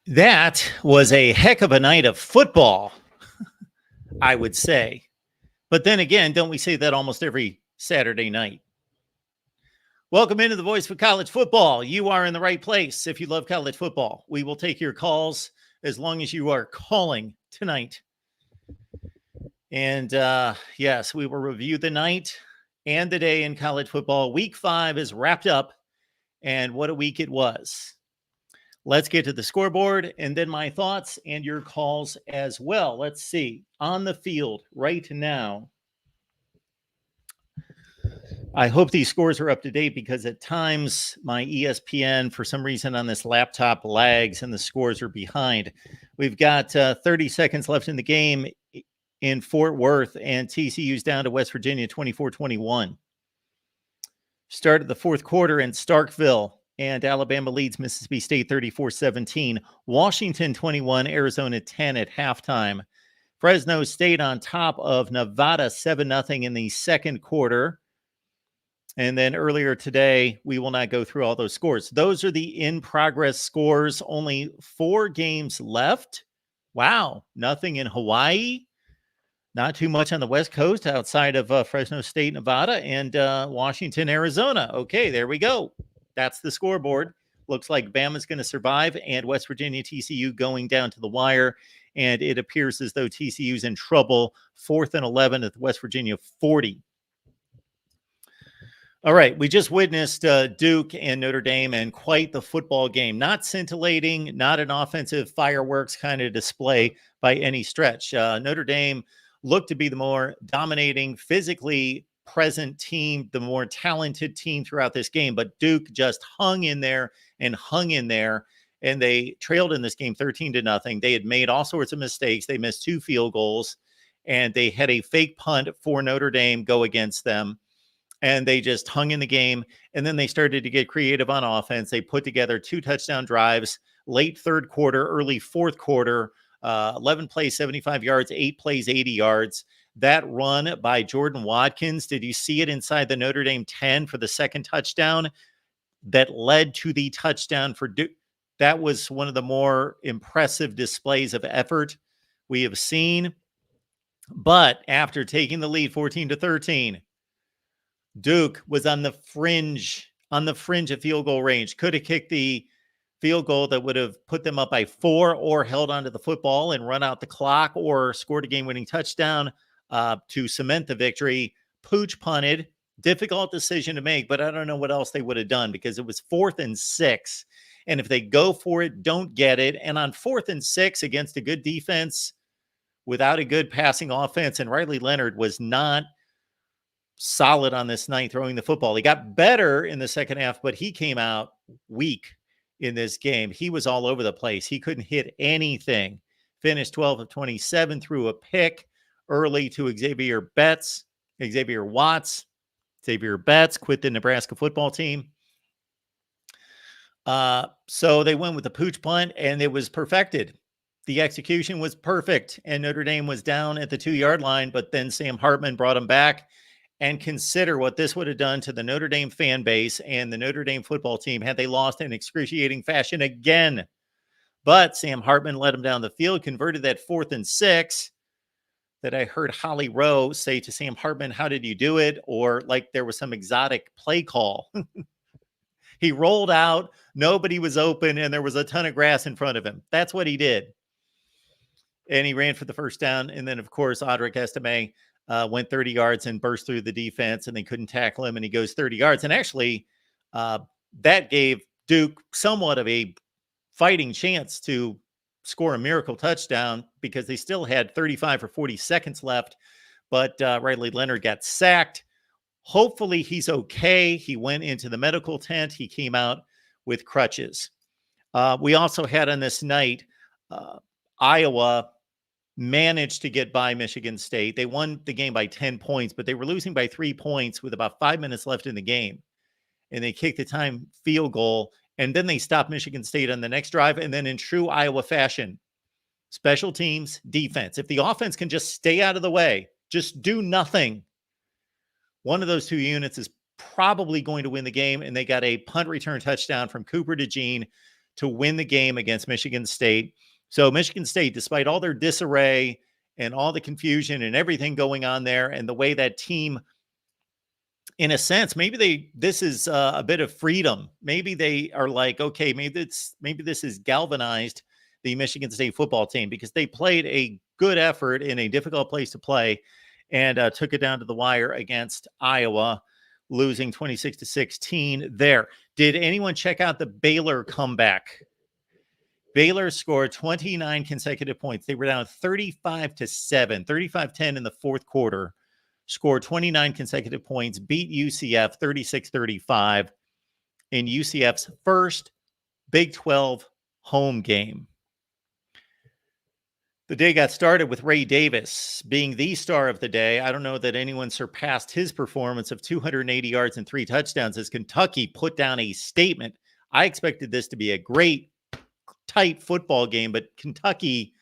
That was a heck of a night of football, I would say. But then again, don't we say that almost every Saturday night? Welcome into the Voice of College Football. You are in the right place if you love college football. We will take your calls as long as you are calling tonight. And yes, we will review the night and the day in college football. Week 5 is wrapped up, and what a week it was. Let's get to the scoreboard and then my thoughts and your calls as well. Let's see. On the field right now, I hope these scores are up to date because at times my ESPN, for some reason on this laptop, lags and the scores are behind. We've got 30 seconds left in the game in Fort Worth, and TCU's down to West Virginia 24-21. Start of the fourth quarter in Starkville, and Alabama leads Mississippi State 34-17. Washington 21, Arizona 10 at halftime. Fresno State on top of Nevada 7-0 in the second quarter. And then earlier today, we will not go through all those scores. Those are the in-progress scores. Only 4 games left. Wow, nothing in Hawaii. Not too much on the West Coast outside of Fresno State, Nevada, and Washington, Arizona. Okay, there we go. That's the scoreboard. Looks like Bama's going to survive, and West Virginia, TCU going down to the wire. And it appears as though TCU's in trouble. 4th and 11 at the West Virginia 40. All right, we just witnessed Duke and Notre Dame, and quite the football game. Not scintillating, not an offensive fireworks kind of display by any stretch. Notre Dame looked to be the more dominating, physically present team, the more talented team throughout this game. But Duke just hung in there, and they trailed in this game 13-0. They had made all sorts of mistakes. They missed 2 field goals, and they had a fake punt for Notre Dame go against them. And they just hung in the game. And then they started to get creative on offense. They put together 2 touchdown drives, late third quarter, early fourth quarter, 11 plays, 75 yards, 8 plays, 80 yards. That run by Jordan Watkins, did you see it inside the Notre Dame 10 for the second touchdown that led to the touchdown for Duke? That was one of the more impressive displays of effort we have seen. But after taking the lead 14-13, Duke was on the fringe of field goal range. Could have kicked the field goal that would have put them up by 4, or held onto the football and run out the clock, or scored a game-winning touchdown to cement the victory. Pooch punted. Difficult decision to make, but I don't know what else they would have done because it was 4th and 6. And if they go for it, don't get it. And on 4th and 6 against a good defense without a good passing offense, and Riley Leonard was not solid on this night throwing the football. He got better in the second half, but he came out weak in this game. He was all over the place. He couldn't hit anything. Finished 12 of 27, threw a pick early to Xavier Watts. Xavier Betts quit the Nebraska football team. So they went with the pooch punt, and it was perfected. The execution was perfect, and Notre Dame was down at the 2-yard line, but then Sam Hartman brought him back. And consider what this would have done to the Notre Dame fan base and the Notre Dame football team had they lost in excruciating fashion again. But Sam Hartman led them down the field, converted that 4th and 6 that I heard Holly Rowe say to Sam Hartman, "How did you do it?" Or like there was some exotic play call. He rolled out, nobody was open, and there was a ton of grass in front of him. That's what he did. And he ran for the first down. And then, of course, Audric Estime went 30 yards and burst through the defense, and they couldn't tackle him, and he goes 30 yards. And actually, that gave Duke somewhat of a fighting chance to score a miracle touchdown because they still had 35 or 40 seconds left. But Riley Leonard got sacked. Hopefully he's okay. He went into the medical tent. He came out with crutches. We also had on this night, Iowa managed to get by Michigan State. They won the game by 10 points, but they were losing by 3 points with about 5 minutes left in the game. And they kicked the time field goal, and then they stopped Michigan State on the next drive. And then in true Iowa fashion, special teams, defense. If the offense can just stay out of the way, just do nothing, one of those 2 units is probably going to win the game. And they got a punt return touchdown from Cooper DeJean to win the game against Michigan State. So Michigan State, despite all their disarray and all the confusion and everything going on there, and the way that team, in a sense, maybe this is a bit of freedom. Maybe they are like, okay, maybe this is galvanized the Michigan State football team, because they played a good effort in a difficult place to play and took it down to the wire against Iowa, losing 26-16 there. Did anyone check out the Baylor comeback? Baylor scored 29 consecutive points. They were down 35-7, 35-10 in the fourth quarter, scored 29 consecutive points, beat UCF 36-35 in UCF's first Big 12 home game. The day got started with Ray Davis being the star of the day. I don't know that anyone surpassed his performance of 280 yards and 3 touchdowns as Kentucky put down a statement. I expected this to be a great, tight football game, but Kentucky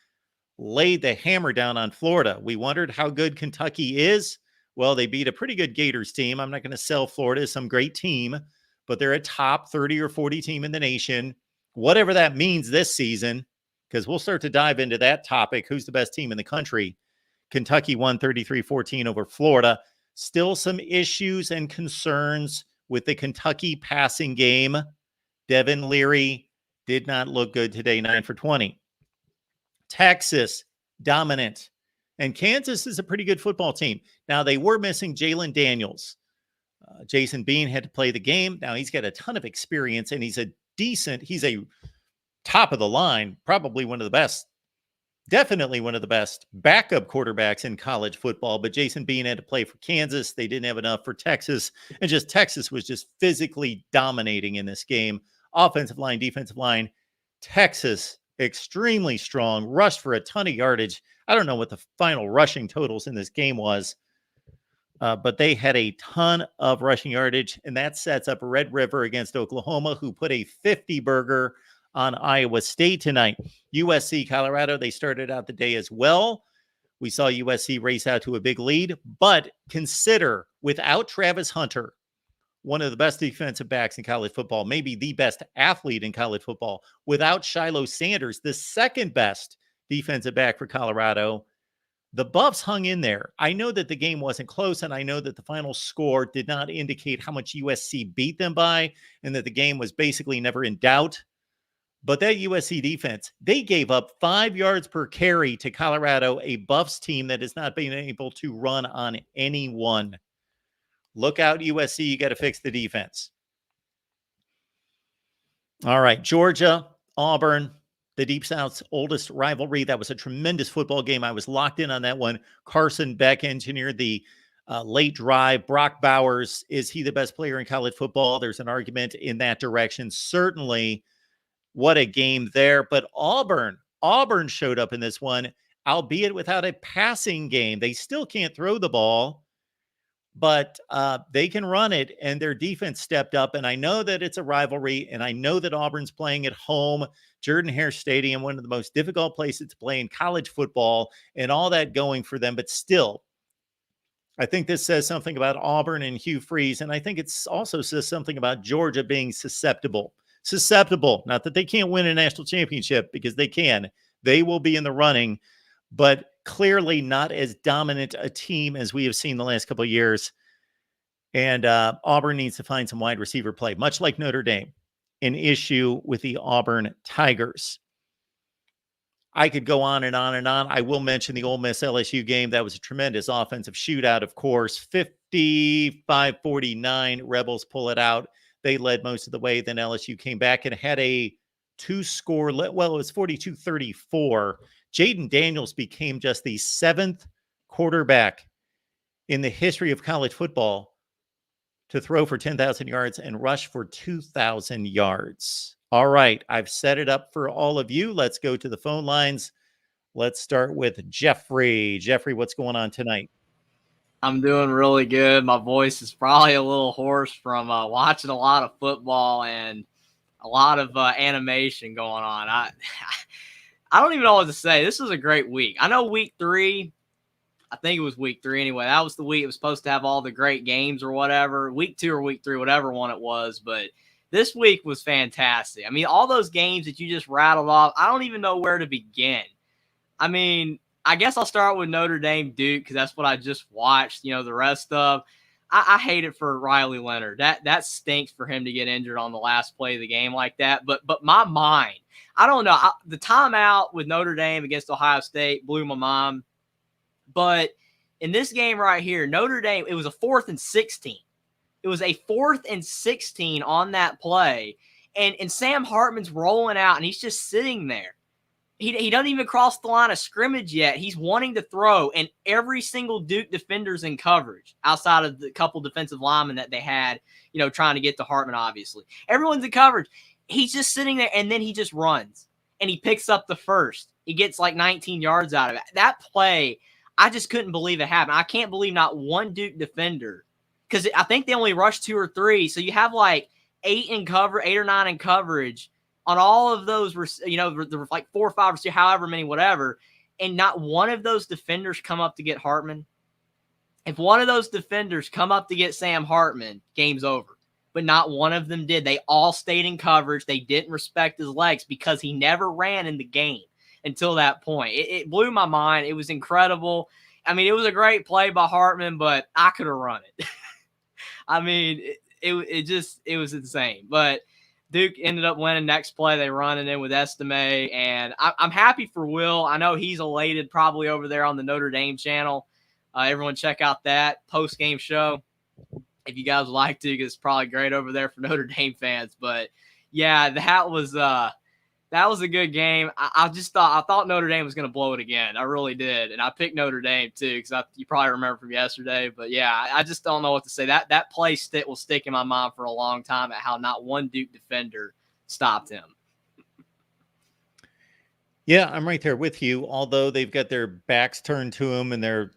laid the hammer down on Florida. We wondered how good Kentucky is. Well, they beat a pretty good Gators team. I'm not going to sell Florida as some great team, but they're a top 30 or 40 team in the nation, whatever that means this season, because we'll start to dive into that topic. Who's the best team in the country? Kentucky won 33-14 over Florida. Still some issues and concerns with the Kentucky passing game. Devin Leary did not look good today, 9 for 20. Texas, dominant. And Kansas is a pretty good football team. Now, they were missing Jalen Daniels. Jason Bean had to play the game. Now, he's got a ton of experience, and he's a top of the line, probably one of the best, definitely one of the best backup quarterbacks in college football. But Jason Bean had to play for Kansas. They didn't have enough for Texas. And just Texas was just physically dominating in this game. Offensive line, defensive line. Texas, extremely strong, rushed for a ton of yardage. I don't know what the final rushing totals in this game was, but they had a ton of rushing yardage, and that sets up Red River against Oklahoma, who put a 50-burger on Iowa State tonight. USC, Colorado, they started out the day as well. We saw USC race out to a big lead, but consider, without Travis Hunter, one of the best defensive backs in college football, maybe the best athlete in college football, without Shiloh Sanders, the second best defensive back for Colorado, the Buffs hung in there. I know that the game wasn't close, and I know that the final score did not indicate how much USC beat them by, and that the game was basically never in doubt. But that USC defense, they gave up 5 yards per carry to Colorado, a Buffs team that has not been able to run on anyone. Look out, USC. You got to fix the defense. All right, Georgia, Auburn, the Deep South's oldest rivalry. That was a tremendous football game. I was locked in on that one. Carson Beck engineered the late drive. Brock Bowers, is he the best player in college football? There's an argument in that direction. Certainly, what a game there. But Auburn showed up in this one, albeit without a passing game. They still can't throw the ball, but they can run it, and their defense stepped up. And I know that it's a rivalry, and I know that Auburn's playing at home, Jordan-Hare Stadium, one of the most difficult places to play in college football, and all that going for them. But still, I think this says something about Auburn and Hugh Freeze, and I think it also says something about Georgia being susceptible. Not that they can't win a national championship, because they can. They will be in the running, but clearly not as dominant a team as we have seen the last couple of years. And Auburn needs to find some wide receiver play, much like Notre Dame, an issue with the Auburn Tigers. I could go on and on and on. I will mention the Ole Miss-LSU game. That was a tremendous offensive shootout, of course. 55-49, Rebels pull it out. They led most of the way. Then LSU came back and had a 2-score. Well, it was 42-34. Jaden Daniels became just the 7th quarterback in the history of college football to throw for 10,000 yards and rush for 2,000 yards. All right, I've set it up for all of you. Let's go to the phone lines. Let's start with Jeffrey. Jeffrey, what's going on tonight? I'm doing really good. My voice is probably a little hoarse from watching a lot of football and a lot of animation going on. I don't even know what to say. This was a great week. I know week 3, I think it was week 3 anyway. That was the week it was supposed to have all the great games or whatever. Week 2 or week 3, whatever one it was. But, this week was fantastic. I mean, all those games that you just rattled off, I don't even know where to begin. I mean, I guess I'll start with Notre Dame Duke because that's what I just watched. You know, the rest of I hate it for Riley Leonard. That stinks for him to get injured on the last play of the game like that. But my mind, I don't know. The timeout with Notre Dame against Ohio State blew my mind. But in this game right here, Notre Dame, it was a 4th and 16. It was a 4th and 16 on that play. And Sam Hartman's rolling out, and he's just sitting there. He doesn't even cross the line of scrimmage yet. He's wanting to throw, and every single Duke defender's in coverage outside of the couple defensive linemen that they had, you know, trying to get to Hartman, obviously. Everyone's in coverage. He's just sitting there, and then he just runs, and he picks up the first. He gets like 19 yards out of it. That play, I just couldn't believe it happened. I can't believe not one Duke defender, because I think they only rushed 2 or 3, so you have like 8 or 9 in coverage on all of those, you know, there were like 4 or 5 or however many, whatever, and not one of those defenders come up to get Hartman. If one of those defenders come up to get Sam Hartman, game's over. But not one of them did. They all stayed in coverage. They didn't respect his legs because he never ran in the game until that point. It blew my mind. It was incredible. I mean, it was a great play by Hartman, but I could have run it. I mean, it was insane. But Duke ended up winning. Next play, they run it in with Estime, and I'm happy for Will. I know he's elated probably over there on the Notre Dame channel. Everyone check out that post-game show if you guys would like to, because it's probably great over there for Notre Dame fans. But, yeah, that was a good game. I thought Notre Dame was going to blow it again. I really did, and I picked Notre Dame too because you probably remember from yesterday. But, yeah, I just don't know what to say. That play will stick in my mind for a long time at how not one Duke defender stopped him. Yeah, I'm right there with you. Although they've got their backs turned to them and they're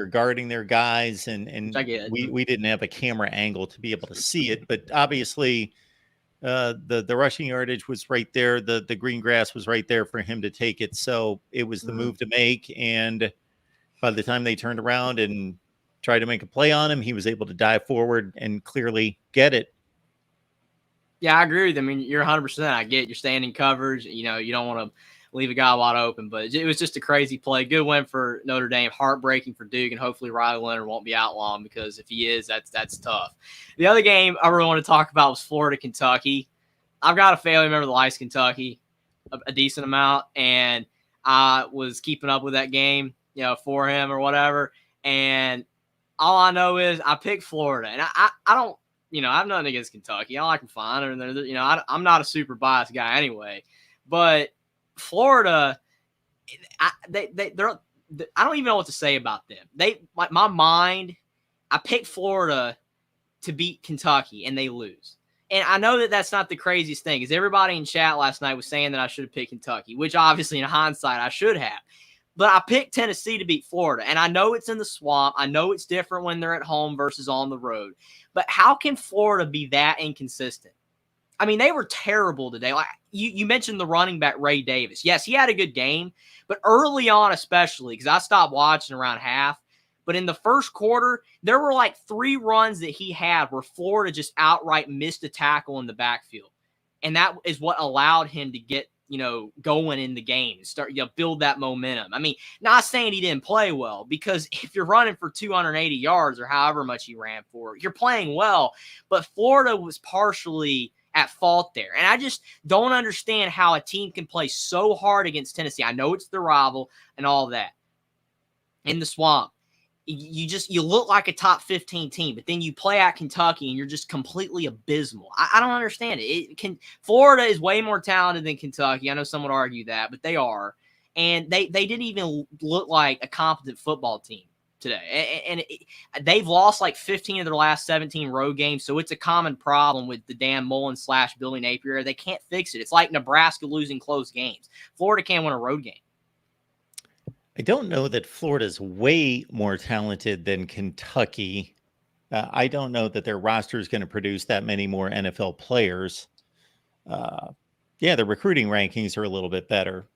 guarding their guys, and we didn't have a camera angle to be able to see it, but obviously the rushing yardage was right there. The green grass was right there for him to take it. So it was the move to make. And by the time they turned around and tried to make a play on him, he was able to dive forward and clearly get it. Yeah, I agree with you. I mean, you're 100%. I get you're standing coverage. You know, you don't want to leave a guy wide open, but it was just a crazy play. Good win for Notre Dame, heartbreaking for Duke, and hopefully Riley Leonard won't be out long, because if he is, that's tough. The other game I really want to talk about was Florida-Kentucky. I've got a family member that likes Kentucky a decent amount, and I was keeping up with that game, you know, for him or whatever, and all I know is I picked Florida, and I don't, you know, I have nothing against Kentucky. I like them fine, and you know, I'm not a super biased guy anyway, but Florida, I don't even know what to say about them. My mind, I picked Florida to beat Kentucky, and they lose. And I know that that's not the craziest thing, because everybody in chat last night was saying that I should have picked Kentucky, which obviously in hindsight I should have. But I picked Tennessee to beat Florida, and I know it's in the swamp. I know it's different when they're at home versus on the road. But how can Florida be that inconsistent? I mean, they were terrible today. Like you mentioned the running back, Ray Davis. Yes, he had a good game, but early on especially, because I stopped watching around half, but in the first quarter, there were like 3 runs that he had where Florida just outright missed a tackle in the backfield. And that is what allowed him to get, you know, going in the game and start, you know, build that momentum. I mean, not saying he didn't play well, because if you're running for 280 yards or however much he ran for, you're playing well, but Florida was partially at fault there. And I just don't understand how a team can play so hard against Tennessee. I know it's the rival and all that. In the swamp, you look like a top 15 team, but then you play at Kentucky and you're just completely abysmal. I don't understand it. Florida is way more talented than Kentucky. I know some would argue that, but they are. And they didn't even look like a competent football team today. And they've lost like 15 of their last 17 road games, so it's a common problem with the Dan Mullen / Billy Napier. They can't fix it. It's like Nebraska losing close games. Florida can't win a road game. I don't know that Florida's way more talented than Kentucky. I don't know that their roster is going to produce that many more NFL players. Yeah, the recruiting rankings are a little bit better.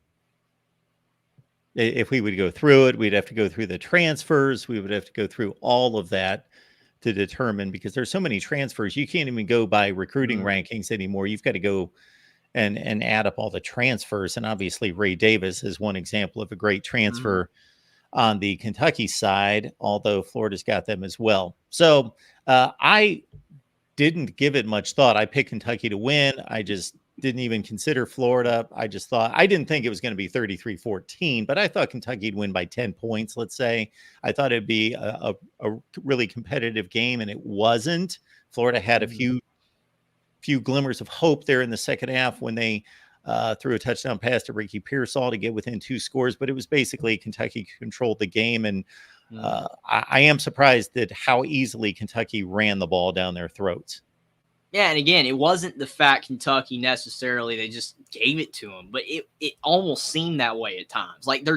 If we would go through it, we'd have to go through the transfers. We would have to go through all of that to determine, because there's so many transfers. You can't even go by recruiting rankings anymore. You've got to go and add up all the transfers. And obviously Ray Davis is one example of a great transfer on the Kentucky side, although Florida's got them as well. So I didn't give it much thought. I picked Kentucky to win. I just didn't even consider Florida. I just thought, I didn't think it was going to be 33-14, but I thought Kentucky'd win by 10 points, let's say. I thought it'd be a really competitive game, and it wasn't. Florida had a few glimmers of hope there in the second half when they threw a touchdown pass to Ricky Pearsall to get within 2 scores, but it was basically Kentucky controlled the game. And I am surprised at how easily Kentucky ran the ball down their throats. Yeah, and again, it wasn't the fact Kentucky necessarily, they just gave it to them, but it almost seemed that way at times. Like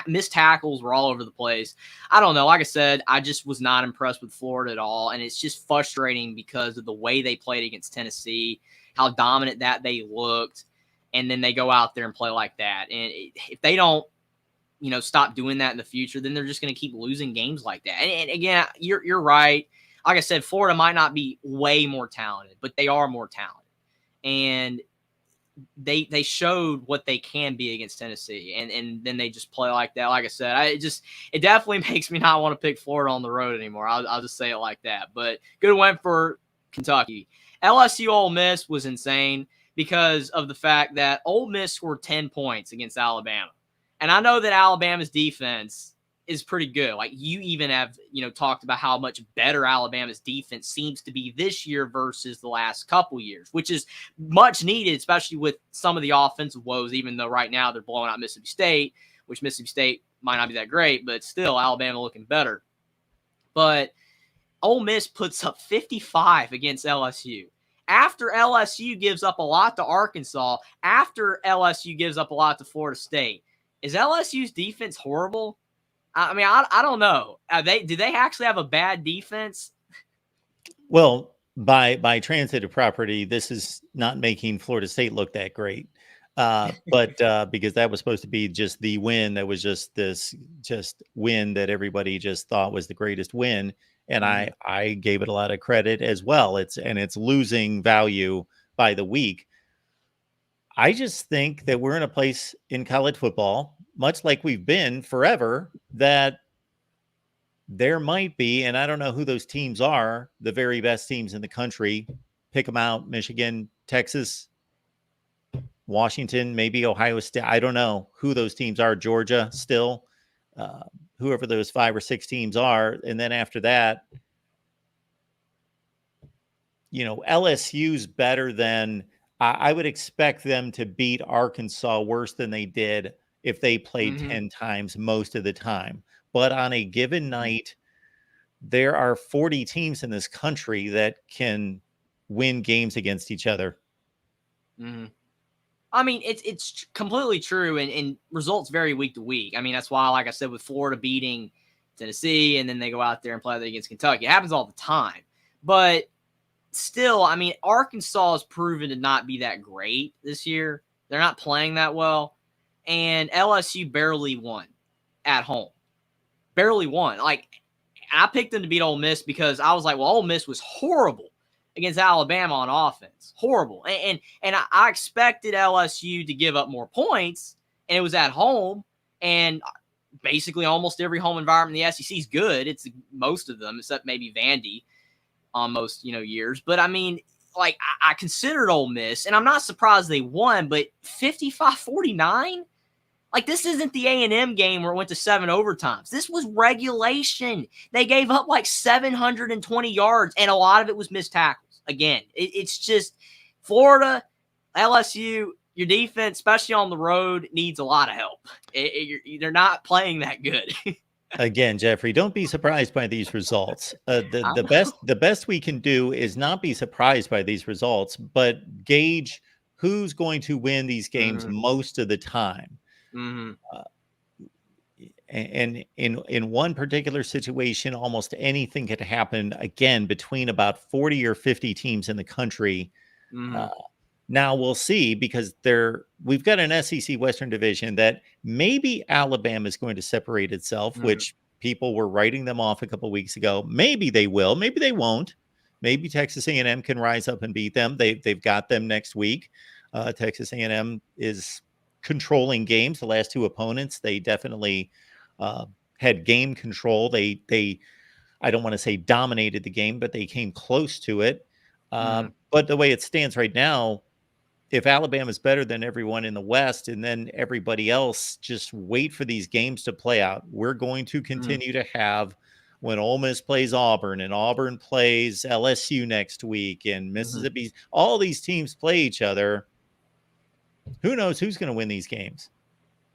missed tackles were all over the place. I don't know. Like I said, I just was not impressed with Florida at all, and it's just frustrating because of the way they played against Tennessee, how dominant that they looked, and then they go out there and play like that. And if they don't, stop doing that in the future, then they're just going to keep losing games like that. And again, you're right. Like I said, Florida might not be way more talented, but they are more talented. And they showed what they can be against Tennessee. And then they just play like that. Like I said, it definitely makes me not want to pick Florida on the road anymore. I'll just say it like that. But good win for Kentucky. LSU Ole Miss was insane because of the fact that Ole Miss scored 10 points against Alabama. And I know that Alabama's defense is pretty good. Like you even have, talked about how much better Alabama's defense seems to be this year versus the last couple years, which is much needed, especially with some of the offensive woes, even though right now they're blowing out Mississippi State, which Mississippi State might not be that great, but still Alabama looking better. But Ole Miss puts up 55 against LSU. After LSU gives up a lot to Arkansas, after LSU gives up a lot to Florida State, is LSU's defense horrible? I mean, I don't know. Do they actually have a bad defense? Well, by transitive property, this is not making Florida State look that great. But because that was supposed to be just the win, that was just win that everybody just thought was the greatest win. And I gave it a lot of credit as well. It's losing value by the week. I just think that we're in a place in college football, much like we've been forever, that there might be, and I don't know who those teams are, the very best teams in the country. Pick them out: Michigan, Texas, Washington, maybe Ohio State. I don't know who those teams are. Georgia still, whoever those 5 or 6 teams are. And then after that, LSU's better than, I would expect them to beat Arkansas worse than they did if they played 10 times most of the time. But on a given night, there are 40 teams in this country that can win games against each other. I mean, it's completely true, and results vary week to week. I mean, that's why, like I said, with Florida beating Tennessee, and then they go out there and play against Kentucky. It happens all the time. But still, I mean, Arkansas has proven to not be that great this year. They're not playing that well. And LSU barely won at home. Barely won. Like, I picked them to beat Ole Miss because I was like, well, Ole Miss was horrible against Alabama on offense. Horrible. And I expected LSU to give up more points, and it was at home. And basically almost every home environment in the SEC is good. It's most of them, except maybe Vandy on most, years. But I mean, like, I considered Ole Miss, and I'm not surprised they won, but 55-49? Like, this isn't the A&M game where it went to 7 overtimes. This was regulation. They gave up like 720 yards, and a lot of it was missed tackles. Again, it's just Florida, LSU, your defense, especially on the road, needs a lot of help. They're not playing that good. Again, Jeffrey, don't be surprised by these results. The best we can do is not be surprised by these results, but gauge who's going to win these games most of the time. And in one particular situation, almost anything could happen, again, between about 40 or 50 teams in the country. Now we'll see, because we've got an SEC Western Division that maybe Alabama is going to separate itself, which people were writing them off a couple weeks ago. Maybe they will. Maybe they won't. Maybe Texas A&M can rise up and beat them. They've got them next week. Texas A&M is controlling games. The last two opponents, they definitely had game control. They I don't want to say dominated the game, but they came close to it. But the way it stands right now, if Alabama's better than everyone in the West and then everybody else, just wait for these games to play out. We're going to continue to have, when Ole Miss plays Auburn and Auburn plays LSU next week and Mississippi, all these teams play each other. Who knows who's going to win these games?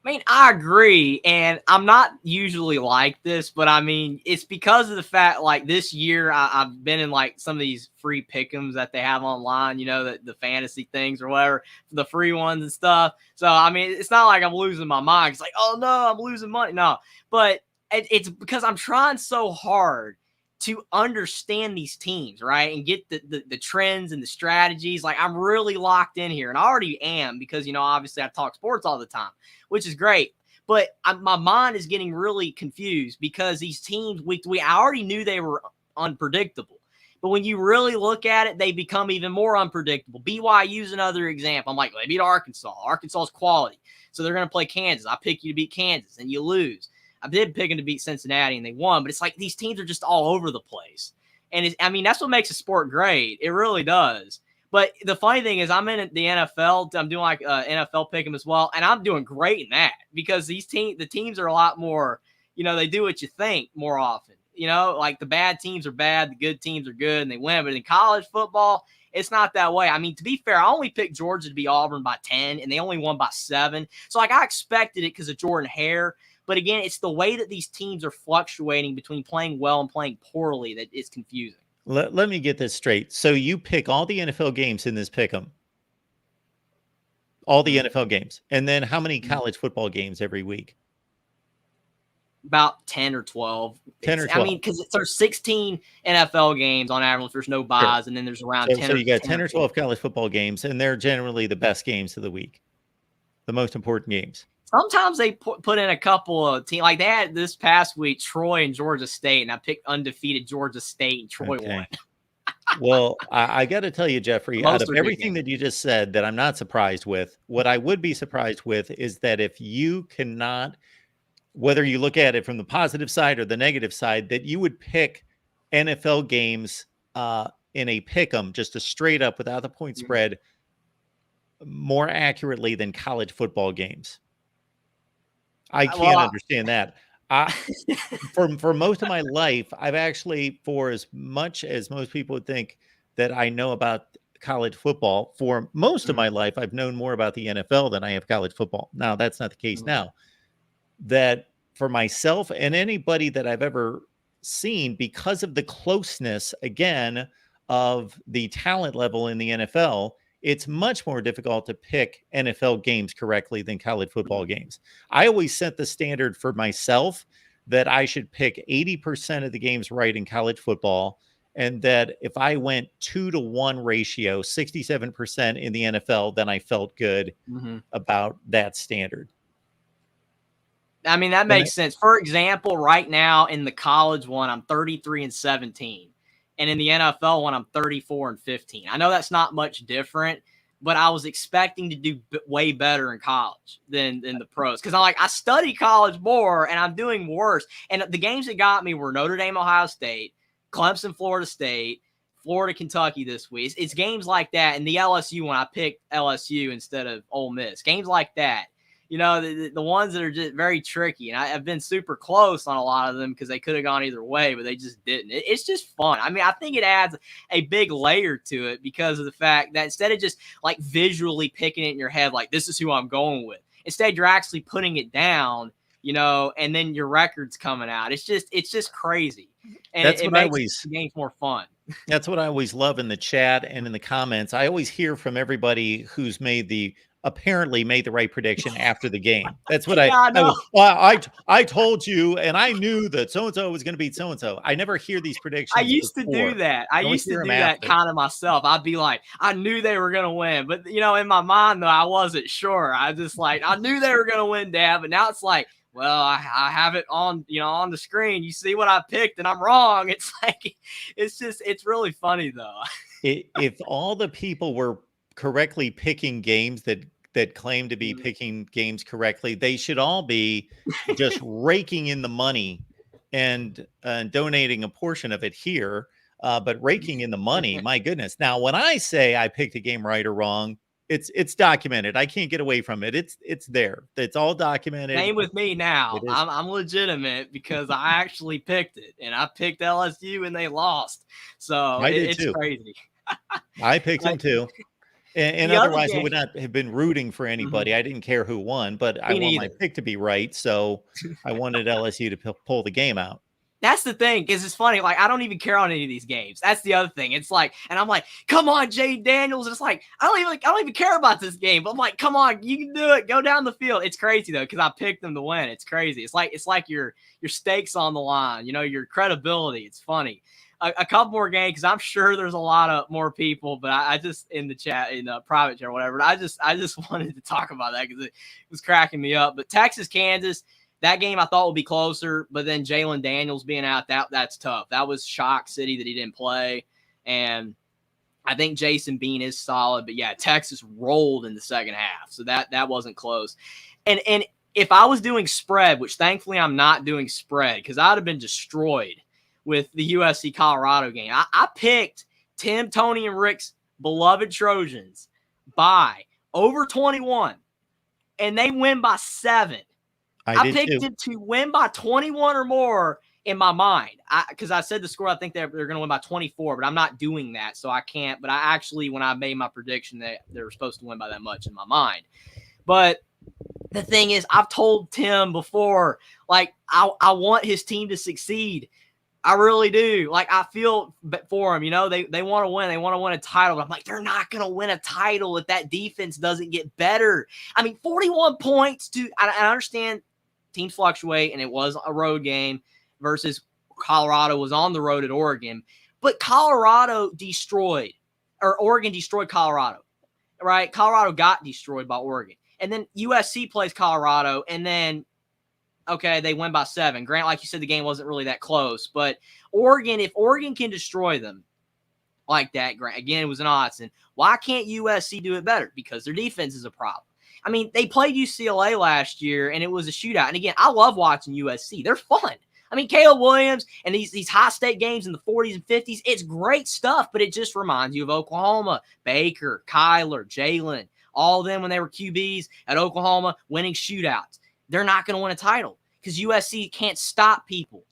I mean, I agree, and I'm not usually like this, but I mean, it's because of the fact, like, this year I've been in, like, some of these free pick'ems that they have online, you know, the fantasy things or whatever, the free ones and stuff. So, I mean, it's not like I'm losing my mind. It's like, oh, no, I'm losing money. No, but it's because I'm trying so hard to understand these teams, right, and get the trends and the strategies. Like, I'm really locked in here, and I already am because, you know, obviously I talk sports all the time, which is great. But my mind is getting really confused because these teams, I already knew they were unpredictable. But when you really look at it, they become even more unpredictable. BYU's another example. I'm like, they beat Arkansas. Arkansas's quality. So they're going to play Kansas. I pick you to beat Kansas, and you lose. I did pick them to beat Cincinnati, and they won. But it's like these teams are just all over the place. And I mean, that's what makes a sport great. It really does. But the funny thing is, I'm in the NFL. I'm doing like NFL pick'em as well, and I'm doing great in that because the teams are a lot more. You know, they do what you think more often. You know, like the bad teams are bad, the good teams are good, and they win. But in college football, it's not that way. I mean, to be fair, I only picked Georgia to beat Auburn by 10, and they only won by 7. So like I expected it because of Jordan Hare. But again, it's the way that these teams are fluctuating between playing well and playing poorly that is confusing. Let me get this straight. So you pick all the NFL games in this pick'em, all the NFL games, and then how many college football games every week? About 10 or 12. 10 or 12. I mean, because there's 16 NFL games on average. There's no buys, and then there's around 10. So you got 10 or 12 college football games, and they're generally the best games of the week, the most important games. Sometimes they put in a couple of teams. Like they had this past week, Troy and Georgia State, and I picked undefeated Georgia State, and Troy won. Well, I got to tell you, Jeffrey, out of everything that you just said that I'm not surprised with, what I would be surprised with is that if you cannot, whether you look at it from the positive side or the negative side, that you would pick NFL games in a pick'em, just a straight up without the point spread, more accurately than college football games. I can't understand that. For most of my life, I've actually, for as much as most people would think that I know about college football, for most of my life, I've known more about the NFL than I have college football. Now, that's not the case now. That for myself and anybody that I've ever seen, because of the closeness, again, of the talent level in the NFL, it's much more difficult to pick NFL games correctly than college football games. I always set the standard for myself that I should pick 80% of the games right in college football, and that if I went 2-to-1 ratio, 67% in the NFL, then I felt good about that standard. I mean, that makes sense. For example, right now in the college one, I'm 33-17. And in the NFL one, I'm 34-15. I know that's not much different, but I was expecting to do way better in college than the pros. Because I study college more, and I'm doing worse. And the games that got me were Notre Dame, Ohio State, Clemson, Florida State, Florida, Kentucky this week. It's games like that. And the LSU one, I picked LSU instead of Ole Miss. Games like that. You know, the ones that are just very tricky. And I've been super close on a lot of them because they could have gone either way, but they just didn't. It's just fun. I mean, I think it adds a big layer to it because of the fact that instead of just like visually picking it in your head, like this is who I'm going with, instead you're actually putting it down, you know, and then your record's coming out. It's just crazy. And it makes the games more fun. That's what I always love in the chat and in the comments. I always hear from everybody who's apparently made the right prediction after the game. That's what I told you, and I knew that so-and-so was going to beat so-and-so. I never hear these predictions. I used to do that. I used to do that kind of myself. I'd be like, I knew they were going to win, but you know, in my mind though, I wasn't sure. I knew they were going to win, Dad, but now it's like, well, I have it on, on the screen. You see what I picked and I'm wrong. It's like, it's really funny though. If all the people were correctly picking games that claim to be picking games correctly, they should all be just raking in the money and donating a portion of it here. But raking in the money, my goodness. Now, when I say I picked a game right or wrong, it's documented. I can't get away from it. It's there. It's all documented. Same with me now. I'm legitimate because I actually picked it, and I picked LSU and they lost. So it's crazy. I picked them too. And otherwise, I would not have been rooting for anybody. I didn't care who won, but I want my pick to be right. So I wanted LSU to pull the game out. That's the thing, because it's funny. Like, I don't even care on any of these games. That's the other thing. It's like, and I'm like, come on, Jay Daniels. And it's like, I don't even care about this game. But I'm like, come on, you can do it. Go down the field. It's crazy though, because I picked them to win. It's crazy. It's like your stakes on the line. Your credibility. It's funny. A couple more games, because I'm sure there's a lot of more people, but I just in the chat, in the private chat or whatever, I just wanted to talk about that because it was cracking me up. But Texas, Kansas, that game I thought would be closer, but then Jalen Daniels being out, that's tough. That was shock city that he didn't play. And I think Jason Bean is solid, but yeah, Texas rolled in the second half. So that wasn't close. And if I was doing spread, which thankfully I'm not doing spread, because I'd have been destroyed with the USC Colorado game. I picked Tim, Tony, and Rick's beloved Trojans by over 21, and they win by 7. I picked it to win by 21 or more in my mind, because I said the score, I think they're going to win by 24, but I'm not doing that, so I can't. But I actually, when I made my prediction, they were supposed to win by that much in my mind. But the thing is, I've told Tim before, like, I want his team to succeed. I really do. Like, I feel for them. They want to win. They want to win a title. But I'm like, they're not going to win a title if that defense doesn't get better. I mean, 41 points. I understand teams fluctuate, and it was a road game versus Colorado was on the road at Oregon. But Colorado destroyed, or Oregon destroyed Colorado, right? Colorado got destroyed by Oregon. And then USC plays Colorado, and then okay, they win by 7. Grant, like you said, the game wasn't really that close. But Oregon, if Oregon can destroy them like that, Grant, again, it was an Autzen. Why can't USC do it better? Because their defense is a problem. I mean, they played UCLA last year, and it was a shootout. And again, I love watching USC. They're fun. I mean, Caleb Williams and these high-state games in the 40s and 50s, it's great stuff, but it just reminds you of Oklahoma. Baker, Kyler, Jalen, all of them when they were QBs at Oklahoma winning shootouts. They're not going to win a title because USC can't stop people.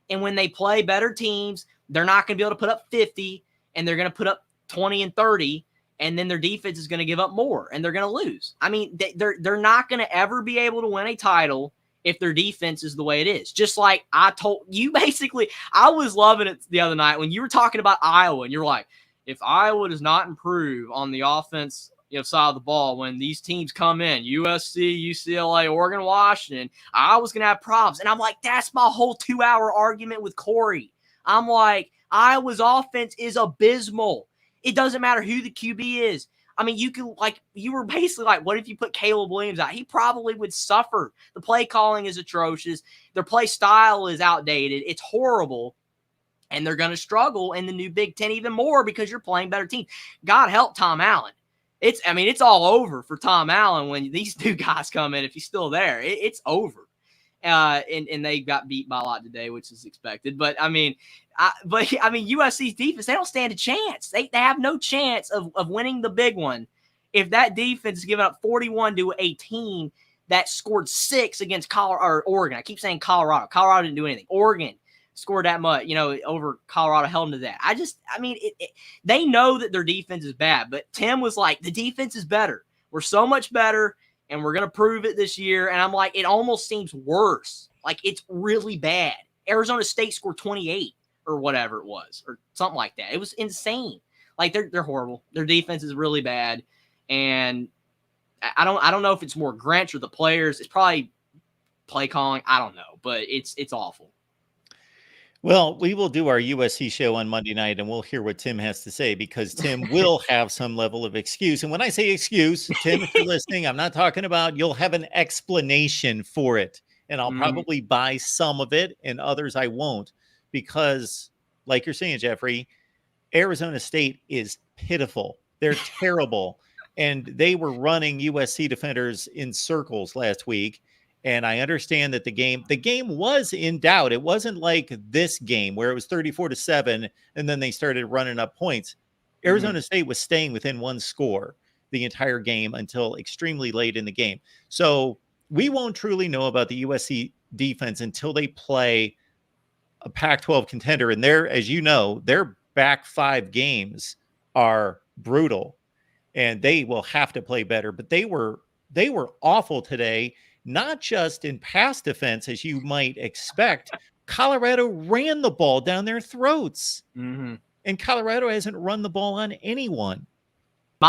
And when they play better teams, they're not going to be able to put up 50, and they're going to put up 20 and 30, and then their defense is going to give up more, and they're going to lose. I mean, they're not going to ever be able to win a title if their defense is the way it is. Just like I told you, basically, I was loving it the other night when you were talking about Iowa, and you're like, if Iowa does not improve on the offense side of the ball, when these teams come in, USC, UCLA, Oregon, Washington, I was going to have problems. And I'm like, that's my whole 2-hour argument with Corey. I'm like, Iowa's offense is abysmal. It doesn't matter who the QB is. I mean, you were basically like, what if you put Caleb Williams out? He probably would suffer. The play calling is atrocious. Their play style is outdated. It's horrible. And they're going to struggle in the new Big Ten even more because you're playing better teams. God help Tom Allen. It's all over for Tom Allen when these two guys come in. If he's still there, it's over. And they got beat by a lot today, which is expected. But USC's defense, they don't stand a chance. They have no chance of winning the big one if that defense is giving up 41 to a team that scored 6 against Oregon. I keep saying Colorado. Colorado didn't do anything. Oregon scored that much, over Colorado, held them to that. They know that their defense is bad, but Tim was like, the defense is better. We're so much better, and we're going to prove it this year. And I'm like, it almost seems worse. Like, it's really bad. Arizona State scored 28 or whatever it was, or something like that. It was insane. Like, they're horrible. Their defense is really bad. And I don't know if it's more Grinch or the players. It's probably play calling. I don't know, but it's awful. Well, we will do our USC show on Monday night, and we'll hear what Tim has to say, because Tim will have some level of excuse. And when I say excuse, Tim, if you're listening, I'm not talking about you'll have an explanation for it. and I'll Mhm. probably buy some of it and others I won't, because like you're saying, Jeffrey, Arizona State is pitiful. They're terrible. And they were running USC defenders in circles last week. And I understand that the game was in doubt. It wasn't like this game where it was 34-7 and then they started running up points. Mhm. Arizona State was staying within one score the entire game until extremely late in the game. So we won't truly know about the USC defense until they play a Pac-12 contender. And they're, as you know, their back 5 games are brutal and they will have to play better. But they were awful today, not just in pass defense, as you might expect. Colorado ran the ball down their throats, Mhm. and Colorado hasn't run the ball on anyone.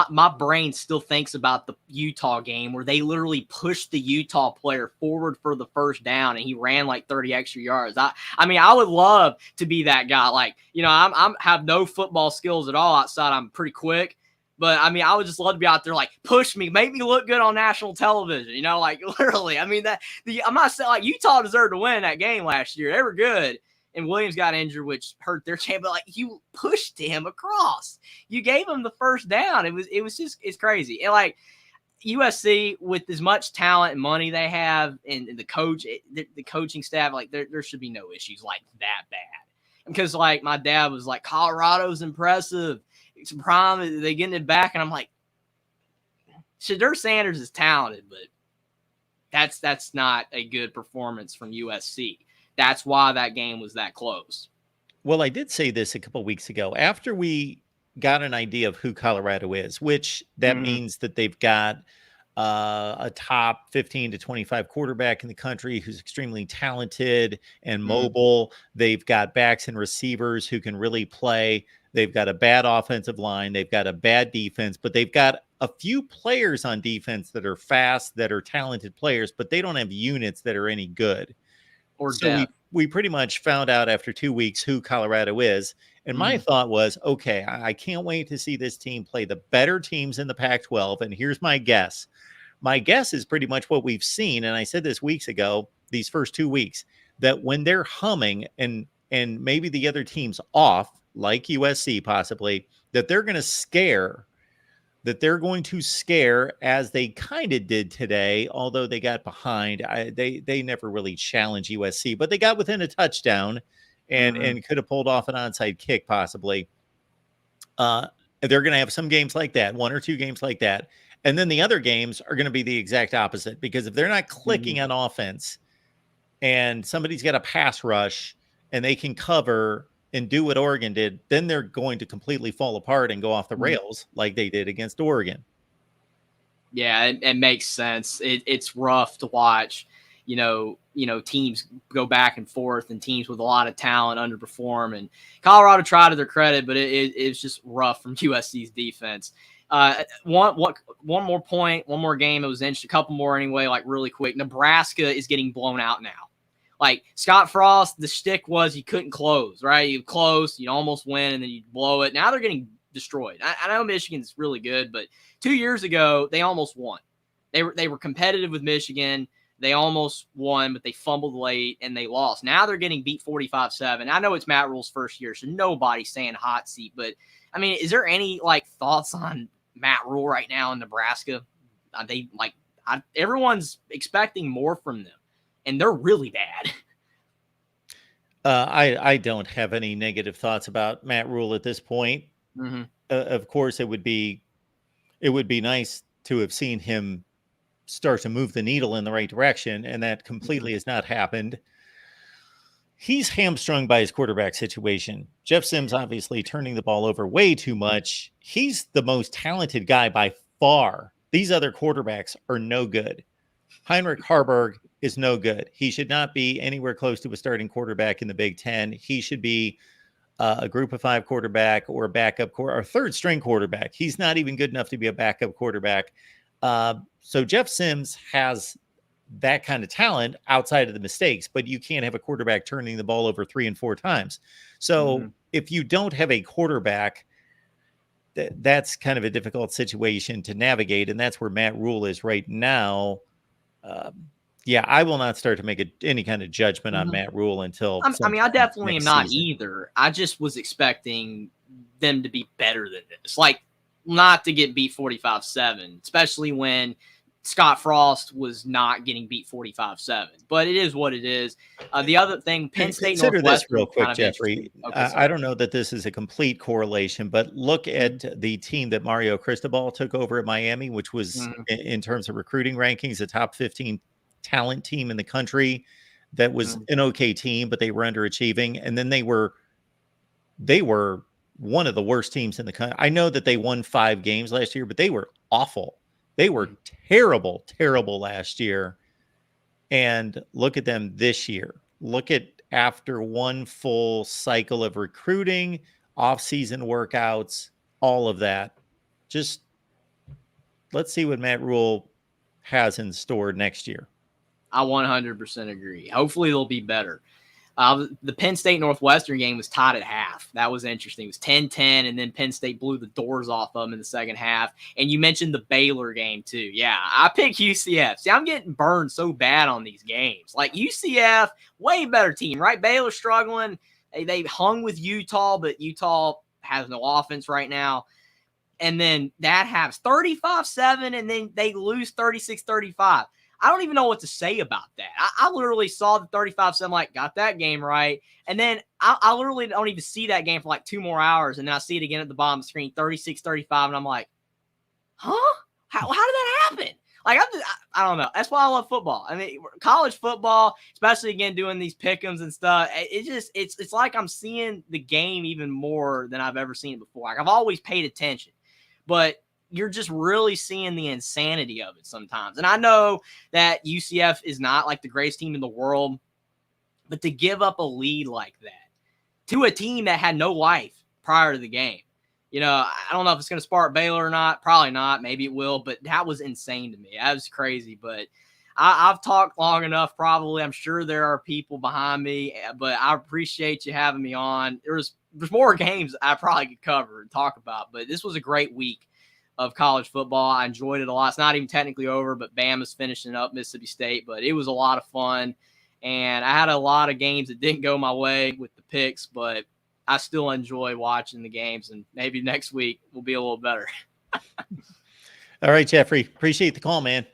My brain still thinks about the Utah game where they literally pushed the Utah player forward for the first down and he ran like 30 extra yards. I mean, I would love to be that guy. Like, you know, I'm have no football skills at all outside. I'm pretty quick. But I mean, I would just love to be out there, like, push me, make me look good on national television. You know, like literally. I mean, I'm not saying like Utah deserved to win that game last year. They were good, and Williams got injured, which hurt their chance. But like, you pushed him across, you gave him the first down. It's crazy. And like USC, with as much talent and money they have, and the coaching staff, like there should be no issues like that bad. Because like my dad was like, Colorado's impressive. It's prime. They getting it back, and I'm like, Shadur Sanders is talented, but that's not a good performance from USC. That's why that game was that close. Well, I did say this a couple weeks ago after we got an idea of who Colorado is, which that Mhm. means that they've got a top 15 to 25 quarterback in the country who's extremely talented and Mhm. mobile. They've got backs and receivers who can really play. They've got a bad offensive line. They've got a bad defense, but they've got a few players on defense that are fast, that are talented players, but they don't have units that are any good. Or So we depth. we pretty much found out after 2 weeks who Colorado is. And my Mhm. thought was, okay, I can't wait to see this team play the better teams in the Pac-12. And here's my guess. My guess is pretty much what we've seen, and I said this weeks ago, these first 2 weeks, that when they're humming and maybe the other team's off, like USC possibly, that they're going to scare as they kind of did today, although they got behind. They never really challenged USC, but they got within a touchdown and Mhm. and could have pulled off an onside kick possibly. Uh, they're going to have some games like that, 1 or 2 games like that. And then the other games are going to be the exact opposite, because if they're not clicking Mhm. on offense and somebody's got a pass rush and they can cover and do what Oregon did, then they're going to completely fall apart and go off the Mhm. rails like they did against Oregon. Yeah, it makes sense. It's rough to watch, teams go back and forth and teams with a lot of talent underperform. And Colorado tried to their credit, but it's just rough from USC's defense. One more point, one more game. It was interesting. A couple more anyway, like really quick. Nebraska is getting blown out now. Like Scott Frost, the shtick was you couldn't close, right? You close, you'd almost win, and then you'd blow it. Now they're getting destroyed. I know Michigan's really good, but 2 years ago they almost won. They were competitive with Michigan. They almost won, but they fumbled late and they lost. Now they're getting beat 45-7. I know it's Matt Rule's first year, so nobody's saying hot seat. But I mean, is there any like thoughts on Matt Rule right now in Nebraska? Everyone's expecting more from them, and they're really bad. I don't have any negative thoughts about Matt Rule at this point. Mm-hmm. Of course, it would be nice to have seen him start to move the needle in the right direction, and that Mm-hmm. completely has not happened. He's hamstrung by his quarterback situation. Jeff Sims obviously turning the ball over way too much. He's the most talented guy by far. These other quarterbacks are no good. Heinrich Harburg is no good. He should not be anywhere close to a starting quarterback in the Big Ten. He should be a group of 5 quarterback or a backup or third string quarterback. He's not even good enough to be a backup quarterback. So Jeff Sims has that kind of talent outside of the mistakes, but you can't have a quarterback turning the ball over 3 and 4 times. Mm-hmm. So if you don't have a quarterback, that's kind of a difficult situation to navigate. And that's where Matt Rule is right now. Um, Yeah, I will not start to make any kind of judgment on Mhm. Matt Rule until I mean, I sometime definitely am next not season. either. I just was expecting them to be better than this. Like, not to get beat 45-7, especially when Scott Frost was not getting beat 45-7. But it is what it is. The other thing, Penn State Consider this real Northwestern, kind quick, of interesting. Jeffrey. Okay, I sorry. don't know that this is a complete correlation, but look Mhm. at the team that Mario Cristobal took over at Miami, which was, Mhm. in terms of recruiting rankings, a top 15 talent team in the country. That was Mhm. an okay team, but they were underachieving. And then they were one of the worst teams in the country. I know that they won 5 games last year, but they were awful. They were Mhm. terrible, terrible last year. And look at them this year. Look at after one full cycle of recruiting, off-season workouts, all of that. Just let's see what Matt Rule has in store next year. I 100% agree. Hopefully, they'll be better. The Penn State Northwestern game was tied at half. That was interesting. It was 10-10, and then Penn State blew the doors off them in the second half. And you mentioned the Baylor game, too. Yeah, I picked UCF. See, I'm getting burned so bad on these games. Like, UCF, way better team, right? Baylor struggling. They hung with Utah, but Utah has no offense right now. And then that has 35-7, and then they lose 36-35. I don't even know what to say about that. I literally saw the 35-7, like, got that game right. And then I literally don't even see that game for like 2 more hours. And then I see it again at the bottom of the screen, 36-35. And I'm like, huh? How did that happen? Like, I don't know. That's why I love football. I mean, college football, especially again doing these pick'ems and stuff. It's like I'm seeing the game even more than I've ever seen it before. Like, I've always paid attention, but you're just really seeing the insanity of it sometimes. And I know that UCF is not like the greatest team in the world, but to give up a lead like that to a team that had no life prior to the game, I don't know if it's going to spark Baylor or not. Probably not. Maybe it will, but that was insane to me. That was crazy. But I've talked long enough. Probably, I'm sure there are people behind me, but I appreciate you having me on. There's more games I probably could cover and talk about, but this was a great week of college football. I enjoyed it a lot. It's not even technically over, but Bama's finishing up Mississippi State, but it was a lot of fun. And I had a lot of games that didn't go my way with the picks, but I still enjoy watching the games, and maybe next week will be a little better. All right, Jeffrey. Appreciate the call, man.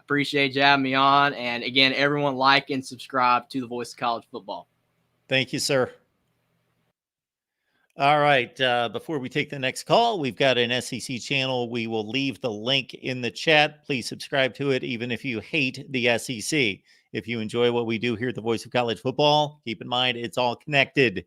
Appreciate you having me on. And again, everyone like and subscribe to the Voice of College Football. Thank you, sir. All right. Before we take the next call, we've got an SEC channel. We will leave the link in the chat. Please subscribe to it, even if you hate the SEC. If you enjoy what we do here at the Voice of College Football, keep in mind it's all connected.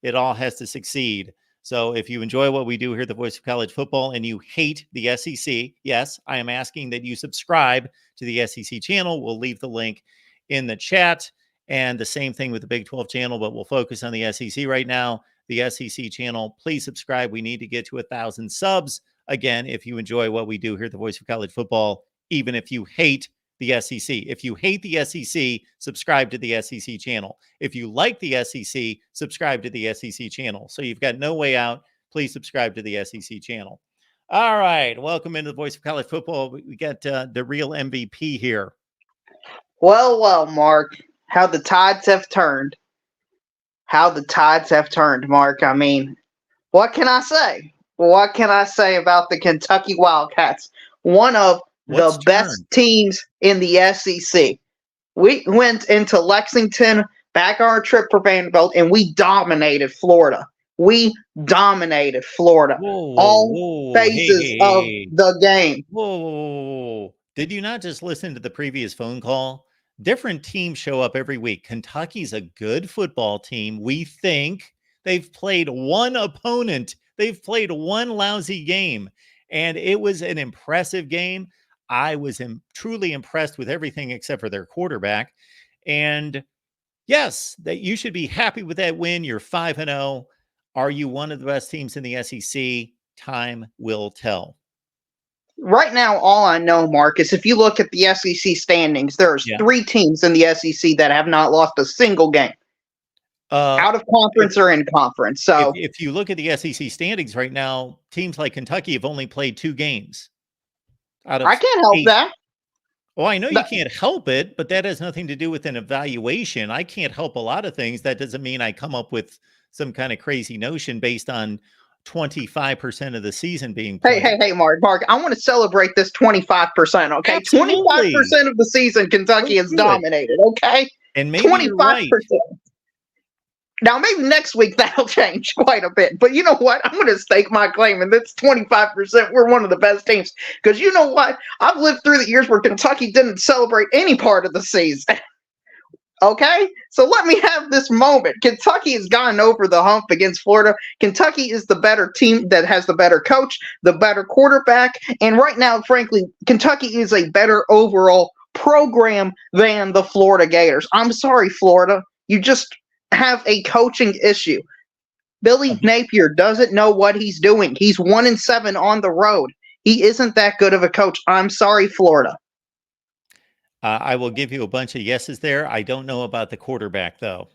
It all has to succeed. So if you enjoy what we do here at the Voice of College Football and you hate the SEC, yes, I am asking that you subscribe to the SEC channel. We'll leave the link in the chat. And the same thing with the Big 12 channel, but we'll focus on the SEC right now. The SEC channel, please subscribe. We need to get to 1,000 subs. Again, if you enjoy what we do here at the Voice of College Football, even if you hate the SEC. If you hate the SEC, subscribe to the SEC channel. If you like the SEC, subscribe to the SEC channel. So you've got no way out. Please subscribe to the SEC channel. All right. Welcome into the Voice of College Football. We got the real MVP here. Well, Mark, how the tides have turned. How the tides have turned, Mark. I mean, what can I say? What can I say about the Kentucky Wildcats? One of What's the best teams in the SEC. We went into Lexington back on our trip for Vanderbilt, and we dominated Florida. We dominated Florida. All Hey, phases hey, of hey. the game. Whoa. Did you not just listen to the previous phone call? Different teams show up every week. Kentucky's a good football team. We think they've played one opponent. They've played one lousy game, and it was an impressive game. I was truly impressed with everything except for their quarterback. And yes, that you should be happy with that win. You're 5-0. Are you one of the best teams in the SEC? Time will tell. Right now, all I know, Mark, is if you look at the SEC standings, there's 3 teams in the SEC that have not lost a single game. Out of conference or in conference. So if you look at the SEC standings right now, teams like Kentucky have only played 2 games. Out of I can't help 8. that. Well, I know you can't help it, but that has nothing to do with an evaluation. I can't help a lot of things. That doesn't mean I come up with some kind of crazy notion based on 25% of the season being played. Hey, Mark, I want to celebrate this 25%, okay? Absolutely. 25% of the season Kentucky has dominated, okay? And maybe 25%. You're right. Now, maybe next week that'll change quite a bit. But you know what? I'm going to stake my claim, and that's 25%. We're one of the best teams. Because you know what? I've lived through the years where Kentucky didn't celebrate any part of the season. Okay? So let me have this moment. Kentucky has gone over the hump against Florida. Kentucky is the better team that has the better coach, the better quarterback. And right now, frankly, Kentucky is a better overall program than the Florida Gators. I'm sorry, Florida. You just have a coaching issue. Billy Napier doesn't know what he's doing. He's 1-7 on the road. He isn't that good of a coach. I'm sorry, Florida. I will give you a bunch of yeses there. I don't know about the quarterback, though.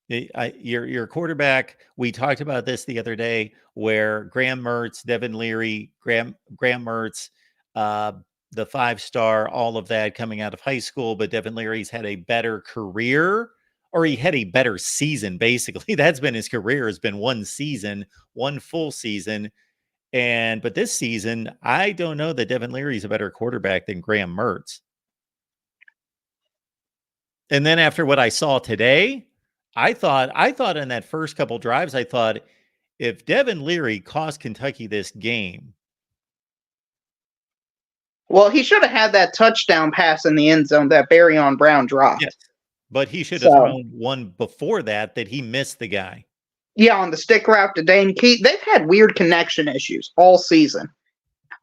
Your quarterback, we talked about this the other day, where Graham Mertz, Devin Leary, Graham Mertz, the 5-star, all of that coming out of high school, but Devin Leary's had a better career, or he had a better season, basically. That's been his career, has been one season, one full season. But this season, I don't know that Devin Leary's a better quarterback than Graham Mertz. And then after what I saw today, I thought in that first couple drives, I thought if Devin Leary cost Kentucky this game. Well, he should have had that touchdown pass in the end zone that Barryon Brown dropped. Yes, but he should have thrown one before that he missed the guy. Yeah, on the stick route to Dane Key. They've had weird connection issues all season.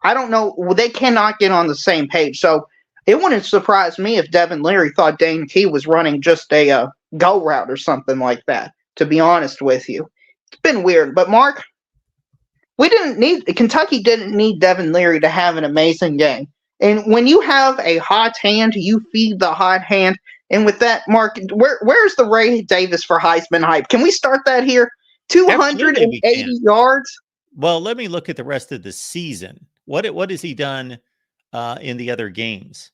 I don't know. They cannot get on the same page. So it wouldn't surprise me if Devin Leary thought Dane Key was running just a go route or something like that, to be honest with you. It's been weird. But, Mark, Kentucky didn't need Devin Leary to have an amazing game. And when you have a hot hand, you feed the hot hand. And with that, Mark, where's the Ray Davis for Heisman hype? Can we start that here? 280 yards? Well, let me look at the rest of the season. What has he done in the other games?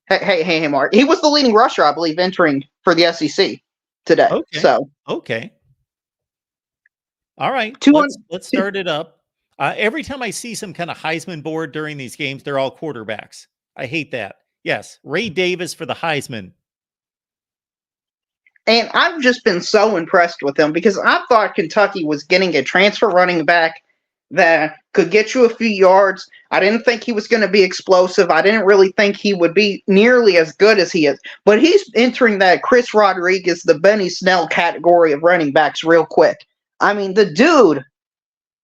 Hey, Mark. He was the leading rusher, I believe, entering for the SEC today. Okay. All right. Let's start it up. Every time I see some kind of Heisman board during these games, they're all quarterbacks. I hate that. Yes, Ray Davis for the Heisman. And I've just been so impressed with him because I thought Kentucky was getting a transfer running back that could get you a few yards. I didn't think he was going to be explosive. I didn't really think he would be nearly as good as he is. But he's entering that Chris Rodriguez, the Benny Snell category of running backs real quick. I mean, the dude,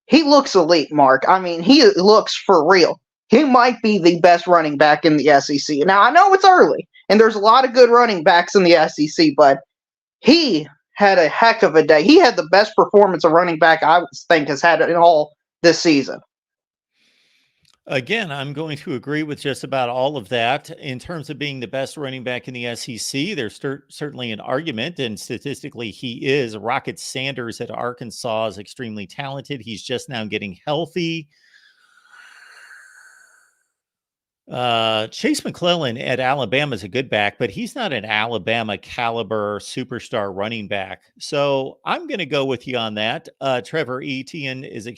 he looks elite, Mark. I mean, he looks for real. He might be the best running back in the SEC. Now, I know it's early, and there's a lot of good running backs in the SEC, but he had a heck of a day. He had the best performance of running back I think has had in all this season. Again, I'm going to agree with just about all of that. In terms of being the best running back in the SEC, there's certainly an argument, and statistically he is. Rocket Sanders at Arkansas is extremely talented. He's just now getting healthy. Chase McClellan at Alabama is a good back, but he's not an Alabama caliber superstar running back. So I'm going to go with you on that. Trevor Etienne is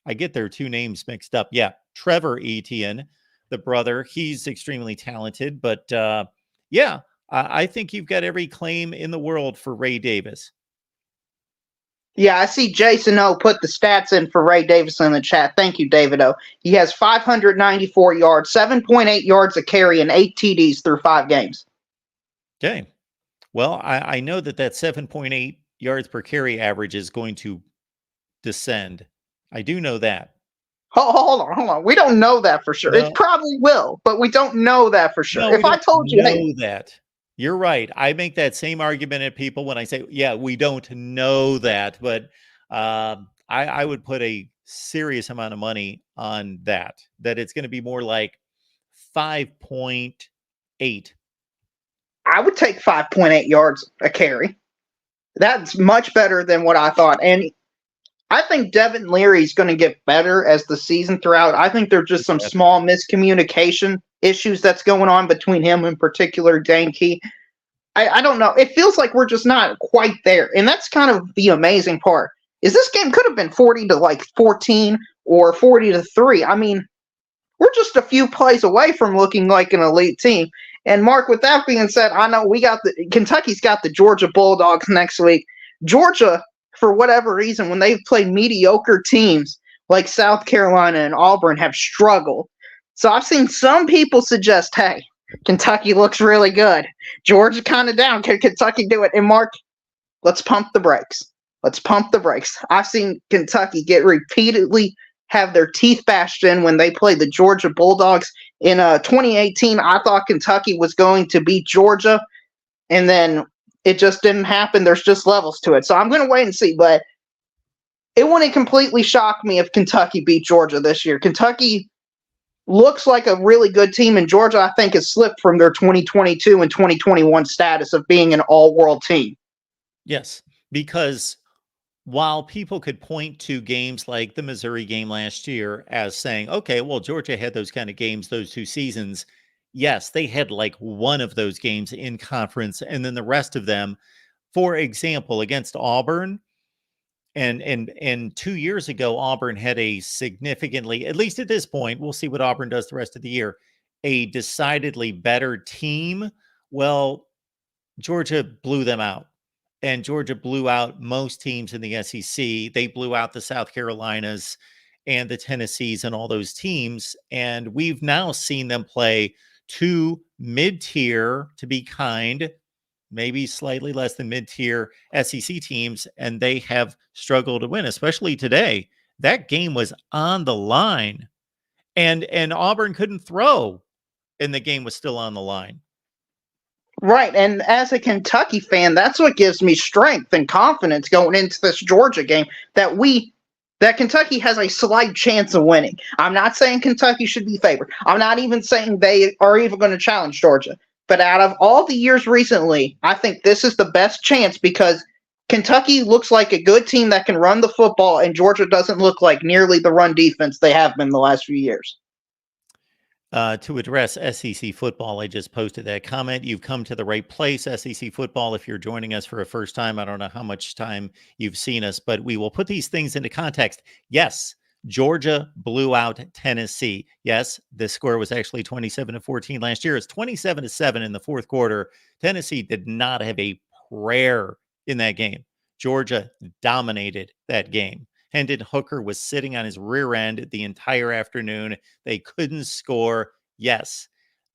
I get their two names mixed up. Yeah. Trevor Etienne, the brother, he's extremely talented, but I think you've got every claim in the world for Ray Davis. Yeah, I see Jason O put the stats in for Ray Davis in the chat. Thank you, David O. He has 594 yards, 7.8 yards a carry, and 8 TDs through 5 games. Okay. Well, I know that 7.8 yards per carry average is going to descend. I do know that. Hold on. We don't know that for sure. No. It probably will, but we don't know that for sure. If I told you that. You're right. I make that same argument at people when I say, yeah, we don't know that, but I would put a serious amount of money on that it's going to be more like 5.8. I would take 5.8 yards a carry. That's much better than what I thought. And I think Devin Leary is going to get better as the season throughout. I think there's just some small miscommunication issues that's going on between him in particular, Dane Key. I don't know. It feels like we're just not quite there. And that's kind of the amazing part. Is this game could have been 40 to like 14 or 40 to 3. I mean, we're just a few plays away from looking like an elite team. And Mark, with that being said, I know Kentucky's got the Georgia Bulldogs next week. Georgia, for whatever reason, when they've played mediocre teams like South Carolina and Auburn, have struggled. So I've seen some people suggest, hey, Kentucky looks really good. Georgia kind of down. Can Kentucky do it? And Mark, let's pump the brakes. Let's pump the brakes. I've seen Kentucky get repeatedly have their teeth bashed in when they played the Georgia Bulldogs. In 2018, I thought Kentucky was going to beat Georgia, and then it just didn't happen. There's just levels to it. So I'm going to wait and see, but it wouldn't completely shock me if Kentucky beat Georgia this year. Kentucky looks like a really good team, and Georgia, I think, has slipped from their 2022 and 2021 status of being an all-world team. Yes, because while people could point to games like the Missouri game last year as saying, okay, well, Georgia had those kind of games those 2 seasons. Yes, they had like one of those games in conference, and then the rest of them, for example, against Auburn, and 2 years ago, Auburn had a significantly, at least at this point, we'll see what Auburn does the rest of the year, a decidedly better team. Well, Georgia blew them out. And Georgia blew out most teams in the SEC. They blew out the South Carolinas and the Tennessees and all those teams. And we've now seen them play 2 mid-tier, to be kind, maybe slightly less than mid-tier SEC teams, and they have struggled to win, especially today. That game was on the line, and Auburn couldn't throw, and the game was still on the line. Right, and as a Kentucky fan, that's what gives me strength and confidence going into this Georgia game, that Kentucky has a slight chance of winning. I'm not saying Kentucky should be favored. I'm not even saying they are even going to challenge Georgia. But out of all the years recently, I think this is the best chance because Kentucky looks like a good team that can run the football, and Georgia doesn't look like nearly the run defense they have been the last few years. To address SEC football, I just posted that comment. You've come to the right place, SEC football. If you're joining us for a first time, I don't know how much time you've seen us, but we will put these things into context. Yes, Georgia blew out Tennessee. Yes, the score was actually 27-14 last year. It's 27-7 in the fourth quarter. Tennessee did not have a prayer in that game. Georgia dominated that game. Hendon Hooker was sitting on his rear end the entire afternoon. They couldn't score. Yes,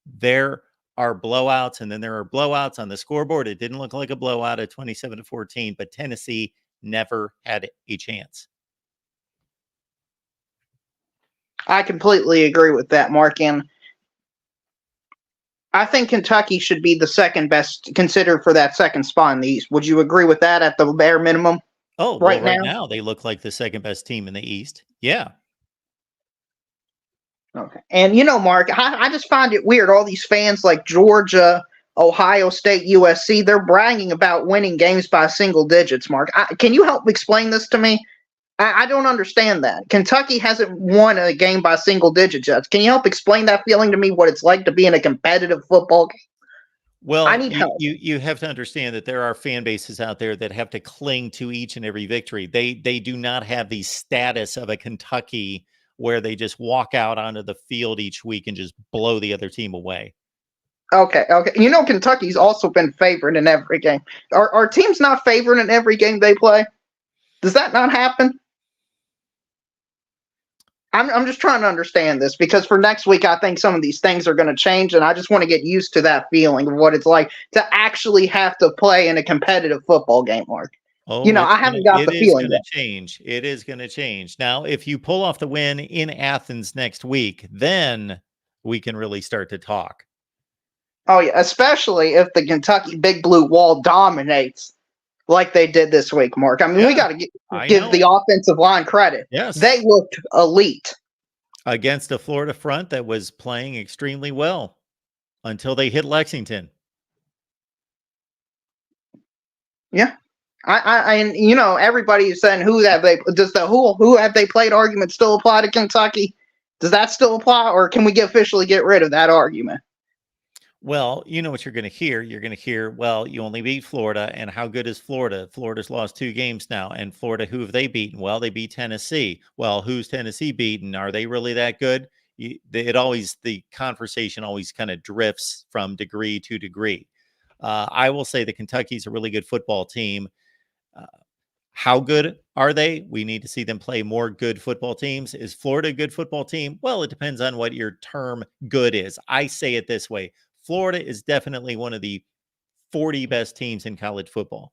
there are blowouts, and then there are blowouts on the scoreboard. It didn't look like a blowout at 27-14, but Tennessee never had a chance. I completely agree with that, Mark. And I think Kentucky should be the second best considered for that second spot in the East. Would you agree with that at the bare minimum? Oh, well, right now they look like the second best team in the East. Yeah. Okay. And, Mark, I just find it weird. All these fans like Georgia, Ohio State, USC, they're bragging about winning games by single digits, Mark. Can you help explain this to me? I don't understand that. Kentucky hasn't won a game by single digits yet. Can you help explain that feeling to me, what it's like to be in a competitive football game? Well, I need help. You have to understand that there are fan bases out there that have to cling to each and every victory. They do not have the status of a Kentucky where they just walk out onto the field each week and just blow the other team away. Okay. Kentucky's also been favored in every game. Are teams not favored in every game they play? Does that not happen? I'm just trying to understand this because for next week, I think some of these things are going to change, and I just want to get used to that feeling of what it's like to actually have to play in a competitive football game, Mark. Oh, I haven't got the feeling that. It is going to change. Now, if you pull off the win in Athens next week, then we can really start to talk. Oh, yeah, especially if the Kentucky Big Blue Wall dominates like they did this week, Mark. I mean, we got to give the offensive line credit. Yes. They looked elite. Against a Florida front that was playing extremely well until they hit Lexington. Yeah. Everybody is saying who have they played argument still apply to Kentucky? Does that still apply, or can we officially get rid of that argument? Well, you know what you're going to hear. You're going to hear, well, you only beat Florida. And how good is Florida? Florida's lost 2 games now. And Florida, who have they beaten? Well, they beat Tennessee. Well, who's Tennessee beaten? Are they really that good? The conversation always kind of drifts from degree to degree. I will say that Kentucky's a really good football team. How good are they? We need to see them play more good football teams. Is Florida a good football team? Well, it depends on what your term good is. I say it this way. Florida is definitely one of the 40 best teams in college football.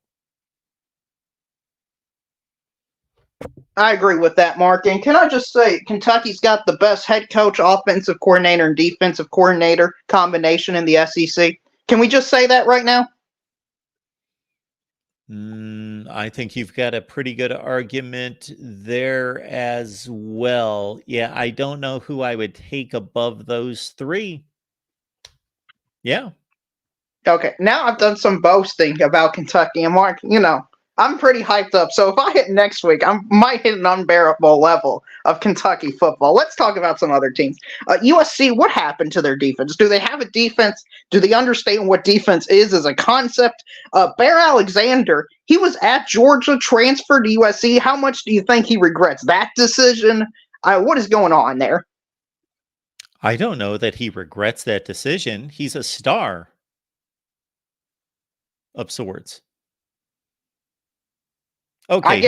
I agree with that, Mark. And can I just say, Kentucky's got the best head coach, offensive coordinator, and defensive coordinator combination in the SEC. Can we just say that right now? I think you've got a pretty good argument there as well. Yeah, I don't know who I would take above those 3. Yeah. Okay, now I've done some boasting about Kentucky, and Mark, I'm pretty hyped up. So if I hit next week, I might hit an unbearable level of Kentucky football. Let's talk about some other teams. USC, what happened to their defense? Do they have a defense? Do they understand what defense is as a concept? Bear Alexander, he was at Georgia, transferred to USC. How much do you think he regrets that decision? What is going on there? I don't know that he regrets that decision. He's a star of sorts. Okay,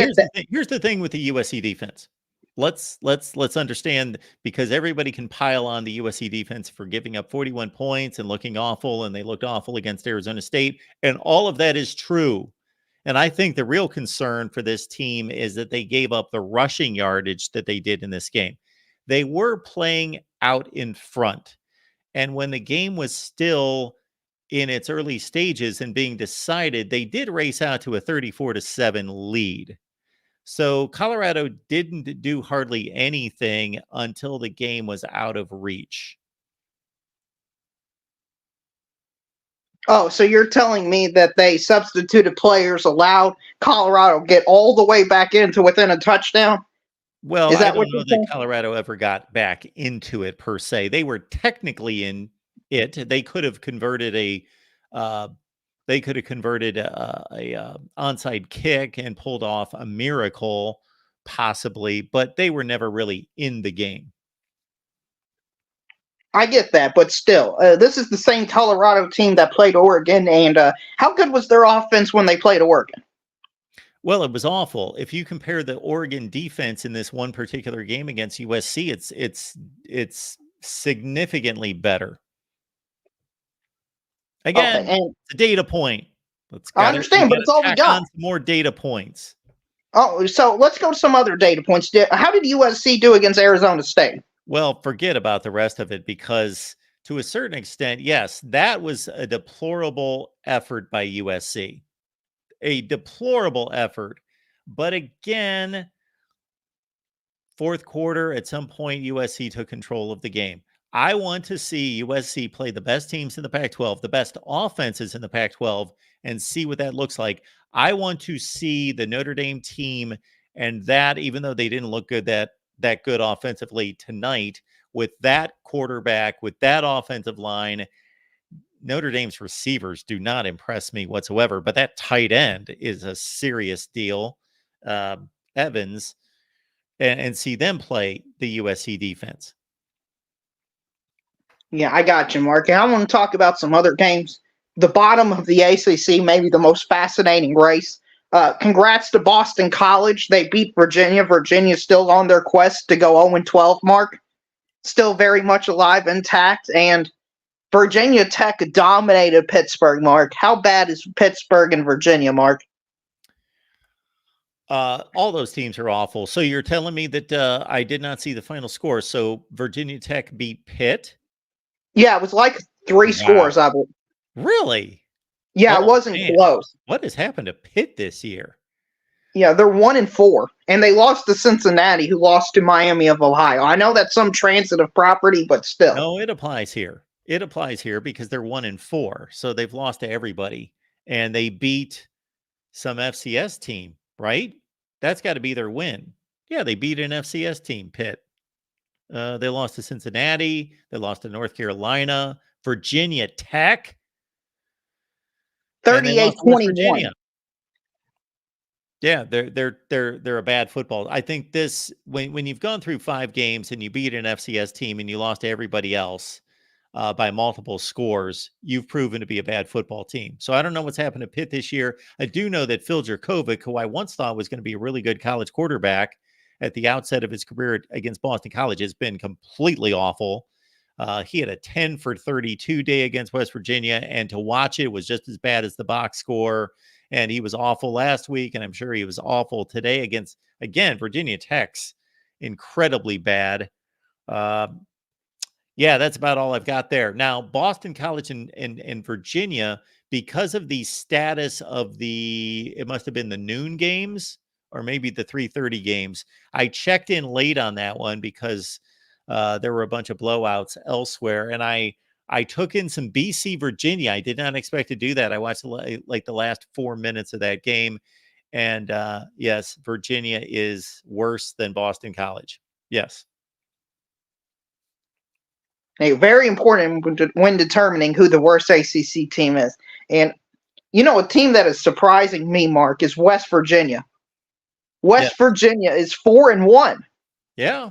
here's the thing with the USC defense. Let's understand, because everybody can pile on the USC defense for giving up 41 points and looking awful, and they looked awful against Arizona State, and all of that is true. And I think the real concern for this team is that they gave up the rushing yardage that they did in this game. They were playing out in front, and when the game was still in its early stages and being decided, they did race out to a 34-7 lead. So Colorado didn't do hardly anything until the game was out of reach. Oh, so you're telling me that they substituted players, allowed Colorado get all the way back into within a touchdown? Well, I don't know that Colorado ever got back into it per se. They were technically in it. They could have converted a onside kick and pulled off a miracle, possibly, but they were never really in the game. I get that, but still, this is the same Colorado team that played Oregon, and how good was their offense when they played Oregon? Well, it was awful. If you compare the Oregon defense in this one particular game against USC, it's significantly better. Again, it's a data point. I understand, but it's all we got. Some more data points. Oh, so let's go to some other data points. How did USC do against Arizona State? Well, forget about the rest of it, because to a certain extent, yes, that was a deplorable effort by USC. A deplorable effort. But again, fourth quarter, at some point, USC took control of the game. I want to see USC play the best teams in the Pac-12, the best offenses in the Pac-12, and see what that looks like. I want to see the Notre Dame team, and that, even though they didn't look good that good offensively tonight, with that quarterback, with that offensive line, Notre Dame's receivers do not impress me whatsoever, but that tight end is a serious deal, Evans, and see them play the USC defense. Yeah, I got you, Mark. And I want to talk about some other games. The bottom of the ACC, maybe the most fascinating race. Congrats to Boston College. They beat Virginia. Virginia's still on their quest to go 0-12, Mark. Still very much alive, intact, and Virginia Tech dominated Pittsburgh, Mark. How bad is Pittsburgh and Virginia, Mark? All those teams are awful. So you're telling me that I did not see the final score. So Virginia Tech beat Pitt? Yeah, it was like 3 scores, I believe. Really? Yeah, it wasn't close. What has happened to Pitt this year? Yeah, they're 1-4, and they lost to Cincinnati, who lost to Miami of Ohio. I know that's some transitive property, but still. No, it applies here. It applies here because they're 1-4, so they've lost to everybody, and they beat some FCS team, right? That's got to be their win. Yeah, they beat an FCS team, Pitt. They lost to Cincinnati. They lost to North Carolina, Virginia Tech, and they lost to West 38-21. Virginia. Yeah, they're a bad football. I think this when you've gone through 5 games and you beat an FCS team and you lost to everybody else by multiple scores, you've proven to be a bad football team. So I don't know what's happened to Pitt this year. I do know that Phil Jurkovec, who I once thought was going to be a really good college quarterback at the outset of his career against Boston College, has been completely awful. He had a 10 for 32 day against West Virginia, and to watch it was just as bad as the box score. And he was awful last week, and I'm sure he was awful today against, again, Virginia Tech's incredibly bad. Yeah, that's about all I've got there. Now, Boston College and Virginia, because of the status of it must have been the noon games or maybe the 3:30 games. I checked in late on that one because there were a bunch of blowouts elsewhere, and I took in some BC Virginia. I did not expect to do that. I watched like the last 4 minutes of that game, and yes, Virginia is worse than Boston College. Yes. Very important when determining who the worst ACC team is. And, a team that is surprising me, Mark, is West Virginia. West Virginia is 4-1. Yeah.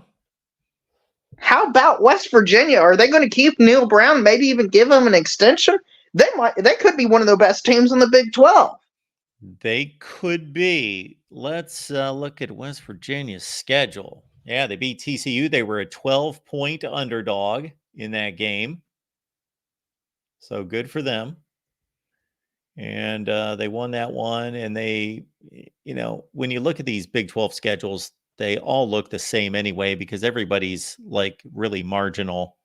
How about West Virginia? Are they going to keep Neil Brown, maybe even give him an extension? They could be one of the best teams in the Big 12. They could be. Let's look at West Virginia's schedule. Yeah, they beat TCU. They were a 12-point underdog in that game. So good for them. And they won that one. And they, when you look at these Big 12 schedules, they all look the same anyway, because everybody's like really marginal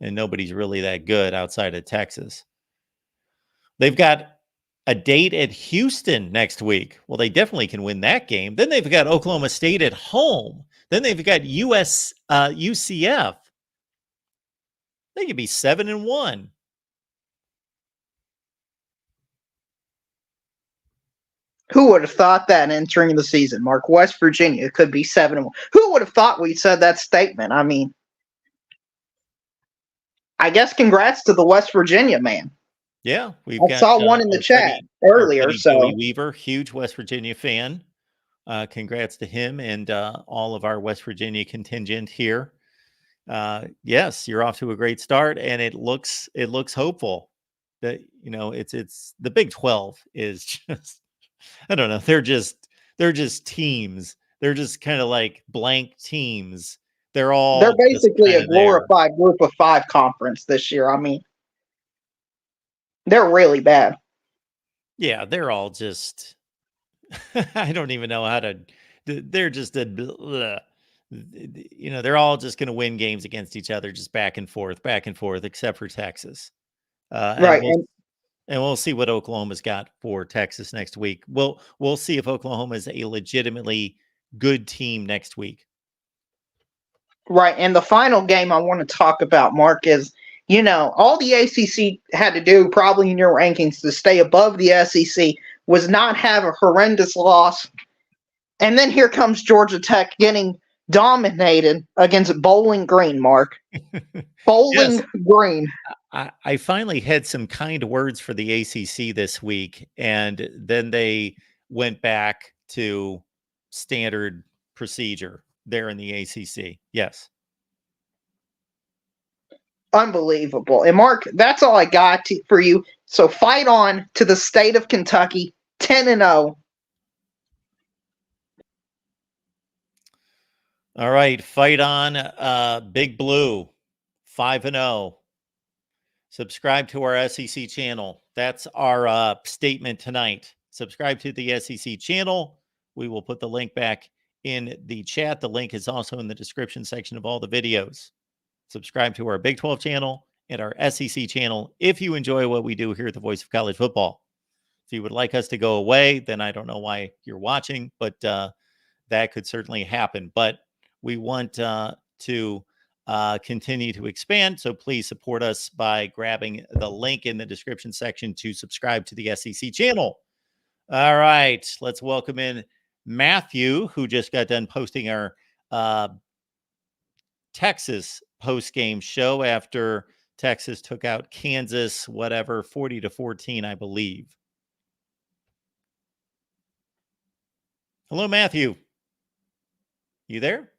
and nobody's really that good outside of Texas. They've got a date at Houston next week. Well, they definitely can win that game. Then they've got Oklahoma State at home. Then they've got UCF. They could be 7-1. Who would have thought that entering the season, Mark? West Virginia could be 7-1. Who would have thought we said that statement? I mean, I guess congrats to the West Virginia man. Yeah, I saw one in the chat earlier. So Joey Weaver, huge West Virginia fan. Congrats to him and all of our West Virginia contingent here. Yes, you're off to a great start, and it looks hopeful. That it's the Big 12 is just, I don't know, they're just teams. They're just kind of like blank teams. They're basically a glorified Group of 5 conference this year. I mean, they're really bad. Yeah, they're all just I don't even know how to. They're just they're all just going to win games against each other, just back and forth, except for Texas. Right. And we'll see what Oklahoma's got for Texas next week. We'll see if Oklahoma is a legitimately good team next week. Right. And the final game I want to talk about, Mark, is, all the ACC had to do probably in your rankings to stay above the SEC was not have a horrendous loss. And then here comes Georgia Tech getting dominated against Bowling Green, Mark. Bowling Green. I finally had some kind words for the ACC this week, and then they went back to standard procedure there in the ACC. Yes. Unbelievable. And Mark, that's all I got for you. So fight on to the state of Kentucky, 10-0. All right, fight on, Big Blue, 5-0. Subscribe to our SEC channel. That's our statement tonight. Subscribe to the SEC channel. We will put the link back in the chat. The link is also in the description section of all the videos. Subscribe to our Big 12 channel and our SEC channel if you enjoy what we do here at the Voice of College Football. If you would like us to go away, then I don't know why you're watching, but that could certainly happen. But we want to continue to expand, so please support us by grabbing the link in the description section to subscribe to the SEC channel. All right, let's welcome in Matthew, who just got done posting our Texas post-game show after Texas took out Kansas, 40-14, I believe. Hello, Matthew. You there?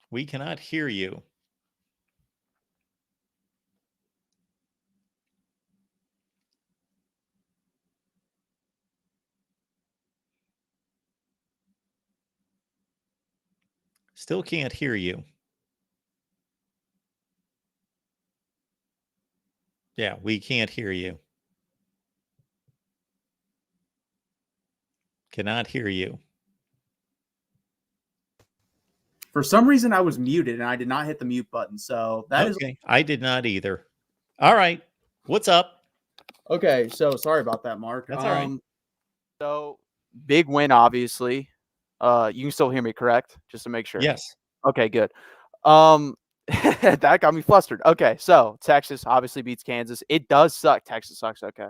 We cannot hear you. Still can't hear you. Yeah, we can't hear you. Cannot hear you. For some reason, I was muted and I did not hit the mute button. So that is okay. I did not either. All right. What's up? okay. So sorry about that, Mark. That's all right. So big win, obviously. You can still hear me, correct? Just to make sure. Yes. Okay, good. That got me flustered. Okay, so Texas obviously beats Kansas. It does suck. Texas sucks. Okay.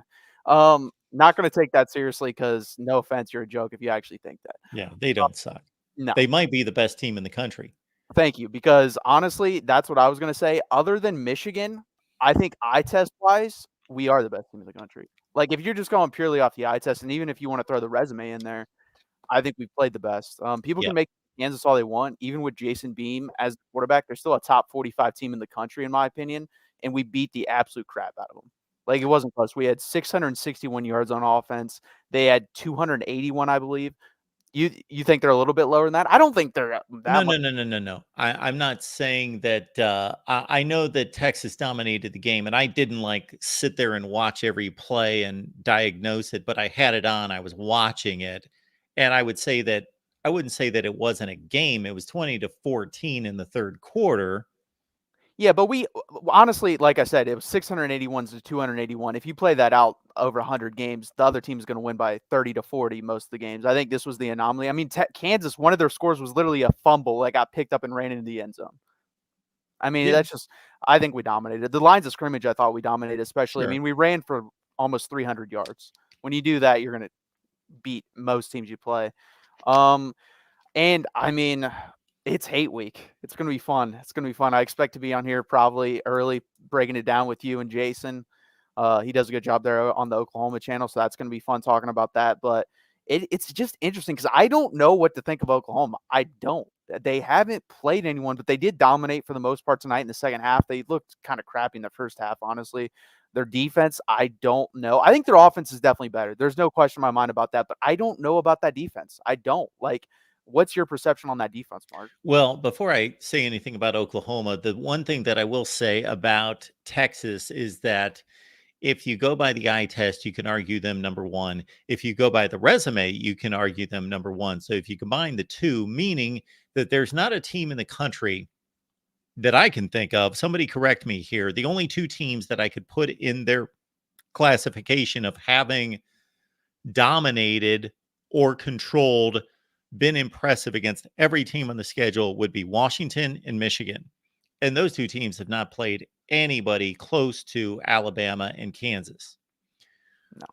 Not going to take that seriously because no offense, you're a joke if you actually think that. Yeah, they don't suck. No. They might be the best team in the country. Thank you, because honestly, that's what I was going to say. Other than Michigan, I think eye test wise, we are the best team in the country. Like if you're just going purely off the eye test, and even if you want to throw the resume in there, I think we've played the best. People can make Kansas all they want. Even with Jason Beam as the quarterback, they're still a top 45 team in the country, in my opinion, and we beat the absolute crap out of them. Like, it wasn't close. We had 661 yards on offense. They had 281, I believe. You think they're a little bit lower than that? I don't think they're that much. No. I'm not saying that. I know that Texas dominated the game, and I didn't sit there and watch every play and diagnose it, but I had it on. I was watching it, and I wouldn't say that it wasn't a game. It was 20-14 in the third quarter. Yeah, but we honestly, like I said, it was 681 to 281. If you play that out over 100 games, the other team is going to win by 30-40 most of the games. I think this was the anomaly. I mean, Kansas, one of their scores was literally a fumble that got picked up and ran into the end zone. I mean, that's just, I think we dominated. The lines of scrimmage, I thought we dominated, especially. Sure. I mean, we ran for almost 300 yards. When you do that, you're going to beat most teams you play. And I mean, it's hate week. It's going to be fun. I expect to be on here probably early, breaking it down with you and Jason. He does a good job there on the Oklahoma channel, so that's going to be fun talking about that. But it's just interesting because I don't know what to think of Oklahoma. I don't. They haven't played anyone, but they did dominate for the most part tonight in the second half. They looked kind of crappy in the first half, honestly. Their defense, I don't know. I think their offense is definitely better. There's no question in my mind about that, but I don't know about that defense. I don't. What's your perception on that defense, Mark? Well, before I say anything about Oklahoma, the one thing that I will say about Texas is that if you go by the eye test, you can argue them number one. If you go by the resume, you can argue them number one. So if you combine the two, meaning that there's not a team in the country that I can think of, somebody correct me here, the only two teams that I could put in their classification of having dominated or controlled, been impressive against every team on the schedule would be Washington and Michigan. And those two teams have not played anybody close to Alabama and Kansas. No.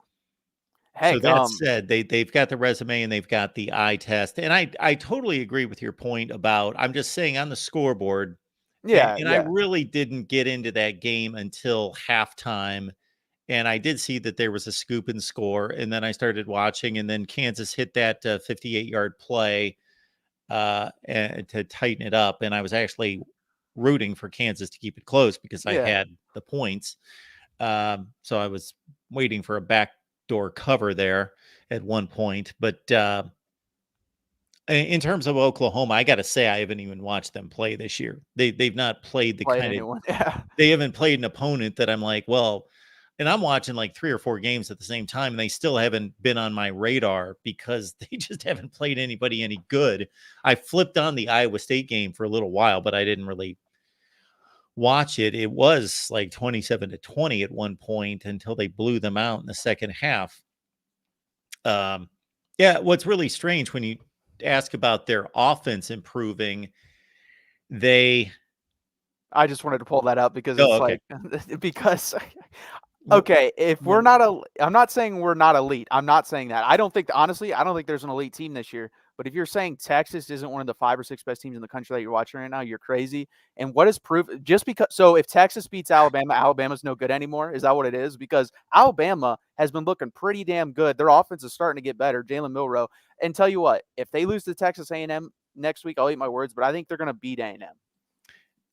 Heck, so that said, they've got the resume and they've got the eye test. And I totally agree with your point about, I'm just saying on the scoreboard. Yeah. And I really didn't get into that game until halftime. And I did see that there was a scoop and score. And then I started watching, and then Kansas hit that 58-yard play and to tighten it up. And I was actually rooting for Kansas to keep it close because I had the points. So I was waiting for a backdoor cover there at one point. But in terms of Oklahoma, I got to say, I haven't even watched them play this year. They've not played they haven't played an opponent that I'm like, well, and I'm watching 3 or 4 games at the same time, and they still haven't been on my radar because they just haven't played anybody any good. I flipped on the Iowa State game for a little while, but I didn't really watch it. It was 27-20 at one point until they blew them out in the second half. What's really strange when you ask about their offense improving, I just wanted to pull that up because because okay, if we're not I'm not saying we're not elite. I'm not saying that. Honestly, I don't think there's an elite team this year. But if you're saying Texas isn't one of the 5 or 6 best teams in the country that you're watching right now, you're crazy. And what is proof? Just because, so if Texas beats Alabama, Alabama's no good anymore. Is that what it is? Because Alabama has been looking pretty damn good. Their offense is starting to get better. Jalen Milroe. And tell you what, if they lose to Texas A&M next week, I'll eat my words, but I think they're going to beat A&M.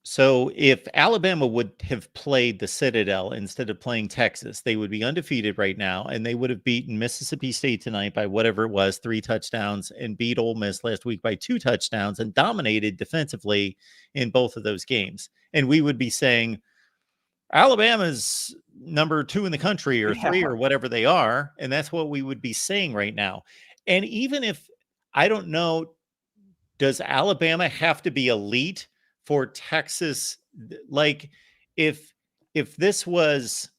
So if Alabama would have played the Citadel instead of playing Texas, they would be undefeated right now, and they would have beaten Mississippi State tonight by whatever it was, 3 touchdowns, and beat Ole Miss last week by 2 touchdowns and dominated defensively in both of those games. And we would be saying Alabama's number 2 in the country or 3 or whatever they are, and that's what we would be saying right now. And even if, I don't know, does Alabama have to be elite for Texas? Like if this was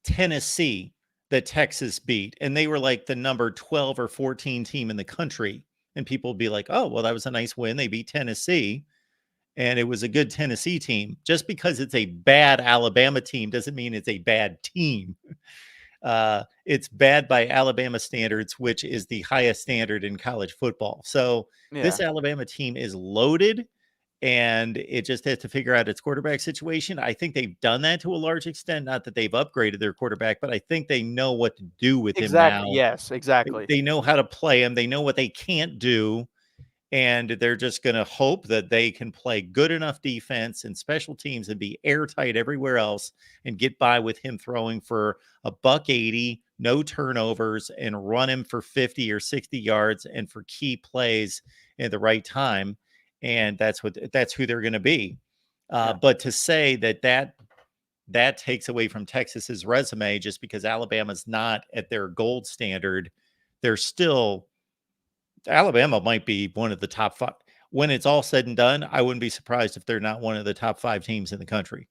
Tennessee that Texas beat and they were like the number 12 or 14 team in the country, and people would be like, oh, well, that was a nice win. They beat Tennessee and it was a good Tennessee team. Just because it's a bad Alabama team doesn't mean it's a bad team. It's bad by Alabama standards, which is the highest standard in college football. So this Alabama team is loaded, and it just has to figure out its quarterback situation. I think they've done that to a large extent. Not that they've upgraded their quarterback, but I think they know what to do with him now. Yes, exactly. They know how to play him. They know what they can't do. And they're just going to hope that they can play good enough defense and special teams and be airtight everywhere else and get by with him throwing for $180, no turnovers, and run him for 50 or 60 yards and for key plays at the right time. And that's who they're going to be. But to say that takes away from Texas's resume just because Alabama's not at their gold standard, they're still. Alabama might be one of the top 5. When it's all said and done, I wouldn't be surprised if they're not one of the top 5 teams in the country.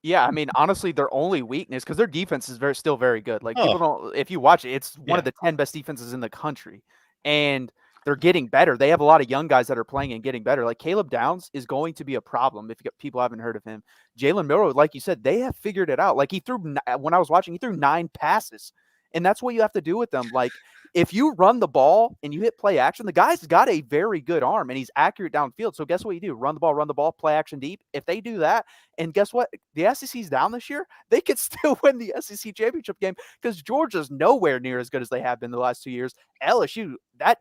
Yeah, I mean, honestly, their only weakness, because their defense is still very good. Like people don't, if you watch it, it's one of the 10 best defenses in the country, and they're getting better. They have a lot of young guys that are playing and getting better. Like Caleb Downs is going to be a problem if people haven't heard of him. Jalen Milroe, like you said, they have figured it out. Like when I was watching, he threw 9 passes, and that's what you have to do with them. Like if you run the ball and you hit play action, the guy's got a very good arm and he's accurate downfield. So guess what you do? Run the ball, play action deep. If they do that, and guess what? The SEC's down this year. They could still win the SEC championship game because Georgia's nowhere near as good as they have been the last 2 years. LSU, that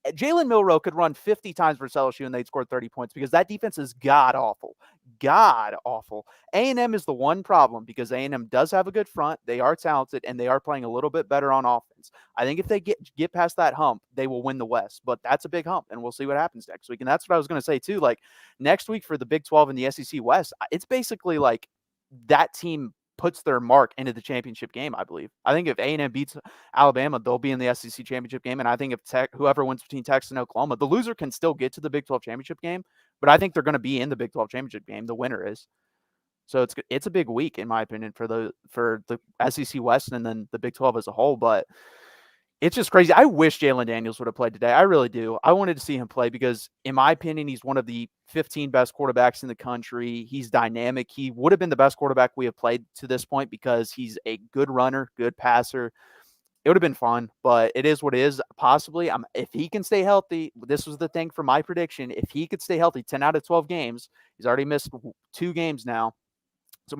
Jalen Milroe could run 50 times versus LSU and they'd score 30 points because that defense is god-awful. God-awful. A&M is the one problem because A&M does have a good front. They are talented, and they are playing a little bit better on offense. I think if they get past that hump, they will win the West. But that's a big hump, and we'll see what happens next week. And that's what I was going to say, too. Like, next week for the Big 12 and the SEC West, it's basically like that team puts their mark into the championship game, I believe. I think if A&M beats Alabama, they'll be in the SEC championship game. And I think if whoever wins between Texas and Oklahoma, the loser can still get to the Big 12 championship game. But I think they're going to be in the Big 12 championship game. The winner is. So it's a big week, in my opinion, for the SEC West and then the Big 12 as a whole. But it's just crazy. I wish Jalen Daniels would have played today. I really do. I wanted to see him play because, in my opinion, he's one of the 15 best quarterbacks in the country. He's dynamic. He would have been the best quarterback we have played to this point because he's a good runner, good passer. It would have been fun, but it is what it is. Possibly, if he can stay healthy, this was the thing for my prediction. If he could stay healthy 10 out of 12 games, he's already missed 2 games now. So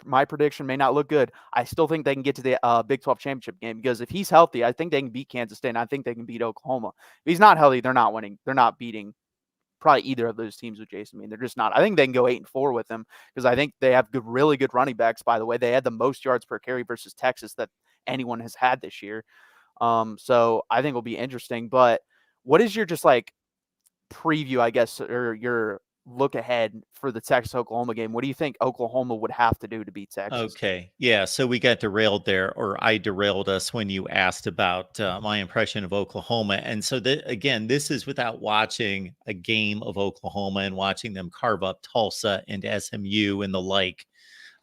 my prediction may not look good. I still think they can get to the Big 12 championship game because if he's healthy, I think they can beat Kansas State, and I think they can beat Oklahoma. If he's not healthy, they're not winning. They're not beating probably either of those teams with Jason Mean. They're just not. I think they can go 8-4 with them because I think they have really good running backs, by the way. They had the most yards per carry versus Texas that anyone has had this year. So I think it'll be interesting. But what is your just like preview, I guess, or your look ahead for the Texas-Oklahoma game? What do you think Oklahoma would have to do to beat Texas? Okay. Yeah. So we got derailed there, or I derailed us when you asked about my impression of Oklahoma. And so again, this is without watching a game of Oklahoma and watching them carve up Tulsa and SMU and the like.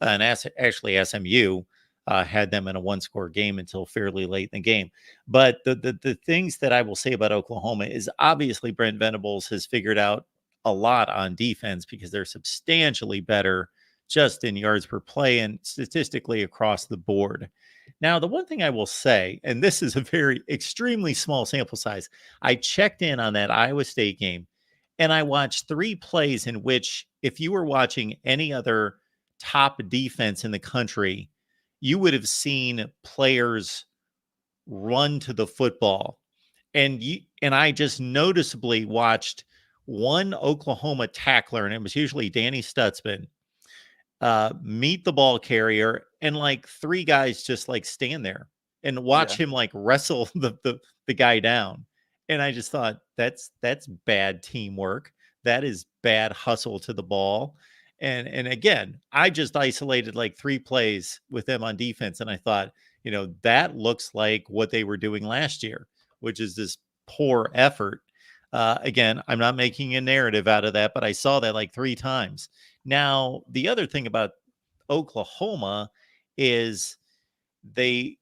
And actually SMU had them in a 1-score game until fairly late in the game. But the things that I will say about Oklahoma is obviously Brent Venables has figured out a lot on defense because they're substantially better just in yards per play and statistically across the board. Now, the one thing I will say, and this is a very extremely small sample size, I checked in on that Iowa State game and I watched 3 plays in which, if you were watching any other top defense in the country, you would have seen players run to the football. And I just noticeably watched one Oklahoma tackler, and it was usually Danny Stutzman, meet the ball carrier, and like 3 guys just like stand there and watch him like wrestle the guy down. And I just thought that's bad teamwork. That is bad hustle to the ball. And again, I just isolated like 3 plays with them on defense, and I thought, that looks like what they were doing last year, which is this poor effort. Again, I'm not making a narrative out of that, but I saw that like 3 times. Now, the other thing about Oklahoma is they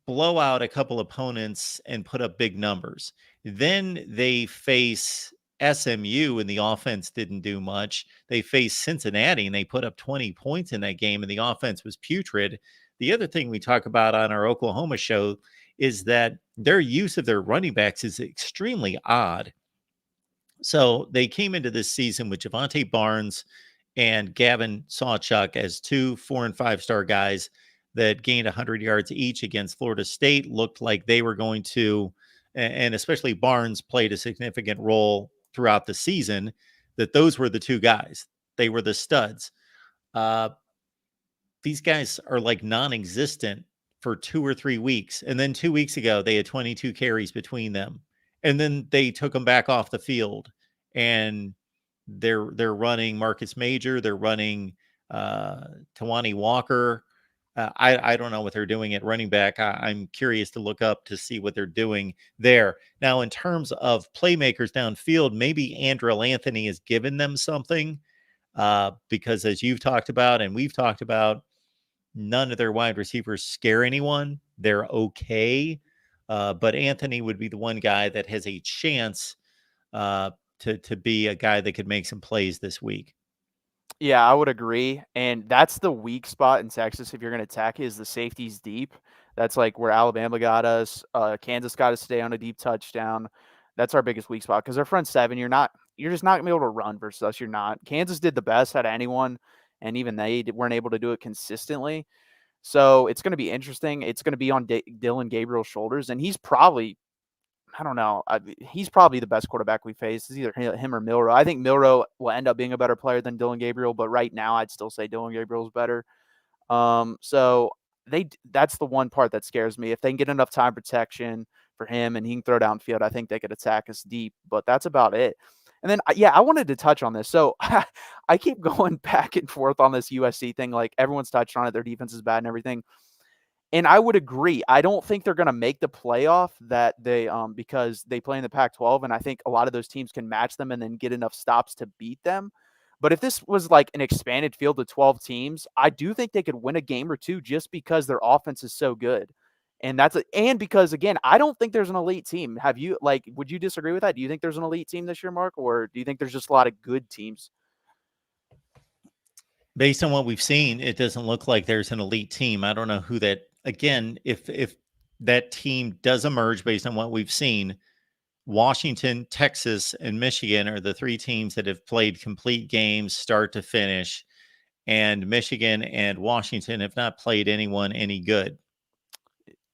blow out a couple opponents and put up big numbers. Then they face SMU and the offense didn't do much. They faced Cincinnati and they put up 20 points in that game and the offense was putrid. The other thing we talk about on our Oklahoma show is that their use of their running backs is extremely odd. So they came into this season with Javante Barnes and Gavin Sawchuk as 2 4 and 5-star guys that gained 100 yards each against Florida State. Looked like they were going to, and especially Barnes played a significant role throughout the season, that those were the 2 guys. They were the studs. These guys are like non-existent for 2 or 3 weeks. And then 2 weeks ago, they had 22 carries between them. And then they took them back off the field, and they're running Marcus Major. They're running Tawani Walker. I don't know what they're doing at running back. I'm curious to look up to see what they're doing there. Now, in terms of playmakers downfield, maybe Andrell Anthony has given them something because, as you've talked about and we've talked about, none of their wide receivers scare anyone. They're okay. But Anthony would be the one guy that has a chance to be a guy that could make some plays this week. Yeah, I would agree. And that's the weak spot in Texas if you're going to attack is the safeties deep. That's like where Alabama got us. Kansas got to stay on a deep touchdown. That's our biggest weak spot because their front 7, you're just not going to be able to run versus us. You're not. Kansas did the best out of anyone, and even they weren't able to do it consistently. So it's going to be interesting. It's going to be on Dylan Gabriel's shoulders, and he's probably, I don't know, he's probably the best quarterback we face. It's either him or Milroe. I think Milroe will end up being a better player than Dylan Gabriel, but right now I'd still say Dylan Gabriel's better. So that's the one part that scares me. If they can get enough time protection for him and he can throw downfield, I think they could attack us deep, but that's about it. And then, I wanted to touch on this. So I keep going back and forth on this USC thing. Like everyone's touched on it. Their defense is bad and everything. And I would agree. I don't think they're going to make the playoff that they because they play in the Pac-12, and I think a lot of those teams can match them and then get enough stops to beat them. But if this was like an expanded field of 12 teams, I do think they could win a game or 2 just because their offense is so good. And and because again, I don't think there's an elite team. Would you disagree with that? Do you think there's an elite team this year, Mark, or do you think there's just a lot of good teams? Based on what we've seen, it doesn't look like there's an elite team. I don't know who that, again, if that team does emerge based on what we've seen, Washington, Texas, and Michigan are the 3 teams that have played complete games start to finish. And Michigan and Washington have not played anyone any good.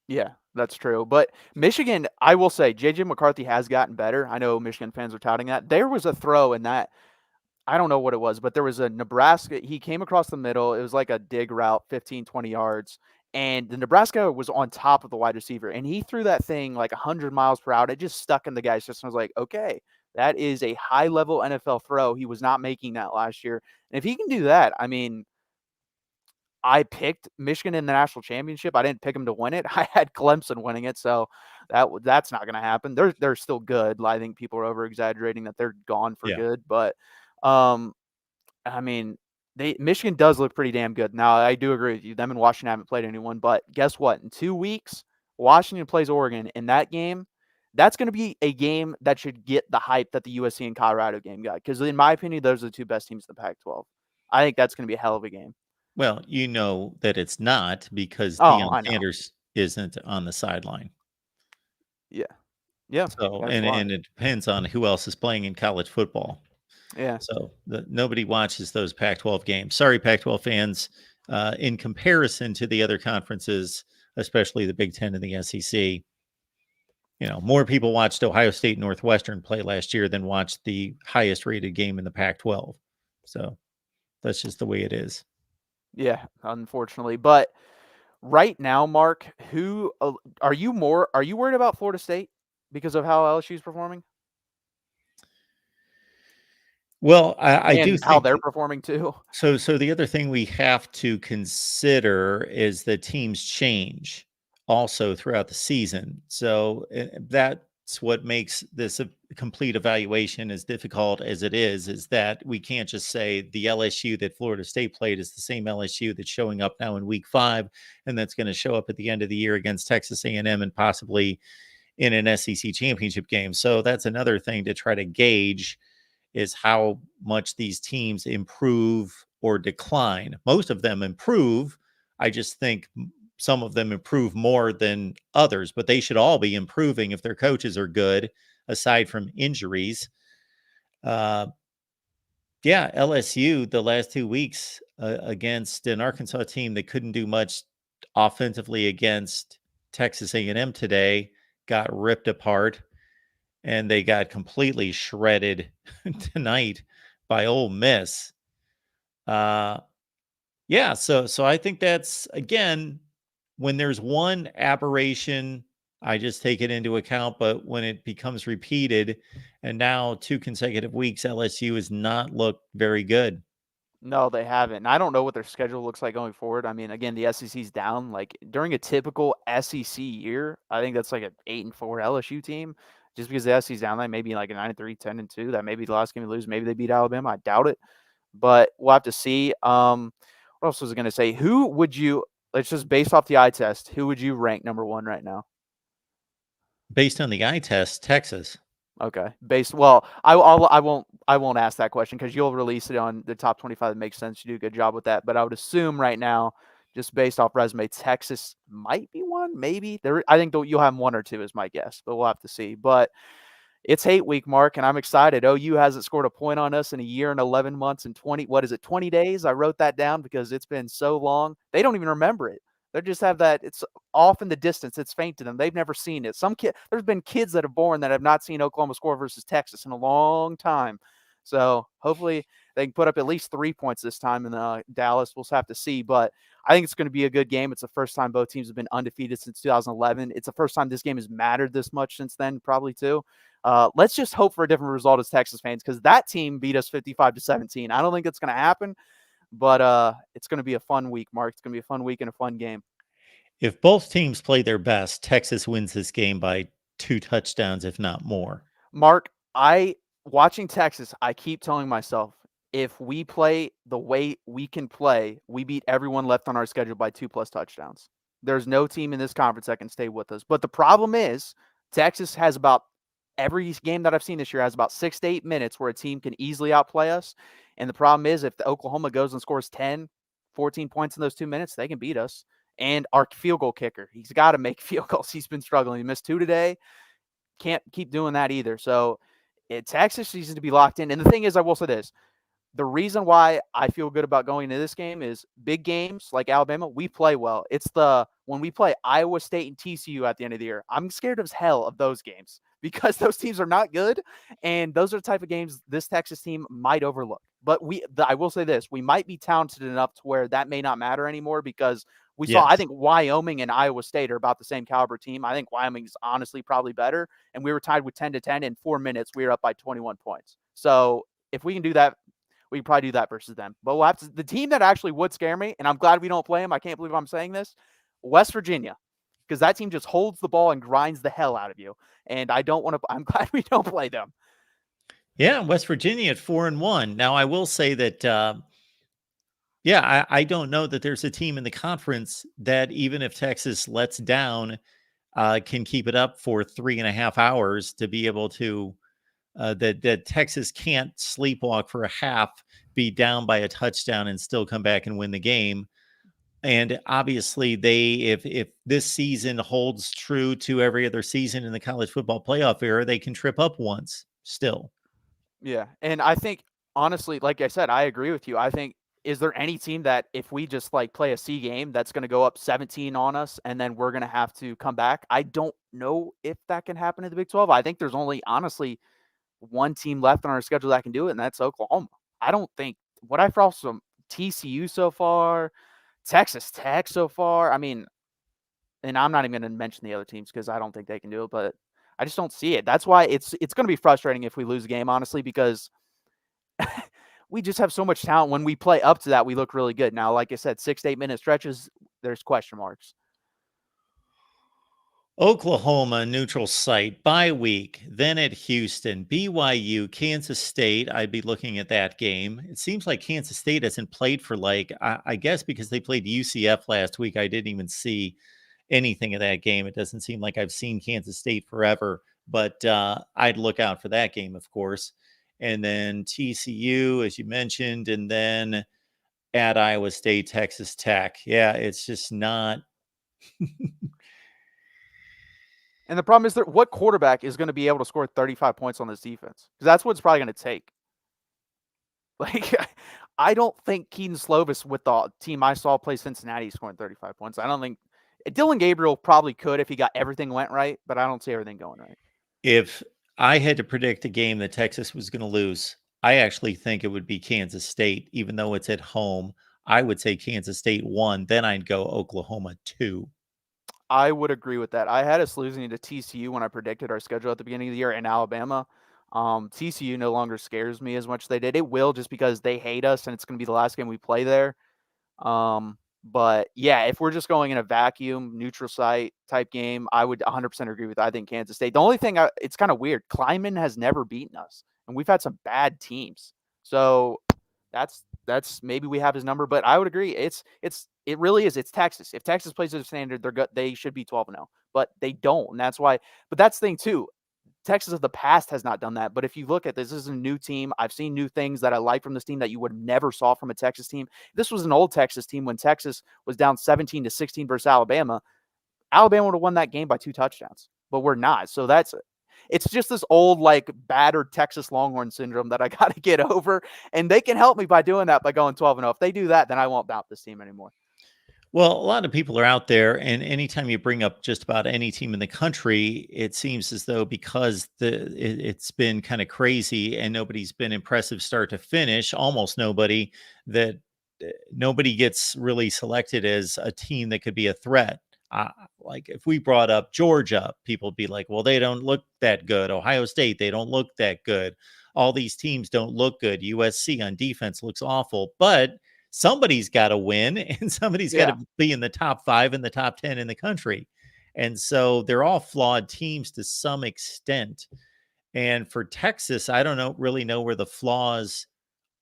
Yeah, that's true. But Michigan, I will say, J.J. McCarthy has gotten better. I know Michigan fans are touting that. There was a throw in that. I don't know what it was, but there was a Nebraska. He came across the middle. It was like a dig route, 15, 20 yards. And the Nebraska was on top of the wide receiver. And he threw that thing like 100 miles per hour. It just stuck in the guy's system. I was like, okay, that is a high-level NFL throw. He was not making that last year. And if he can do that, I mean, I picked Michigan in the national championship. I didn't pick them to win it. I had Clemson winning it, so that's not going to happen. They're still good. I think people are over-exaggerating that they're gone for good. But, I mean, Michigan does look pretty damn good. Now, I do agree with you. Them and Washington haven't played anyone. But guess what? In 2 weeks, Washington plays Oregon. In that game, that's going to be a game that should get the hype that the USC and Colorado game got. Because in my opinion, those are the 2 best teams in the Pac-12. I think that's going to be a hell of a game. Well, you know that it's not because Oh, Deion I know. Sanders isn't on the sideline. Yeah. Yeah. So, That's why. and it depends on who else is playing in college football. Yeah. So nobody watches those Pac-12 games. Sorry, Pac-12 fans. In comparison to the other conferences, especially the Big Ten and the SEC, more people watched Ohio State Northwestern play last year than watched the highest rated game in the Pac-12. So that's just the way it is. Yeah, unfortunately. But right now, Mark, who are you worried about Florida State because of how LSU is performing? Well, I do And how think they're performing too. so. So the other thing we have to consider is that teams change also throughout the season. So that's what makes this a complete evaluation as difficult as it is that we can't just say the LSU that Florida State played is the same LSU that's showing up now in week 5, and that's going to show up at the end of the year against Texas A&M and possibly in an SEC championship game. So that's another thing to try to gauge is how much these teams improve or decline. Most of them improve. I just think some of them improve more than others, but they should all be improving if their coaches are good, aside from injuries. Yeah, LSU the last 2 weeks against an Arkansas team that couldn't do much offensively against Texas A&M today got ripped apart, and they got completely shredded tonight by Ole Miss. Yeah, so I think that's again when there's one aberration, I just take it into account. But when it becomes repeated, and now 2 consecutive weeks, LSU has not looked very good. No, they haven't. And I don't know what their schedule looks like going forward. I mean, again, the SEC's down. Like during a typical SEC year, I think that's like an 8-4 LSU team. Just because the SEC's down, like maybe like a 9-3, 10-2. That may be the last game they lose. Maybe they beat Alabama. I doubt it. But we'll have to see. What else was I going to say? Who would you? Let's just based off the eye test. Who would you rank number 1 right now? Based on the eye test, Texas. Okay. Well, I won't ask that question because you'll release it on the top 25. That makes sense. You do a good job with that. But I would assume right now, just based off resume, Texas might be 1, maybe. I think you'll have 1 or 2 is my guess, but we'll have to see. But it's hate week, Mark, and I'm excited. OU hasn't scored a point on us in a year and 11 months and 20 days? I wrote that down because it's been so long. They don't even remember it. They just have that. It's off in the distance. It's faint to them. They've never seen it. There's been kids that are born that have not seen Oklahoma score versus Texas in a long time. So hopefully they can put up at least 3 points this time in Dallas. We'll have to see. But I think it's going to be a good game. It's the first time both teams have been undefeated since 2011. It's the first time this game has mattered this much since then, probably too. Let's just hope for a different result as Texas fans because that team beat us 55-17. I don't think it's going to happen. But it's going to be a fun week, Mark. It's going to be a fun week and a fun game. If both teams play their best, Texas wins this game by 2 touchdowns, if not more. Mark, watching Texas, I keep telling myself, if we play the way we can play, we beat everyone left on our schedule by 2+ touchdowns. There's no team in this conference that can stay with us. But the problem is Texas has about every game that I've seen this year has about 6 to 8 minutes where a team can easily outplay us. And the problem is if the Oklahoma goes and scores 10, 14 points in those 2 minutes, they can beat us. And our field goal kicker, he's got to make field goals. He's been struggling. He missed 2 today. Can't keep doing that either. So Texas needs to be locked in. And the thing is, I will say this. The reason why I feel good about going into this game is big games like Alabama, we play well. It's when we play Iowa State and TCU at the end of the year, I'm scared as hell of those games because those teams are not good. And those are the type of games this Texas team might overlook. But I will say this, we might be talented enough to where that may not matter anymore because we saw, I think Wyoming and Iowa State are about the same caliber team. I think Wyoming's honestly probably better. And we were tied with 10-10 in 4 minutes. We were up by 21 points. So if we can do that, we can probably do that versus them. But we'll have to, the team that actually would scare me, and I'm glad we don't play them. I can't believe I'm saying this. West Virginia, because that team just holds the ball and grinds the hell out of you. And I'm glad we don't play them. Yeah, West Virginia at 4-1. Now, I will say that, I don't know that there's a team in the conference that even if Texas lets down, can keep it up for 3.5 hours to be able to that Texas can't sleepwalk for a half, be down by a touchdown, and still come back and win the game. And obviously, if this season holds true to every other season in the college football playoff era, they can trip up once still. Yeah. And I think, honestly, like I said, I agree with you. I think, is there any team that if we just like play a C game that's going to go up 17 on us and then we're going to have to come back? I don't know if that can happen in the Big 12. I think there's only, honestly, one team left on our schedule that can do it, and that's Oklahoma. I don't think what I've heard from TCU so far, Texas Tech so far. I mean, and I'm not even going to mention the other teams because I don't think they can do it, but I just don't see it. That's why it's going to be frustrating if we lose a game, honestly, because we just have so much talent. When we play up to that, we look really good. Now, like I said, 6 to 8 minute stretches, there's question marks. Oklahoma, neutral site, bye week, then at Houston, BYU, Kansas State. I'd be looking at that game. It seems like Kansas State hasn't played for I guess because they played UCF last week, I didn't even see anything of that game. It doesn't seem like I've seen Kansas State forever, but I'd look out for that game, of course. And then TCU, as you mentioned, and then at Iowa State, Texas Tech. Yeah, it's just not. And the problem is that what quarterback is going to be able to score 35 points on this defense? Because that's what it's probably going to take. Like, I don't think Keaton Slovis with the team I saw play Cincinnati scoring 35 points. I don't think Dylan Gabriel probably could if he got everything went right, but I don't see everything going right. If I had to predict a game that Texas was going to lose, I actually think it would be Kansas State, even though it's at home. I would say Kansas State 1, then I'd go Oklahoma 2. I would agree with that. I had us losing to TCU when I predicted our schedule at the beginning of the year in Alabama. TCU no longer scares me as much as they did. It will, just because they hate us and it's going to be the last game we play there. But yeah, if we're just going in a vacuum, neutral site type game, I would 100% agree with that. I think Kansas State. The only thing, it's kind of weird. Kleiman has never beaten us, and we've had some bad teams. So that's maybe we have his number, but I would agree. It really is. It's Texas. If Texas plays to the standard, they should be 12-0, but they don't, and that's why. But that's the thing too. Texas of the past has not done that. But if you look at this is a new team. I've seen new things that I like from this team that you would have never saw from a Texas team. This was an old Texas team when Texas was down 17-16 versus Alabama. Alabama would have won that game by 2 touchdowns, but we're not. So it's just this old, like, battered Texas Longhorn syndrome that I got to get over. And they can help me by doing that, by going 12-0. If they do that, then I won't doubt this team anymore. Well, a lot of people are out there, and anytime you bring up just about any team in the country, it seems as though because it's been kind of crazy and nobody's been impressive start to finish, almost nobody, that nobody gets really selected as a team that could be a threat. Like if we brought up Georgia, people would be like, well, they don't look that good. Ohio State, they don't look that good. All these teams don't look good. USC on defense looks awful, but somebody's got to win and somebody's got to be in the top 5 and the top 10 in the country. And so they're all flawed teams to some extent. And for Texas, I don't really know where the flaws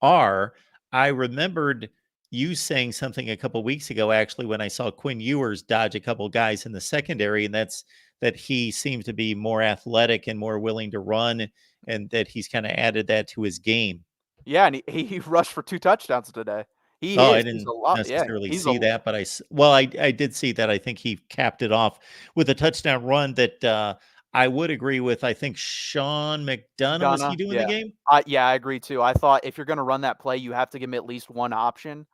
are. I remembered you saying something a couple weeks ago, actually, when I saw Quinn Ewers dodge a couple guys in the secondary, and that's that he seems to be more athletic and more willing to run, and that he's kind of added that to his game. Yeah, and he rushed for 2 touchdowns today. I didn't necessarily see that, but I did see that. I think he capped it off with a touchdown run that I would agree with. I think Sean McDonough, was he doing the game? Yeah, I agree too. I thought if you're going to run that play, you have to give him at least one option.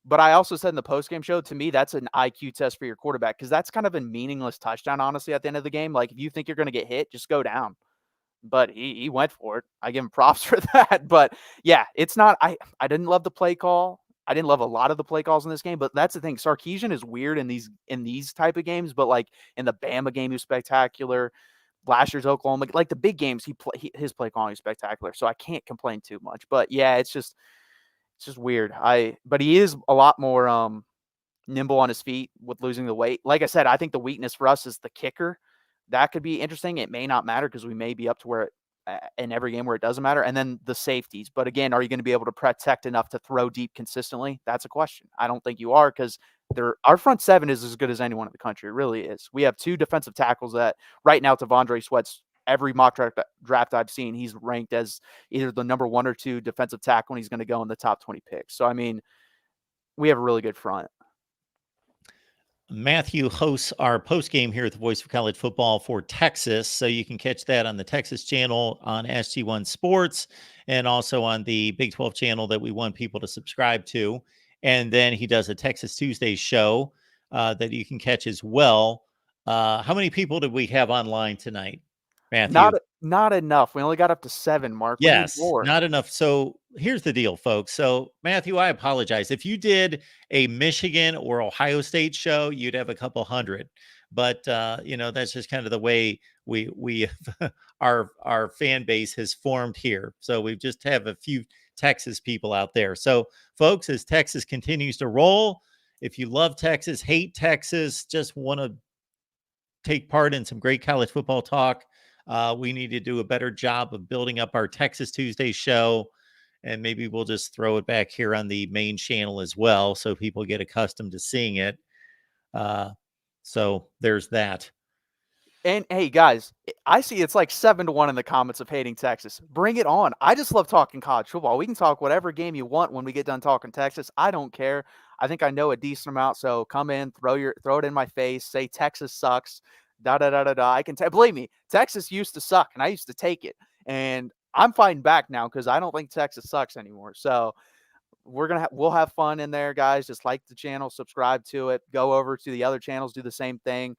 But I also said in the postgame show, to me, that's an IQ test for your quarterback, because that's kind of a meaningless touchdown, honestly, at the end of the game. Like, if you think you're going to get hit, just go down. But he went for it. I give him props for that. But yeah, it's not. I didn't love the play call. I didn't love a lot of the play calls in this game, but that's the thing. Sarkisian is weird in these type of games, but like in the Bama game, he was spectacular. Last year's Oklahoma, like the big games, his play calling is spectacular. So I can't complain too much. But yeah, it's just weird. But he is a lot more nimble on his feet with losing the weight. Like I said, I think the weakness for us is the kicker. That could be interesting. It may not matter because we may be up to where in every game where it doesn't matter. And then the safeties. But again, are you going to be able to protect enough to throw deep consistently? That's a question. I don't think you are, because our front 7 is as good as anyone in the country. It really is. We have 2 defensive tackles that right now Tavondre Sweat's every mock draft I've seen, he's ranked as either the number 1 or 2 defensive tackle, and he's going to go in the top 20 picks. So, I mean, we have a really good front. Matthew hosts our post game here at the Voice of College Football for Texas. So you can catch that on the Texas channel on SG1 Sports and also on the Big 12 channel that we want people to subscribe to. And then he does a Texas Tuesday show that you can catch as well. How many people did we have online tonight, Matthew? Not enough. We only got up to 7, Mark. Yes, not enough. So here's the deal, folks. So Matthew, I apologize. If you did a Michigan or Ohio State show, you'd have a couple hundred. But that's just kind of the way we our fan base has formed here. So we just have a few Texas people out there. So folks, as Texas continues to roll, if you love Texas, hate Texas, just want to take part in some great college football talk, we need to do a better job of building up our Texas Tuesday show. And maybe we'll just throw it back here on the main channel as well, so people get accustomed to seeing it. So there's that. And hey, guys, I see it's like 7-1 in the comments of hating Texas. Bring it on. I just love talking college football. We can talk whatever game you want when we get done talking Texas. I don't care. I think I know a decent amount. So come in, throw it in my face, say Texas sucks. Da da da da da. I can believe me. Texas used to suck, and I used to take it. And I'm fighting back now because I don't think Texas sucks anymore. So we'll have fun in there, guys. Just like the channel, subscribe to it. Go over to the other channels, do the same thing.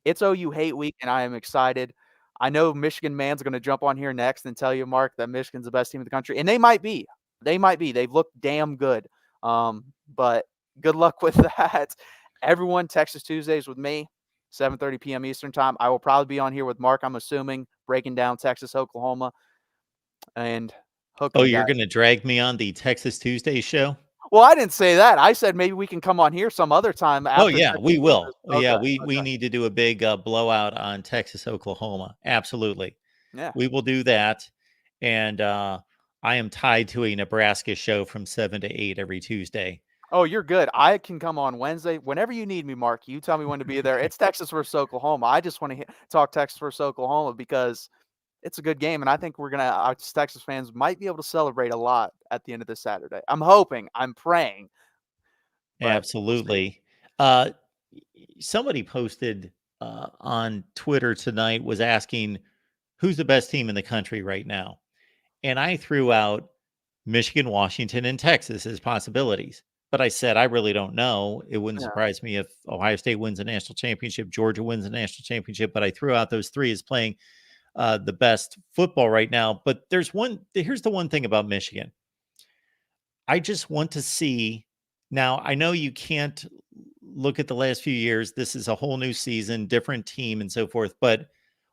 It's OU Hate Week, and I am excited. I know Michigan Man's going to jump on here next and tell you, Mark, that Michigan's the best team in the country, and they might be. They've looked damn good. But good luck with that. Everyone, Texas Tuesdays with me, 7:30 p.m. Eastern time. I will probably be on here with Mark, I'm assuming, breaking down Texas, Oklahoma, and you're going to drag me on the Texas Tuesday show? Well, I didn't say that. I said maybe we can come on here some other time. Oh, yeah, we will. Okay. Yeah, we need to do a big blowout on Texas, Oklahoma. Absolutely. Yeah. We will do that. And I am tied to a Nebraska show from 7 to 8 every Tuesday. Oh, you're good. I can come on Wednesday. Whenever you need me, Mark, you tell me when to be there. It's Texas versus Oklahoma. I just want to talk Texas versus Oklahoma because it's a good game, and I think our Texas fans might be able to celebrate a lot at the end of this Saturday. I'm hoping. I'm praying. Absolutely. Somebody posted on Twitter tonight, was asking who's the best team in the country right now. And I threw out Michigan, Washington, and Texas as possibilities. But I said, I really don't know. It wouldn't surprise me if Ohio State wins a national championship, Georgia wins a national championship. But I threw out those three as playing the best football right now. But here's the one thing about Michigan. I just want to see. Now, I know you can't look at the last few years. This is a whole new season, different team and so forth. But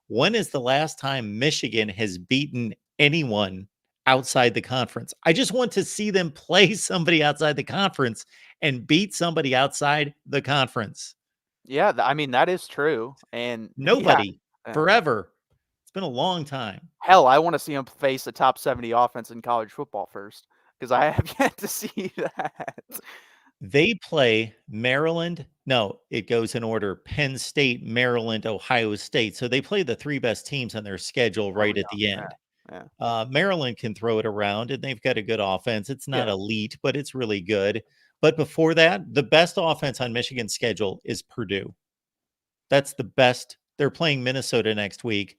when is the last time Michigan has beaten anyone outside the conference? I just want to see them play somebody outside the conference and beat somebody outside the conference. Yeah, I mean, that is true. And nobody forever. It's been a long time. Hell, I want to see them face a top 70 offense in college football first, because I have yet to see that. They play Maryland. No, it goes in order: Penn State, Maryland, Ohio State. So they play the three best teams on their schedule right at the end. Yeah. Maryland can throw it around, and they've got a good offense. It's not elite, but it's really good. But before that, the best offense on Michigan's schedule is Purdue. That's the best. They're playing Minnesota next week.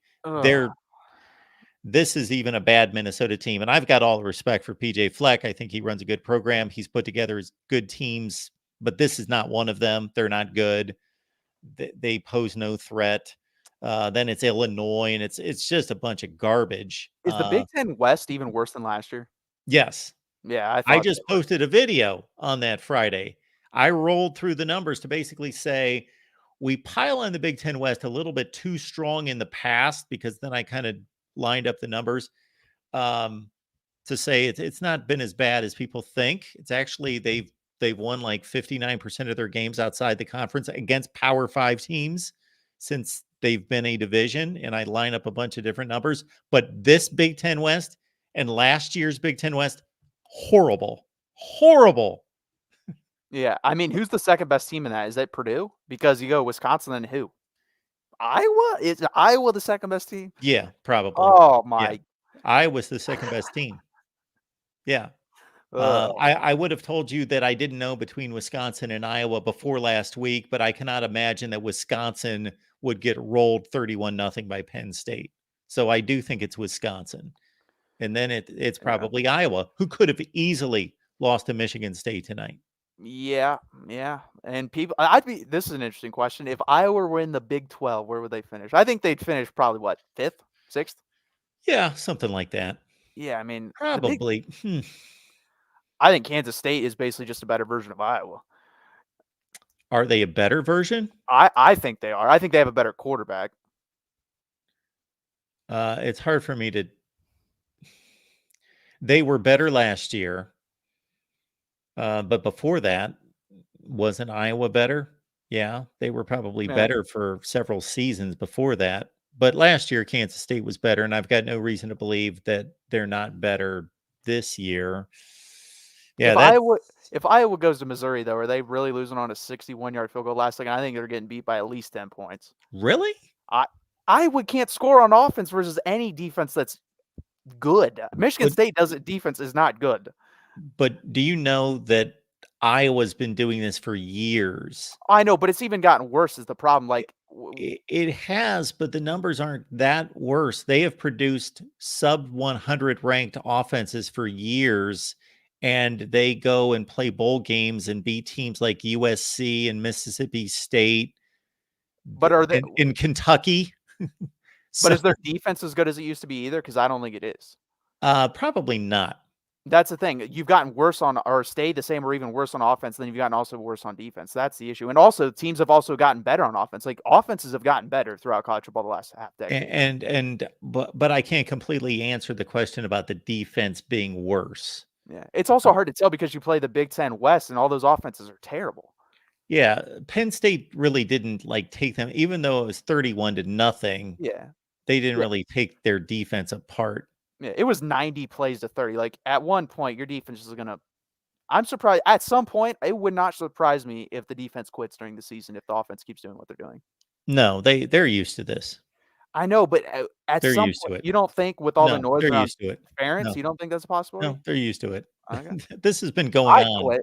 This is even a bad Minnesota team. And I've got all the respect for PJ Fleck. I think he runs a good program. He's put together good teams, but this is not one of them. They're not good. They pose no threat. Then it's Illinois, and it's just a bunch of garbage. Is the Big Ten West even worse than last year? Yes. Yeah, I just posted a video on that Friday. I rolled through the numbers to basically say we pile on the Big Ten West a little bit too strong in the past, because then I kind of lined up the numbers to say it's not been as bad as people think. It's actually they've won like 59% of their games outside the conference against Power 5 teams since they've been a division, and I line up a bunch of different numbers. But this Big Ten West and last year's Big Ten West, horrible. Yeah, I mean, who's the second best team in that? Is that Purdue? Because you go Wisconsin and who? Iowa? Is Iowa the second best team? Yeah, probably. Oh Yeah. my. Iowa's the second best team. Yeah. I would have told you that I didn't know between Wisconsin and Iowa before last week, but I cannot imagine that Wisconsin would get rolled 31-0 by Penn State. So I do think it's Wisconsin. And then it's probably Iowa, who could have easily lost to Michigan State tonight. Yeah. And people, this is an interesting question. If Iowa were in the Big 12, where would they finish? I think they'd finish probably what, 5th, 6th? Yeah, something like that. Yeah, I mean, Probably. I think Kansas State is basically just a better version of Iowa. Are they a better version? I think they are. I think they have a better quarterback. It's hard for me to. They were better last year. But before that, wasn't Iowa better? Yeah, they were probably better for several seasons before that. But last year, Kansas State was better, and I've got no reason to believe that they're not better this year. Yeah, if Iowa goes to Missouri, though, are they really losing on a 61-yard field goal last second? I think they're getting beat by at least 10 points. Really? Iowa can't score on offense versus any defense that's good. Michigan State defense is not good. But do you know that Iowa's been doing this for years? I know, but it's even gotten worse is the problem. Like it has, but the numbers aren't that worse. They have produced sub 100 ranked offenses for years, and they go and play bowl games and beat teams like USC and Mississippi State. But are they in Kentucky? But is their defense as good as it used to be either? Because I don't think it is. Probably not. That's the thing. You've gotten worse on, or stayed the same, or even worse on offense. Then you've gotten also worse on defense. That's the issue. And also, teams have also gotten better on offense. Like offenses have gotten better throughout college football the last half decade. But I can't completely answer the question about the defense being worse. Yeah, it's also hard to tell because you play the Big Ten West, and all those offenses are terrible. Yeah, Penn State really didn't take them, even though it was 31-0. Yeah, they didn't really take their defense apart. Yeah, it was 90 plays to 30. Like at one point, your defense is gonna. I'm surprised. At some point, it would not surprise me if the defense quits during the season if the offense keeps doing what they're doing. No, they're used to this. I know, but at they're some used point, to it. You don't think with all the noise they're around used to it. parents, you don't think that's a possibility? No, they're used to it. Okay. This has been going on.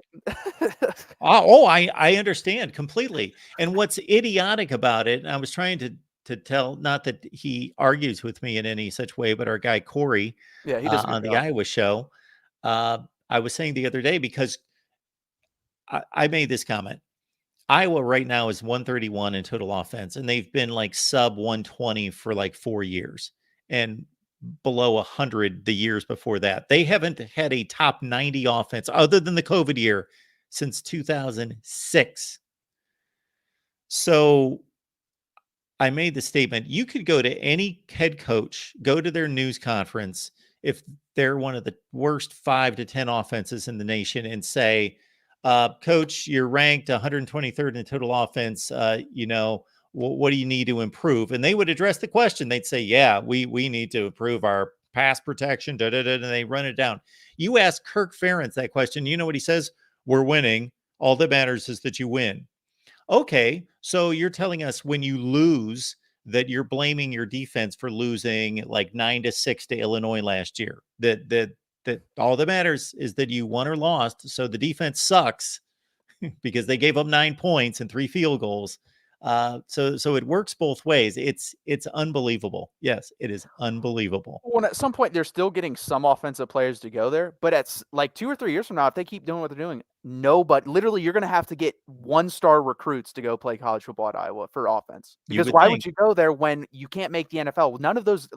I understand completely. And what's idiotic about it, and I was trying to tell, not that he argues with me in any such way, but our guy Corey, he does on the Iowa show, I was saying the other day, because I made this comment. Iowa right now is 131 in total offense, and they've been sub 120 for 4 years, and below 100 the years before that. They haven't had a top 90 offense other than the COVID year since 2006. So I made the statement, you could go to any head coach, go to their news conference, if they're one of the worst 5 to 10 offenses in the nation, and say, coach, you're ranked 123rd in total offense. What do you need to improve? And they would address the question. They'd say, yeah, we need to improve our pass protection, and they run it down. You ask Kirk Ferentz that question, you know what he says? We're winning. All that matters is that you win. Okay, so you're telling us when you lose that you're blaming your defense for losing 9-6 to Illinois last year. That all that matters is that you won or lost. So the defense sucks because they gave up 9 points and 3 field goals. So it works both ways. It's unbelievable. Yes, it is unbelievable. Well, at some point, they're still getting some offensive players to go there, but at 2 or 3 years from now, if they keep doing what they're doing, literally, you're going to have to get 1-star recruits to go play college football at Iowa for offense. Because why would you go there when you can't make the NFL? None of those,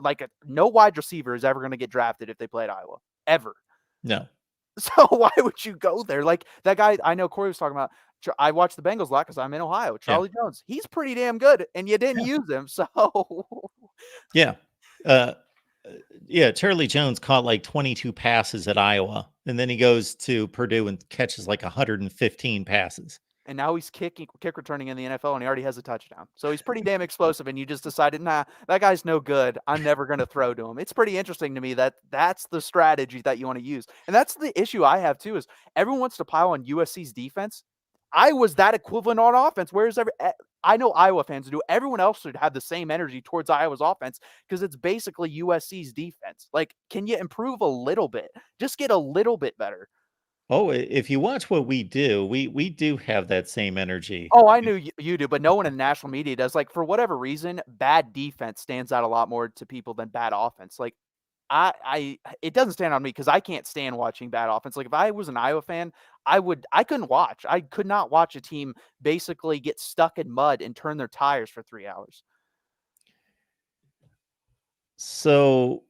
no wide receiver is ever going to get drafted if they play at Iowa, ever. No. So why would you go there? That guy I know Corey was talking about. I watch the Bengals a lot because I'm in Ohio. Charlie Jones, he's pretty damn good, and you didn't use him. So yeah, Charlie Jones caught 22 passes at Iowa, and then he goes to Purdue and catches 115 passes. And now he's kick returning in the NFL, and he already has a touchdown. So he's pretty damn explosive, and you just decided, nah, that guy's no good. I'm never going to throw to him. It's pretty interesting to me that that's the strategy that you want to use. And that's the issue I have, too, is everyone wants to pile on USC's defense. I was that equivalent on offense. Where's I know Iowa fans do. Everyone else should have the same energy towards Iowa's offense because it's basically USC's defense. Like, can you improve a little bit? Just get a little bit better. Oh, if you watch what we do, we do have that same energy. Oh, I knew you do, but no one in national media does. Like, for whatever reason, bad defense stands out a lot more to people than bad offense. Like, it doesn't stand on me because I can't stand watching bad offense. Like, if I was an Iowa fan, I couldn't watch. I could not watch a team basically get stuck in mud and turn their tires for 3 hours. So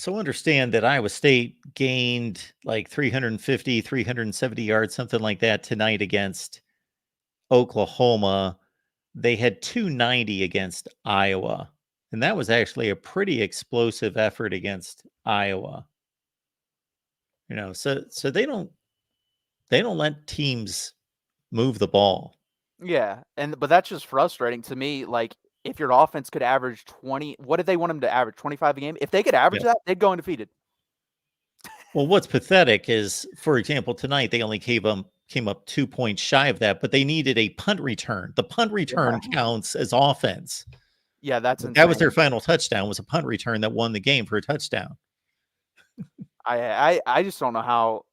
understand that Iowa State gained like 350, 370 yards, something like that tonight against Oklahoma. They had 290 against Iowa. And that was actually a pretty explosive effort against Iowa. So they don't let teams move the ball. Yeah, but that's just frustrating to me. Like, if your offense could average 20, what did they want them to average? 25 a game? If they could average that, they'd go undefeated. Well, what's pathetic is, for example, tonight they only came up 2 points shy of that, but they needed a punt return. The punt return counts as offense. Yeah, that's insane. That was their final touchdown, was a punt return that won the game for a touchdown. I just don't know how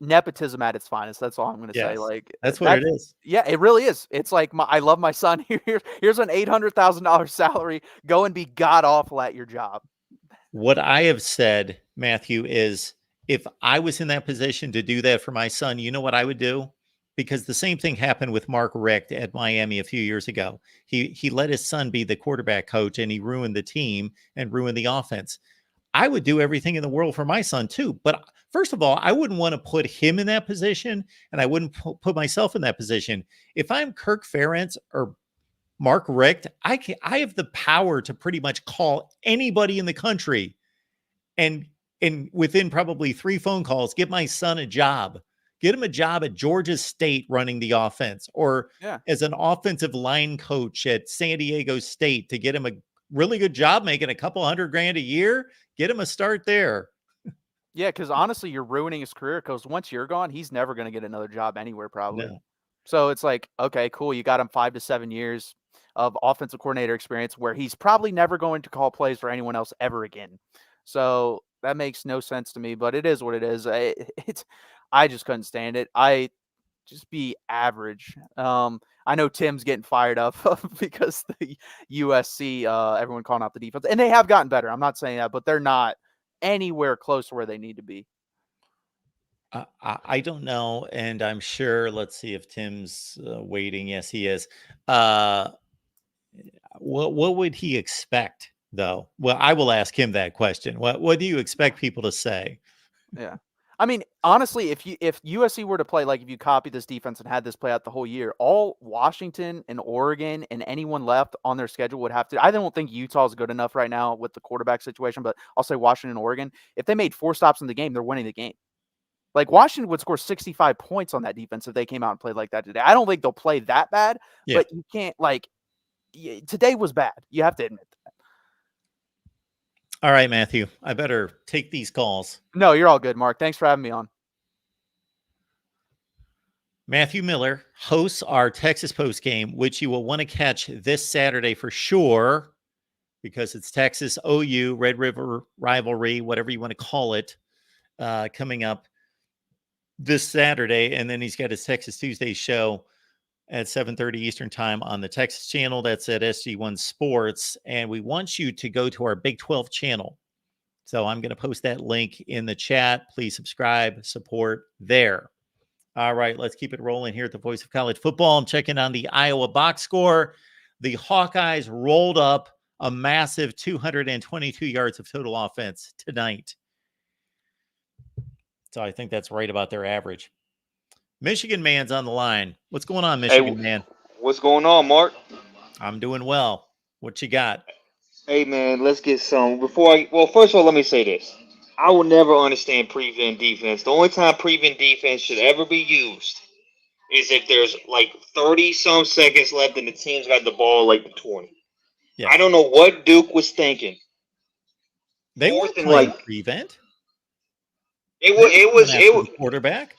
nepotism at its finest. That's all I'm going to say. Like, that's what it is. Yeah, it really is. It's like, I love my son. Here's an $800,000 salary. Go and be god awful at your job. What I have said, Matthew, is if I was in that position to do that for my son, you know what I would do? Because the same thing happened with Mark Richt at Miami a few years ago. He let his son be the quarterback coach, and he ruined the team and ruined the offense. I would do everything in the world for my son too. But first of all, I wouldn't want to put him in that position, and I wouldn't put myself in that position. If I'm Kirk Ferentz or Mark Richt, I have the power to pretty much call anybody in the country and within probably 3 phone calls, get my son a job. Get him a job at Georgia State running the offense, or as an offensive line coach at San Diego State, to get him a really good job making a couple $100,000 a year. Get him a start there. Yeah, because honestly, you're ruining his career, because once you're gone, he's never going to get another job anywhere probably. No. So it's like, okay, cool. You got him 5 to 7 years of offensive coordinator experience where he's probably never going to call plays for anyone else ever again. So that makes no sense to me, but it is what it is. I just couldn't stand it. I just be average. I know Tim's getting fired up because the USC, everyone calling out the defense, and they have gotten better. I'm not saying that, but they're not anywhere close to where they need to be. I don't know, and I'm sure. Let's see if Tim's waiting. Yes, he is. What would he expect, though? Well, I will ask him that question. What do you expect people to say? Yeah. I mean, honestly, if USC were to play, like if you copy this defense and had this play out the whole year, all Washington and Oregon and anyone left on their schedule would have to. I don't think Utah is good enough right now with the quarterback situation, but I'll say Washington and Oregon. If they made 4 stops in the game, they're winning the game. Like, Washington would score 65 points on that defense if they came out and played like that today. I don't think they'll play that bad, but you can't, like, today was bad. You have to admit that. All right, Matthew, I better take these calls. No, you're all good, Mark. Thanks for having me on. Matthew Miller hosts our Texas post game, which you will want to catch this Saturday for sure, because it's Texas OU, Red River rivalry, whatever you want to call it, coming up this Saturday. And then he's got his Texas Tuesday show at 7:30 Eastern time on the Texas channel. That's at SG1 Sports. And we want you to go to our Big 12 channel. So I'm going to post that link in the chat. Please subscribe, support there. All right, let's keep it rolling here at the Voice of College Football. I'm checking on the Iowa box score. The Hawkeyes rolled up a massive 222 yards of total offense tonight. So I think that's right about their average. Michigan man's on the line. What's going on, Michigan man? What's going on, Mark? I'm doing well. What you got? Hey, man, let's get some. First of all, let me say this. I will never understand prevent defense. The only time prevent defense should ever be used is if there's like 30-some seconds left and the team's got the ball like the 20. Yeah. I don't know what Duke was thinking. They weren't playing prevent. It was quarterback.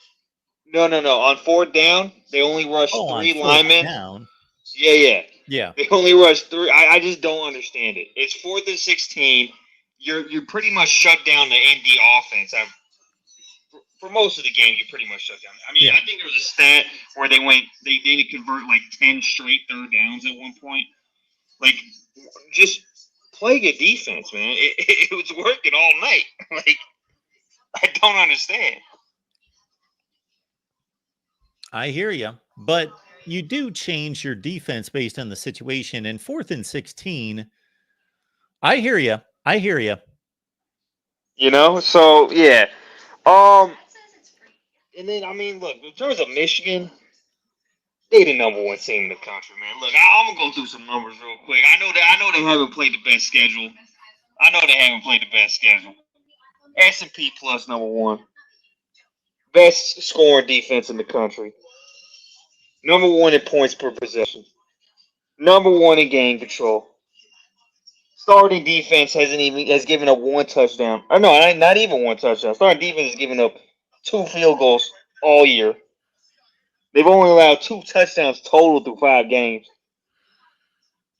No. On 4th down, they only rushed 3 linemen. Yeah. Yeah. They only rushed 3. I just don't understand it. It's 4th and 16. You're pretty much shut down the ND offense. For most of the game, you pretty much shut down. I mean, Yeah. I think there was a stat where they didn't convert like 10 straight third downs at one point. Like, just play good defense, man. It was working all night. Like, I don't understand. I hear you, but you do change your defense based on the situation. And 4th and 16, I hear you. I hear you. You know, so yeah. And then I mean, look, in terms of Michigan, they the number 1 team in the country, man. Look, I'm gonna go through some numbers real quick. I know they haven't played the best schedule. S&P plus number 1, best scoring defense in the country. Number 1 in points per possession. Number 1 in game control. Starting defense has given up 1 touchdown. Or no, not even 1 touchdown. Starting defense has given up 2 field goals all year. They've only allowed 2 touchdowns total through 5 games.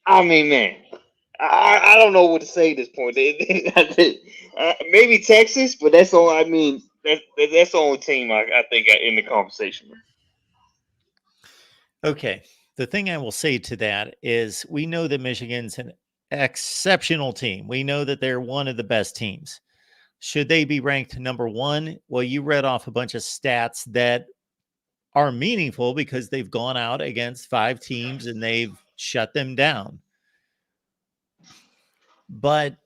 I mean, man, I don't know what to say at this point. Maybe Texas, but that's all. I mean, that's the only team I think in the conversation. Okay. The thing I will say to that is we know that Michigan's an exceptional team. We know that they're one of the best teams. Should they be ranked number 1? Well, you read off a bunch of stats that are meaningful because they've gone out against 5 teams and they've shut them down. But,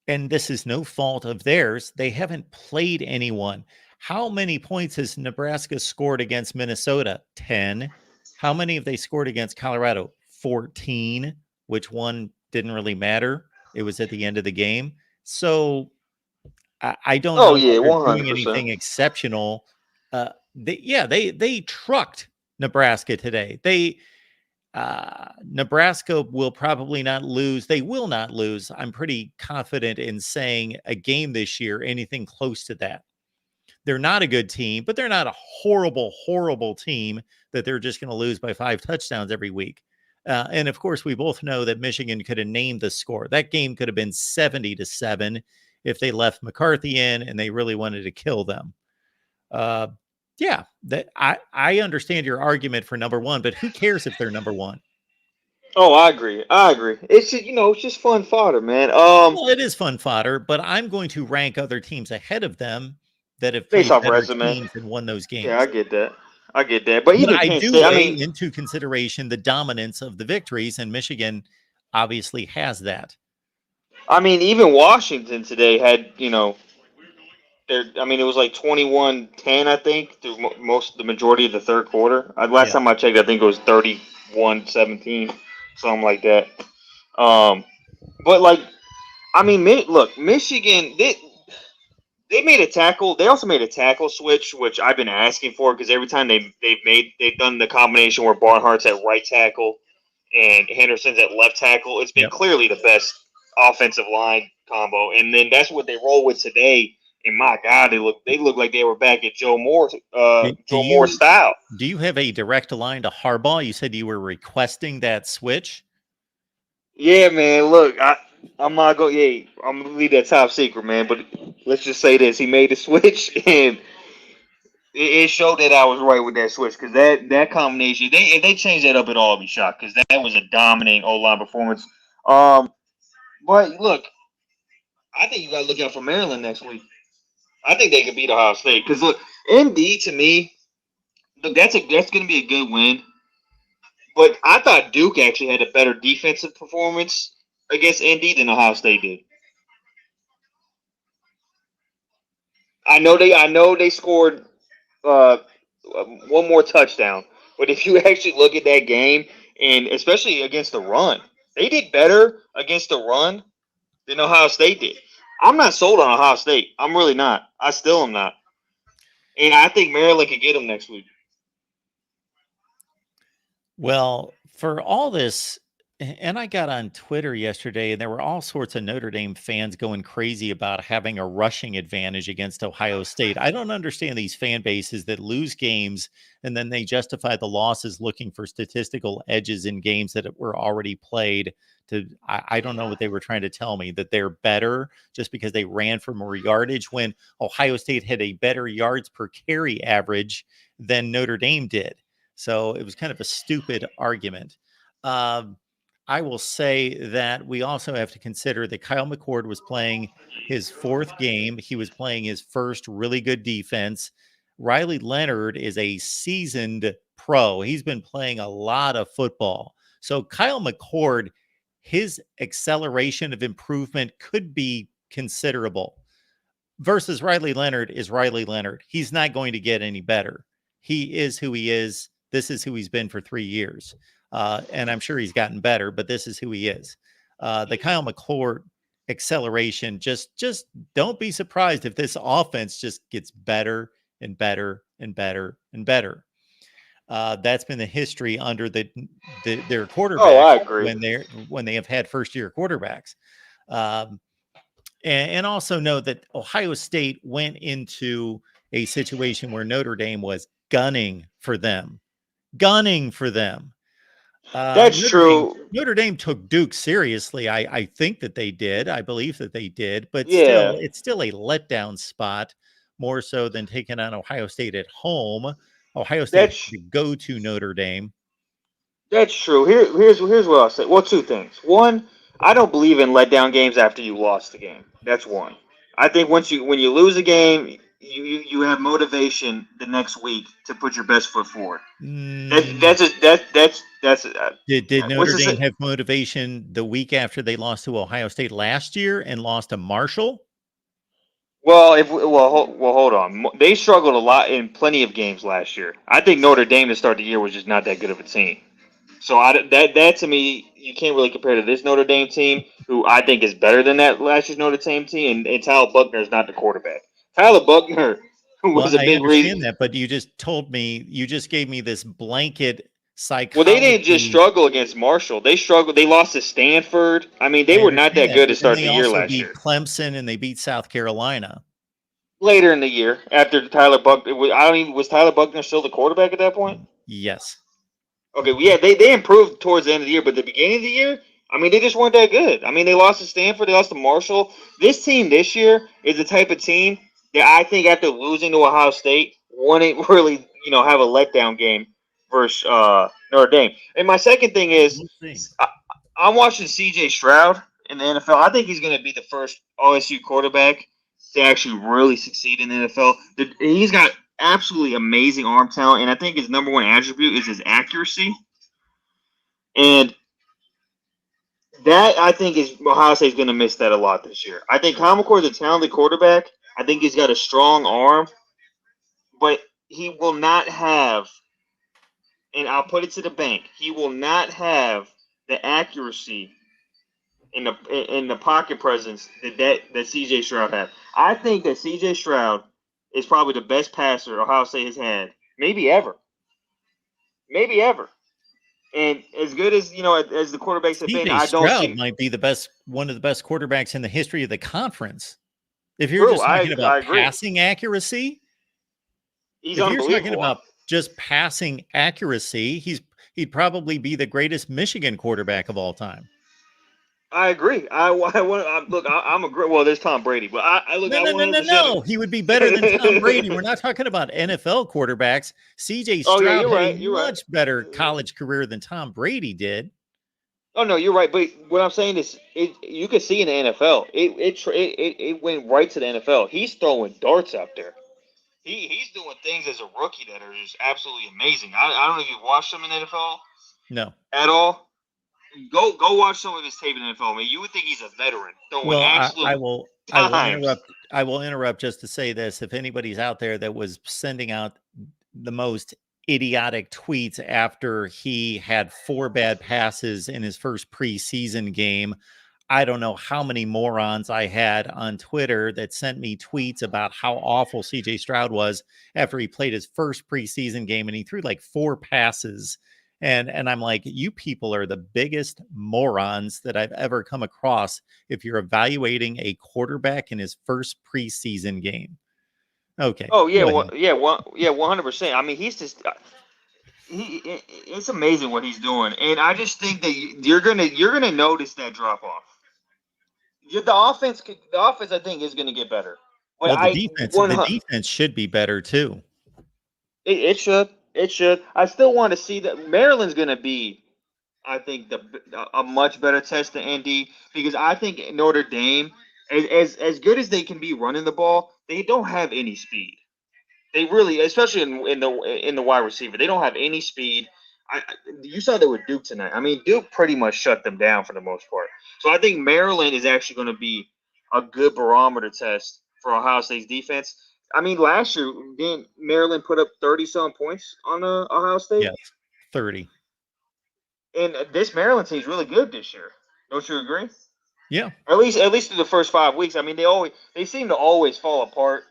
and this is no fault of theirs, they haven't played anyone. How many points has Nebraska scored against Minnesota? 10. How many have they scored against Colorado? 14, which one didn't really matter. It was at the end of the game. So I don't know yeah, if they're 100%. doing anything exceptional. They trucked Nebraska today. Nebraska will probably not lose. They will not lose. I'm pretty confident in saying a game this year, anything close to that. They're not a good team, but they're not a horrible, horrible team that they're just going to lose by 5 touchdowns every week. And of course, we both know that Michigan could have named the score. That game could have been 70-7 if they left McCarthy in and they really wanted to kill them. That I understand your argument for number 1, but who cares if they're number 1? Oh, I agree. It's just, it's just fun fodder, man. Well, it is fun fodder, but I'm going to rank other teams ahead of them that have based played off better resume, teams and won those games. Yeah, I get that. But But even I Kent do State, weigh into consideration the dominance of the victories, and Michigan obviously has that. I mean, even Washington today had, it was like 21-10, I think, through the majority of the third quarter. Last time I checked, I think it was 31-17, something like that. But like, I mean, look, Michigan, they made a tackle. They also made a tackle switch, which I've been asking for because every time they've done the combination where Barnhart's at right tackle and Henderson's at left tackle. It's been clearly the best offensive line combo, and then that's what they roll with today. And my God, they look like they were back at Joe Moore style. Do you have a direct line to Harbaugh? You said you were requesting that switch. Yeah, man. Look, I'm not going. Yeah, I'm gonna leave that top secret, man. But let's just say this: he made the switch, and it showed that I was right with that switch because that combination. If they change that up at all, I'll be shocked because that was a dominating O-line performance. But look, I think you got to look out for Maryland next week. I think they can beat Ohio State because look, ND to me, look, that's going to be a good win. But I thought Duke actually had a better defensive performance against ND than Ohio State did. I know they scored one more touchdown, but if you actually look at that game, and especially against the run, they did better against the run than Ohio State did. I'm not sold on Ohio State. I'm really not. I still am not. And I think Maryland could get them next week. Well, for all this And I got on Twitter yesterday, and there were all sorts of Notre Dame fans going crazy about having a rushing advantage against Ohio State. I don't understand these fan bases that lose games and then they justify the losses looking for statistical edges in games that were already played. I don't know what they were trying to tell me, that they're better just because they ran for more yardage when Ohio State had a better yards per carry average than Notre Dame did. So it was kind of a stupid argument. I will say that we also have to consider that Kyle McCord was playing his fourth game. He was playing his first really good defense. Riley Leonard is a seasoned pro. He's been playing a lot of football. So Kyle McCord, his acceleration of improvement could be considerable versus Riley Leonard is Riley Leonard. He's not going to get any better. He is who he is. This is who he's been for 3 years. And I'm sure he's gotten better, but this is who he is. The Kyle McCord acceleration, just don't be surprised if this offense just gets better and better and better and better. That's been the history under their quarterbacks. Oh, I agree. When they have had first year quarterbacks. And also know that Ohio State went into a situation where Notre Dame was gunning for them. That's true. Notre Dame took Duke seriously. I think that they did. I believe that they did. But Yeah. still, it's still a letdown spot, more so than taking on Ohio State at home. Ohio State has to go to Notre Dame. That's true. Here's what I'll say. Well, two things. One, I don't believe in letdown games after you lost the game. That's one. I think when you lose a game, you have motivation the next week to put your best foot forward. Did Notre Dame have motivation the week after they lost to Ohio State last year and lost to Marshall? Well, hold on. They struggled a lot in plenty of games last year. I think Notre Dame to start the year was just not that good of a team. So that to me, you can't really compare to this Notre Dame team, who I think is better than that last year's Notre Dame team. And Tyler Buchner is not the quarterback. Tyler Buchner was a big reason. That, but you just gave me this blanket psychology. Well, they didn't just struggle against Marshall. They struggled. They lost to Stanford. I mean, they were not that good to start the year last year. Clemson and they beat South Carolina later in the year after Tyler Buchner. Was Tyler Buchner still the quarterback at that point? Yes. Okay, well, yeah, they improved towards the end of the year, but the beginning of the year, I mean, they just weren't that good. I mean, they lost to Stanford, they lost to Marshall. This team this year is the type of team that I think after losing to Ohio State, wouldn't really, have a letdown game versus Notre Dame. And my second thing is, I'm watching C.J. Stroud in the NFL. I think he's going to be the first OSU quarterback to actually really succeed in the NFL. He's got absolutely amazing arm talent, and I think his number one attribute is his accuracy. And that, I think, is Ohio State's going to miss that a lot this year. I think Kyle McCord is a talented quarterback. I think he's got a strong arm, but he will not have, and I'll put it to the bank, he will not have the accuracy in the pocket presence that C.J. Stroud had. I think that C.J. Stroud is probably the best passer Ohio State has had, maybe ever. And as good as as the quarterbacks have been, I don't Stroud might be one of the best quarterbacks in the history of the conference. If you're just talking about passing accuracy, he's unbelievable. If you're talking about just passing accuracy, he'd probably be the greatest Michigan quarterback of all time. I agree. I'm a great. Well, there's Tom Brady, but No. He would be better than Tom Brady. We're not talking about NFL quarterbacks. C.J. Stroud had a much better college career than Tom Brady did. Oh no, you're right. But what I'm saying is, you can see in the NFL, it went right to the NFL. He's throwing darts out there. He's doing things as a rookie that are just absolutely amazing. I don't know if you've watched him in the NFL. No. At all. Go watch some of his tape in the NFL. I mean, you would think he's a veteran. Well, I will interrupt just to say this. If anybody's out there that was sending out the most idiotic tweets after he had 4 bad passes in his first preseason game, I don't know how many morons I had on Twitter that sent me tweets about how awful CJ Stroud was after he played his first preseason game and he threw like 4 passes And I'm like, you people are the biggest morons that I've ever come across if you're evaluating a quarterback in his first preseason game. Okay. Oh yeah, Go ahead. 100%. I mean, he's just it's amazing what he's doing, and I just think that you're gonna notice that drop off. The offense, I think, is gonna get better. But Well, the I defense, one the defense should be better too. it should. I still want to see that Maryland's gonna be, I think, a much better test than ND, because I think Notre Dame, as good as they can be running the ball, they don't have any speed. They really, especially in the wide receiver, they don't have any speed. You saw that with Duke tonight. I mean, Duke pretty much shut them down for the most part. So I think Maryland is actually going to be a good barometer test for Ohio State's defense. I mean, last year, didn't Maryland put up 30-some points on Ohio State? Yes, 30. And this Maryland team is really good this year. Don't you agree? Yeah. At least through the first 5 weeks. I mean, they seem to always fall apart,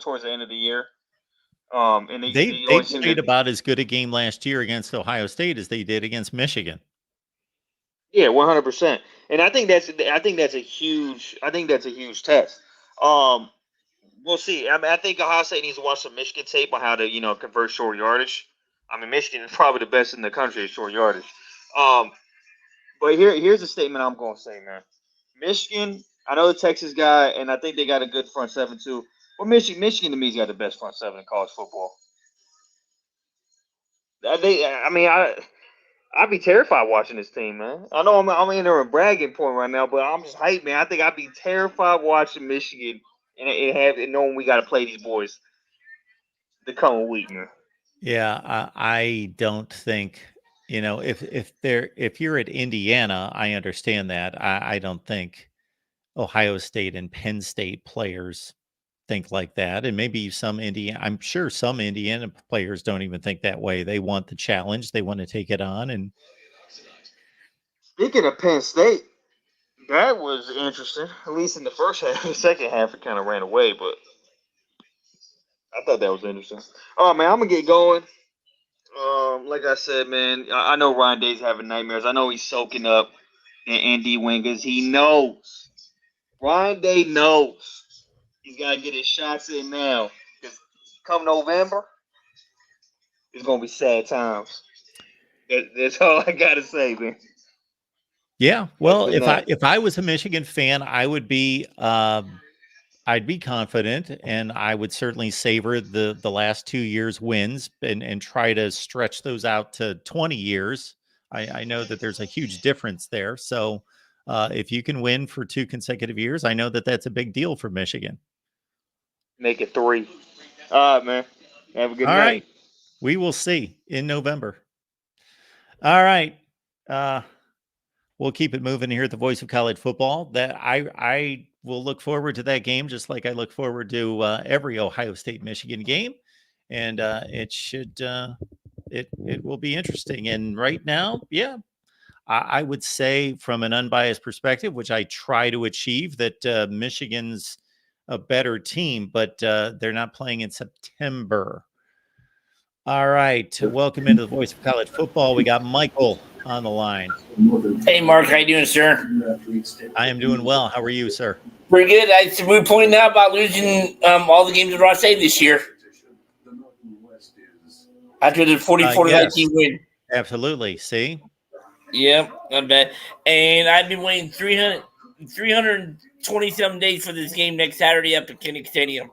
towards the end of the year. And They always seem played to, about as good a game last year against Ohio State as they did against Michigan. yeah, 100%. And I think that's a huge test. We'll see. I mean, I think Ohio State needs to watch some Michigan tape on how to convert short yardage. I mean, Michigan is probably the best in the country at short yardage. But here's a statement I'm going to say, man. Michigan, I know the Texas guy, and I think they got a good front seven too. Well, Michigan to me has got the best front seven in college football. I'd be terrified watching this team, man. I know I'm in there a bragging point right now, but I'm just hyped, man. I think I'd be terrified watching Michigan and knowing we got to play these boys the coming week, man. Yeah, I don't think, if you're at Indiana, I understand that. I don't think Ohio State and Penn State players think like that. And maybe I'm sure some Indiana players don't even think that way. They want the challenge, they want to take it on. And Speaking of Penn State, that was interesting. At least in the first half. The second half, it kind of ran away, but I thought that was interesting. Oh man, I'm gonna get going. Like I said, man, I know Ryan Day's having nightmares. I know he's soaking up the Andy Wingers. He knows. Ryan Day knows he's got to get his shots in now. Because come November, it's going to be sad times. That's all I got to say, man. yeah, well, if I was a Michigan fan, I would be I'd be confident, and I would certainly savor the last 2 years wins and try to stretch those out to 20 years. I know that there's a huge difference there. So if you can win for 2 consecutive years, I know that that's a big deal for Michigan. Make it 3. All right, man. Have a good night. All right. We will see in November. All right. We'll keep it moving here at the Voice of College Football. That I will look forward to that game, just like I look forward to every Ohio State Michigan game, and it will be interesting. And right now, yeah, I would say from an unbiased perspective, which I try to achieve, that Michigan's a better team, but they're not playing in September. All right, welcome into the Voice of College Football. We got Michael on the line. Hey, Mark, how you doing, sir? I am doing well. How are you, sir? Pretty good. We pointed out about losing all the games at Ross State this year after the 44-19 win. Absolutely. See? Yep, not bad. And I've been waiting 327 days for this game next Saturday up at Kinnick Stadium.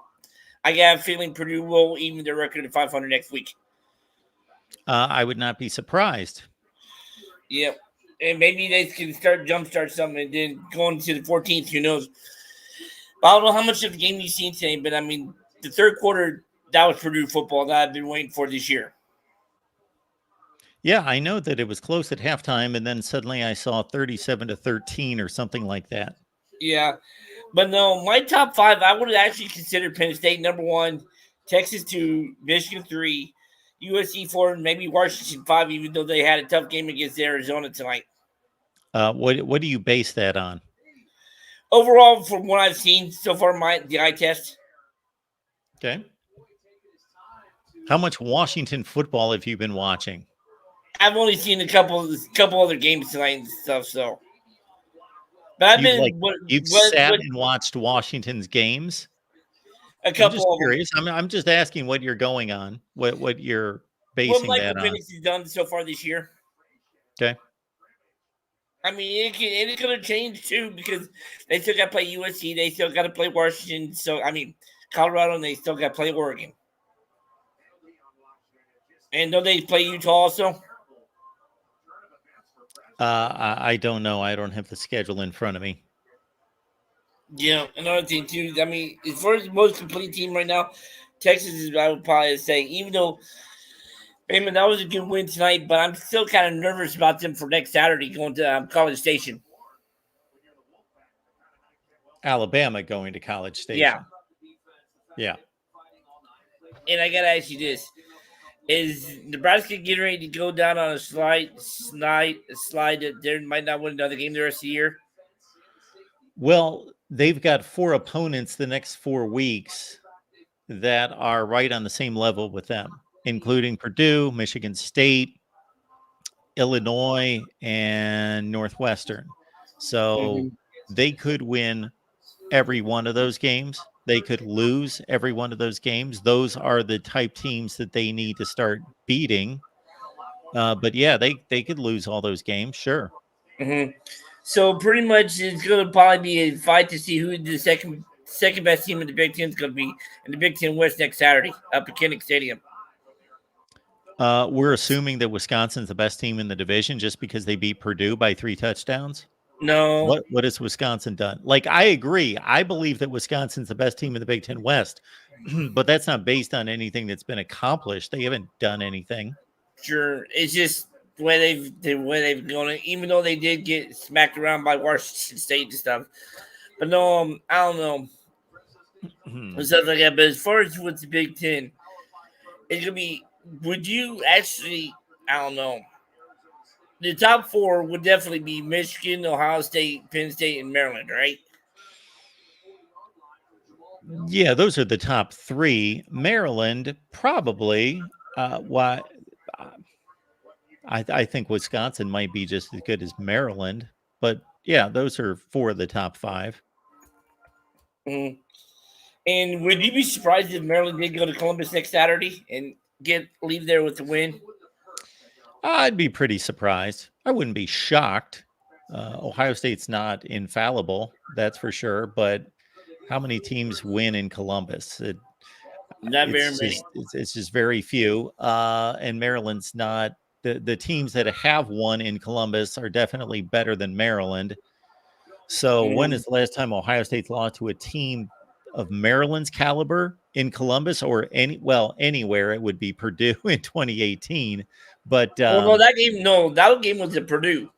I got a feeling Purdue will even their record at 500 next week. I would not be surprised. Yep. And maybe they can jumpstart something and then going to the 14th, who knows. I don't know how much of the game you've seen today, but I mean, the third quarter, that was Purdue football that I've been waiting for this year. Yeah, I know that it was close at halftime, and then suddenly I saw 37-13 or something like that. Yeah. But no, my top 5, I would actually consider Penn State number 1, Texas 2, Michigan 3, USC 4, and maybe Washington 5, even though they had a tough game against Arizona tonight. What do you base that on? Overall, from what I've seen so far, the eye test. Okay. How much Washington football have you been watching? I've only seen a couple other games tonight and stuff. So, but I've been You've sat and watched Washington's games. a I'm just couple of them. curious. I'm just asking what you're going on. What you're What basing Michael that on. Penix has done so far this year. Okay. I mean, it could have changed too because they still got to play USC. They still got to play Washington. So, I mean, Colorado, and they still got to play Oregon. And don't they play Utah also? I don't know. I don't have the schedule in front of me. Yeah, another thing too. I mean, as far as the most complete team right now, Texas is. I would probably say, even though, man, that was a good win tonight, but I'm still kind of nervous about them for next Saturday going to College Station. Alabama going to College Station. Yeah. Yeah. And I gotta ask you this: is Nebraska getting ready to go down on a slide that they might not win another game the rest of the year? Well, they've got 4 opponents the next 4 weeks that are right on the same level with them, including Purdue, Michigan State, Illinois, and Northwestern. So they could win every one of those games. They could lose every one of those games. Those are the type teams that they need to start beating. But yeah, they could lose all those games. Sure. Mm-hmm. So pretty much it's going to probably be a fight to see who the second best team in the Big Ten is going to be in the Big Ten West next Saturday up at Kinnick Stadium. We're assuming that Wisconsin's the best team in the division just because they beat Purdue by 3 touchdowns. No. What has Wisconsin done? Like, I agree. I believe that Wisconsin's the best team in the Big Ten West, but that's not based on anything that's been accomplished. They haven't done anything. Sure. It's just the way they've gone, even though they did get smacked around by Washington State and stuff. But no, I don't know. And stuff like that. But as far as with the Big Ten, it's gonna be. Would you actually? I don't know. The top 4 would definitely be Michigan, Ohio State, Penn State, and Maryland, right? Yeah, those are the top 3. Maryland probably. I think Wisconsin might be just as good as Maryland, but yeah, those are 4 of the top 5. Mm-hmm. And would you be surprised if Maryland did go to Columbus next Saturday and leave there with the win? I'd be pretty surprised. I wouldn't be shocked. Ohio State's not infallible, that's for sure. But how many teams win in Columbus? Not very many. It's just very few. And Maryland's not. The teams that have won in Columbus are definitely better than Maryland. So when is the last time Ohio State's lost to a team of Maryland's caliber in Columbus or anywhere? It would be Purdue in 2018. But that game was at Purdue.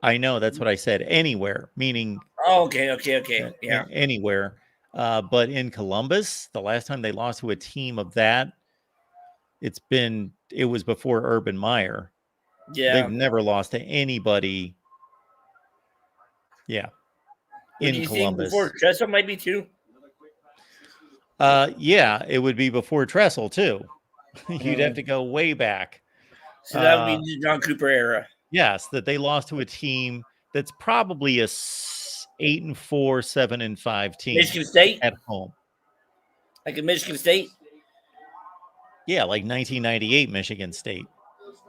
I know, that's what I said. Anywhere, meaning okay. Yeah. Anywhere. But in Columbus, the last time they lost to a team of that, it was before Urban Meyer. Yeah. They've never lost to anybody. Yeah. In Columbus. Before Tressel might be too? Yeah, it would be before Tressel too. You'd have to go way back. So that would be the John Cooper era. Yes, that they lost to a team that's probably a 8-4, 7-5 team. Michigan State at home. Like a Michigan State? Yeah, like 1998 Michigan State.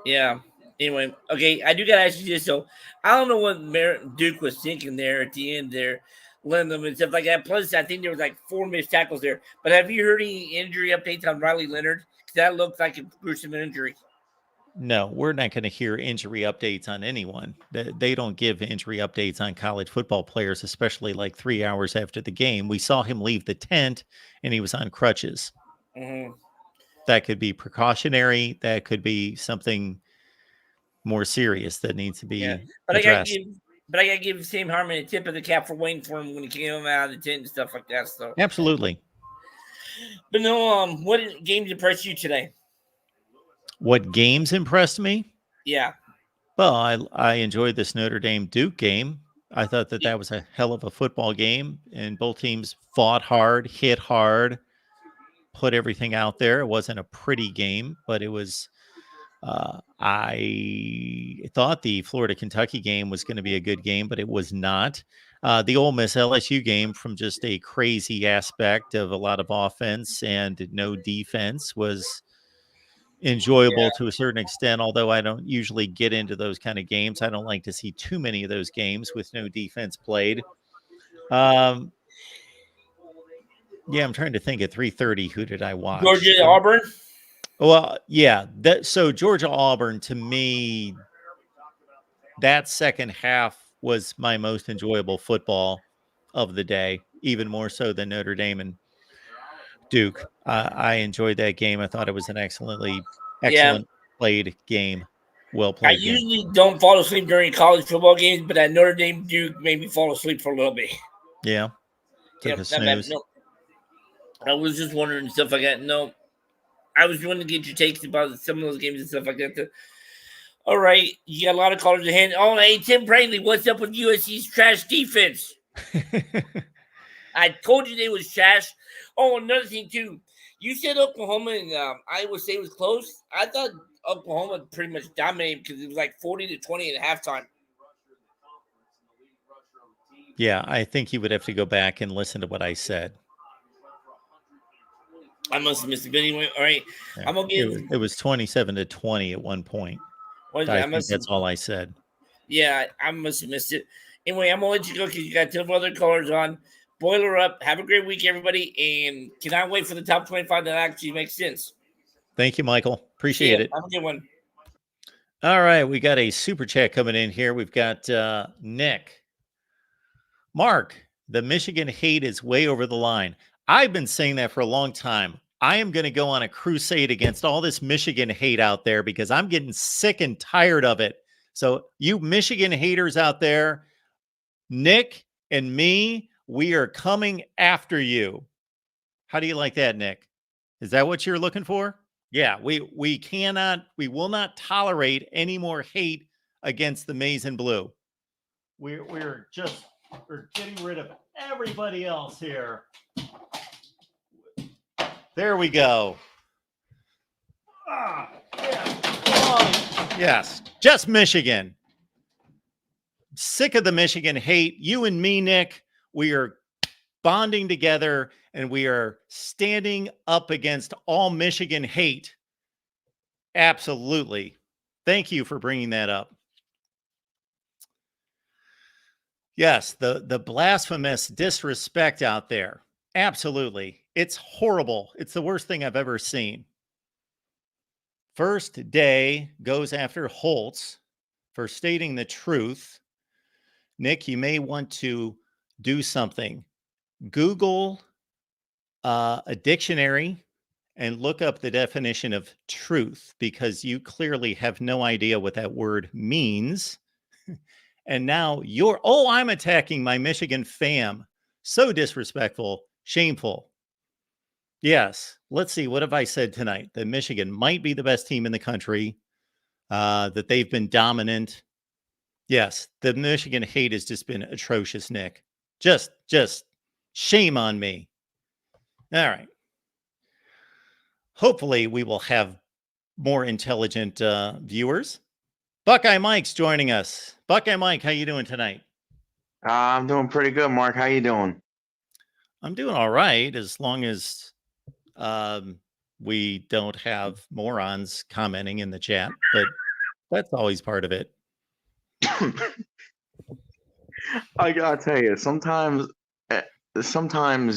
Yeah. Anyway, okay, I do got to ask you this. So I don't know what Duke was thinking there at the end there, letting them and stuff like that. Plus, I think there was like 4 missed tackles there. But have you heard any injury updates on Riley Leonard? Because that looks like a gruesome injury. No, we're not going to hear injury updates on anyone. They don't give injury updates on college football players, especially like 3 hours after the game. We saw him leave the tent and he was on crutches. Mm-hmm. That could be precautionary. That could be something more serious that needs to be addressed. But I got to give Sam Harmon a tip of the cap for waiting for him when he came out of the tent and stuff like that. So absolutely. But no, what games impressed you today? What games impressed me? Yeah. Well, I enjoyed this Notre Dame Duke game. I thought that was a hell of a football game, and both teams fought hard, hit hard, put everything out there. It wasn't a pretty game, but it was I thought the Florida-Kentucky game was going to be a good game, but it was not. The Ole Miss-LSU game, from just a crazy aspect of a lot of offense and no defense, was enjoyable to a certain extent, although I don't usually get into those kind of games. I don't like to see too many of those games with no defense played. Yeah, I'm trying to think at 3:30, who did I watch? Georgia Auburn. Well, yeah. So Georgia Auburn, to me, that second half was my most enjoyable football of the day, even more so than Notre Dame and Duke. I enjoyed that game. I thought it was an excellent played game. Well I played game. usually don't fall asleep during college football games, but that Notre Dame Duke made me fall asleep for a little bit. Yeah. Took a snooze. I was just wondering stuff like that. No, I was wanting to get your takes about some of those games and stuff like that. All right, you got a lot of callers in hand. Oh, hey, Tim Brantley, what's up with USC's trash defense? I told you they was trash. Oh, another thing too. You said Oklahoma and Iowa State was close. I thought Oklahoma pretty much dominated because it was like 40-20 at halftime. Yeah, I think you would have to go back and listen to what I said. I must have missed it. But anyway, all right. Yeah. I'm gonna get it was 27-20 at one point. I think that's all I said. Yeah, I must have missed it. Anyway, I'm gonna let you go because you got 2 other callers on. Boiler up. Have a great week, everybody, and cannot wait for the top 25 that actually makes sense. Thank you, Michael. Appreciate it. Have a good one. All right, we got a super chat coming in here. We've got Nick. Mark, the Michigan hate is way over the line. I've been saying that for a long time. I am going to go on a crusade against all this Michigan hate out there because I'm getting sick and tired of it. So you Michigan haters out there, Nick and me, we are coming after you. How do you like that, Nick? Is that what you're looking for? Yeah, we will not tolerate any more hate against the Maize and Blue. We're getting rid of everybody else here. There we go. Yes, just Michigan. Sick of the Michigan hate. You and me, Nick, we are bonding together and we are standing up against all Michigan hate. Absolutely. Thank you for bringing that up. Yes, the blasphemous disrespect out there. Absolutely. It's horrible. It's the worst thing I've ever seen. First Day goes after Holtz for stating the truth. Nick, you may want to do something. Google a dictionary and look up the definition of truth, because you clearly have no idea what that word means. And now I'm attacking my Michigan fam. So disrespectful, shameful. Yes. Let's see. What have I said tonight? That Michigan might be the best team in the country, that they've been dominant. Yes. The Michigan hate has just been atrocious, Nick. Just shame on me. All right. Hopefully we will have more intelligent viewers. Buckeye Mike's joining us. Buckeye Mike, how you doing tonight? I'm doing pretty good, Mark. How you doing? I'm doing all right, as long as we don't have morons commenting in the chat, but that's always part of it. I gotta tell you, sometimes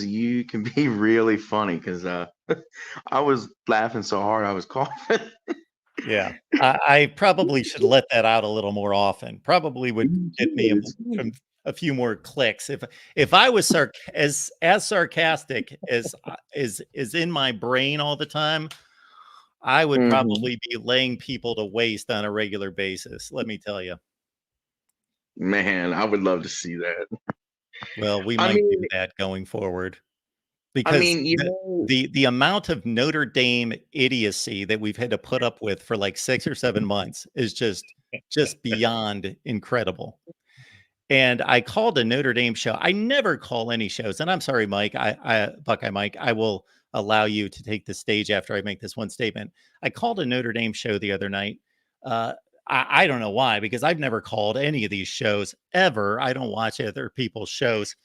you can be really funny, because I was laughing so hard I was coughing. Yeah, I probably should let that out a little more often. Probably would get me a few more clicks if I was as sarcastic as is in my brain all the time. I would probably be laying people to waste on a regular basis. Let me tell you. Man, I would love to see that. Well, we might do that going forward, because the amount of Notre Dame idiocy that we've had to put up with for like 6 or 7 months is just beyond incredible. And I called a Notre Dame show. I never call any shows, and I'm sorry, Mike. Buckeye Mike. I will allow you to take the stage after I make this one statement. I called a Notre Dame show the other night. I don't know why, because I've never called any of these shows ever. I don't watch other people's shows,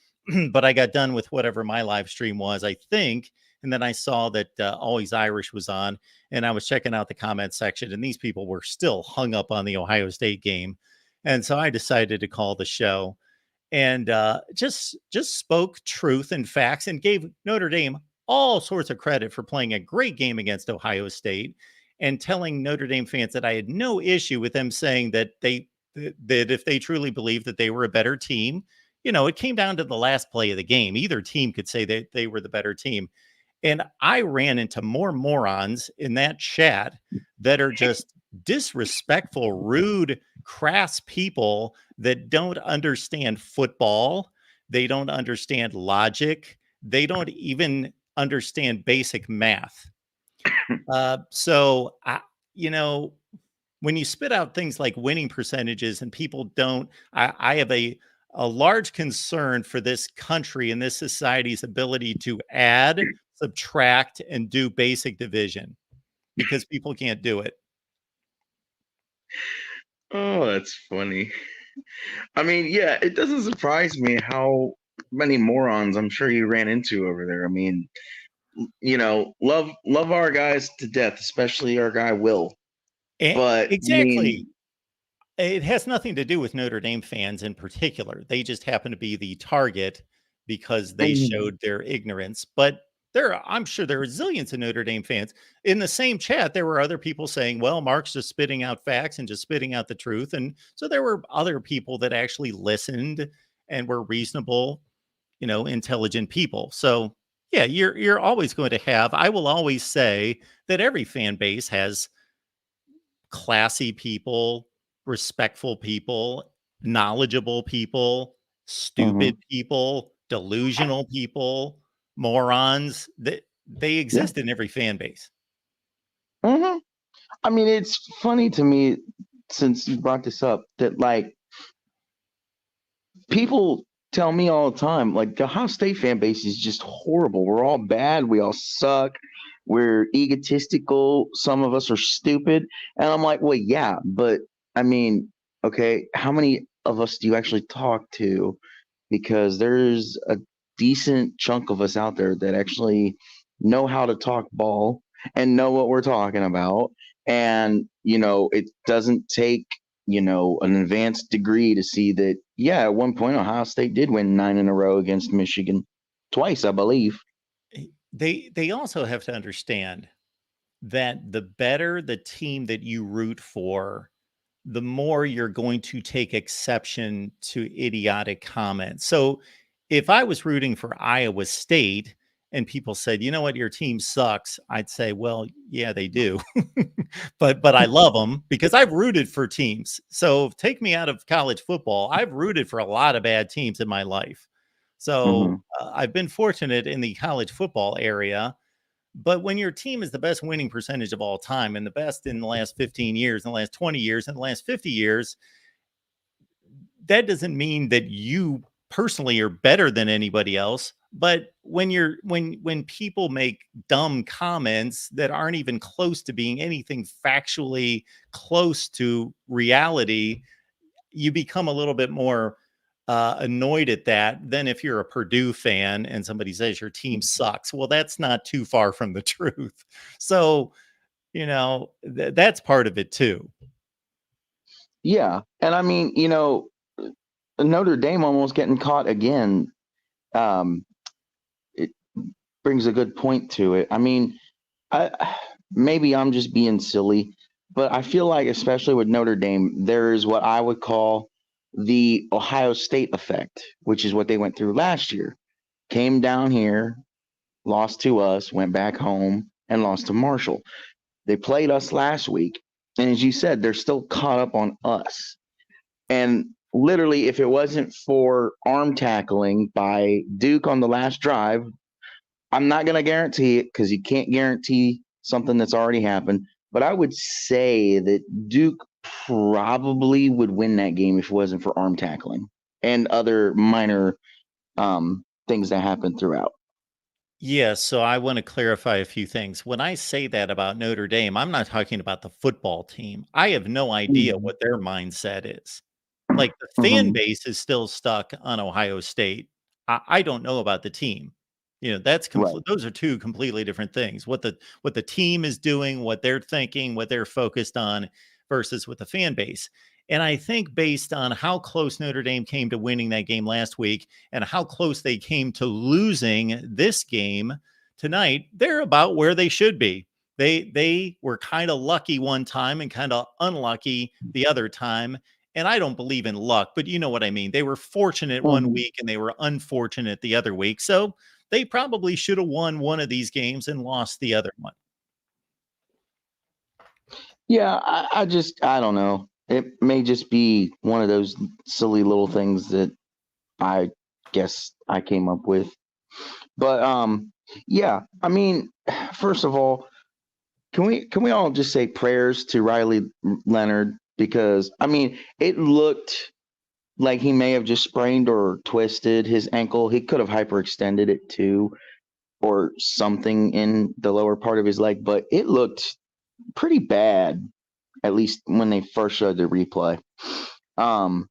but I got done with whatever my live stream was, I think. And then I saw that Always Irish was on, and I was checking out the comment section, and these people were still hung up on the Ohio State game. And so I decided to call the show and just spoke truth and facts and gave Notre Dame all sorts of credit for playing a great game against Ohio State, and telling Notre Dame fans that I had no issue with them saying that that if they truly believed that they were a better team, it came down to the last play of the game. Either team could say that they were the better team. And I ran into more morons in that chat that are just disrespectful, rude, crass people that don't understand football. They don't understand logic. They don't even understand basic math. So, when you spit out things like winning percentages and people don't, I have a large concern for this country and this society's ability to add, subtract, and do basic division, because people can't do it. Oh, that's funny. I mean, yeah, it doesn't surprise me how many morons I'm sure you ran into over there. I mean, love our guys to death, especially our guy Will. But exactly. It has nothing to do with Notre Dame fans in particular. They just happen to be the target because they showed their ignorance. But I'm sure there are zillions of Notre Dame fans. In the same chat, there were other people saying, well, Mark's just spitting out facts and just spitting out the truth. And so there were other people that actually listened and were reasonable, intelligent people. So yeah, you're always going to have, I will always say that every fan base has classy people, respectful people, knowledgeable people, stupid people, delusional people, morons. That they exist in every fan base. I mean, it's funny to me, since you brought this up, that like people tell me all the time, like the Ohio State fan base is just horrible. We're all bad. We all suck. We're egotistical. Some of us are stupid. And I'm like, well, yeah, but I mean, okay, how many of us do you actually talk to? Because there's a decent chunk of us out there that actually know how to talk ball and know what we're talking about. And, it doesn't take, an advanced degree to see that, yeah, at one point, Ohio State did win 9 in a row against Michigan, twice, I believe. They also have to understand that the better the team that you root for, the more you're going to take exception to idiotic comments. So if I was rooting for Iowa State and people said, you know what, your team sucks, I'd say, well, yeah, they do. but I love them because I've rooted for teams. So take me out of college football. I've rooted for a lot of bad teams in my life. So I've been fortunate in the college football area. But when your team is the best winning percentage of all time and the best in the last 15 years, in the last 20 years, in the last 50 years, that doesn't mean that you personally are better than anybody else. But when people make dumb comments that aren't even close to being anything factually close to reality, you become a little bit more annoyed at that than if you're a Purdue fan and somebody says your team sucks. Well, that's not too far from the truth. So, that's part of it too. Yeah. And I mean, Notre Dame almost getting caught again. It brings a good point to it. I mean, maybe I'm just being silly, but I feel like, especially with Notre Dame, there is what I would call the Ohio State effect, which is what they went through last year. Came down here, lost to us, went back home, and lost to Marshall. They played us last week, and as you said, they're still caught up on us. And literally, if it wasn't for arm tackling by Duke on the last drive, I'm not going to guarantee it because you can't guarantee something that's already happened. But I would say that Duke probably would win that game if it wasn't for arm tackling and other minor things that happened throughout. Yeah, so I want to clarify a few things. When I say that about Notre Dame, I'm not talking about the football team. I have no idea Mhm. what their mindset is. Like the fan Mhm. base is still stuck on Ohio State. I don't know about the team. That's Right. those are two completely different things. What the team is doing, what they're thinking, what they're focused on versus with the fan base. And I think based on how close Notre Dame came to winning that game last week and how close they came to losing this game tonight, they're about where they should be. They were kind of lucky one time and kind of unlucky the other time. And I don't believe in luck, but you know what I mean. They were fortunate one Mhm. week and they were unfortunate the other week. So they probably should have won one of these games and lost the other one. Yeah, I don't know. It may just be one of those silly little things that I guess I came up with. But yeah, I mean, first of all, can we all just say prayers to Riley Leonard, because I mean, it looked like he may have just sprained or twisted his ankle. He could have hyperextended it too, or something in the lower part of his leg, but it looked pretty bad, at least when they first showed the replay. Um,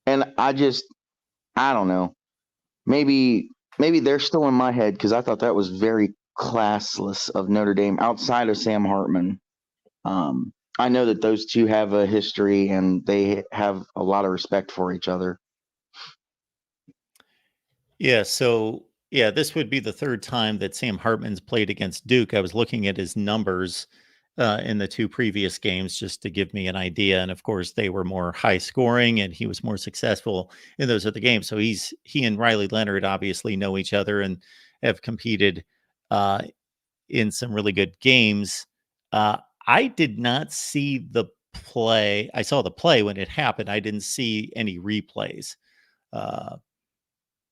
and I don't know. Maybe they're still in my head because I thought that was very classless of Notre Dame outside of Sam Hartman. I know that those two have a history and they have a lot of respect for each other. Yeah, so yeah, this would be the third time that Sam Hartman's played against Duke. I was looking at his numbers in the two previous games just to give me an idea, and of course, they were more high scoring, and he was more successful in those other games. So he and Riley Leonard obviously know each other and have competed uh, in some really good games. Uh, I did not see the play. I saw the play when it happened. I didn't see any replays. Uh,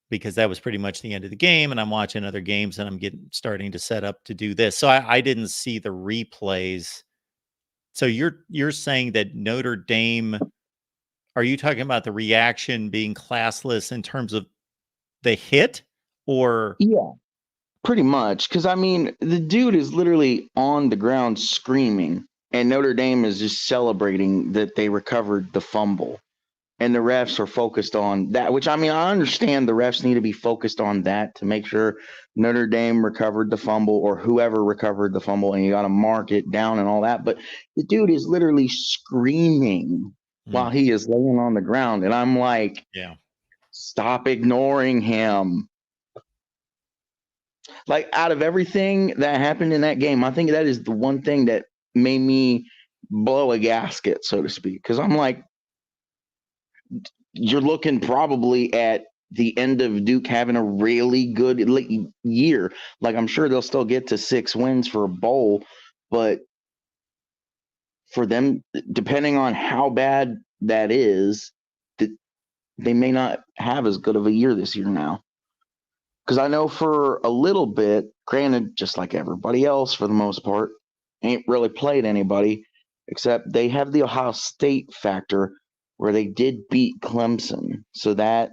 because that was pretty much the end of the game, and I'm watching other games and I'm starting to set up to do this. So I didn't see the replays. So you're saying that Notre Dame, are you talking about the reaction being classless in terms of the hit or Yeah, pretty much. Because I mean, the dude is literally on the ground screaming, and Notre Dame is just celebrating that they recovered the fumble. And the refs are focused on that, which I mean, I understand the refs need to be focused on that to make sure Notre Dame recovered the fumble or whoever recovered the fumble, and you got to mark it down and all that. But the dude is literally screaming while he is laying on the ground. And I'm like, yeah. stop ignoring him. Like, out of everything that happened in that game, I think that is the one thing that made me blow a gasket, so to speak. Because I'm like, you're looking probably at the end of Duke having a really good year. Like, I'm sure they'll still get to 6 wins for a bowl, but for them, depending on how bad that is, that they may not have as good of a year this year now. Because I know for a little bit, granted, just like everybody else for the most part, ain't really played anybody, except they have the Ohio State factor where they did beat Clemson. So that,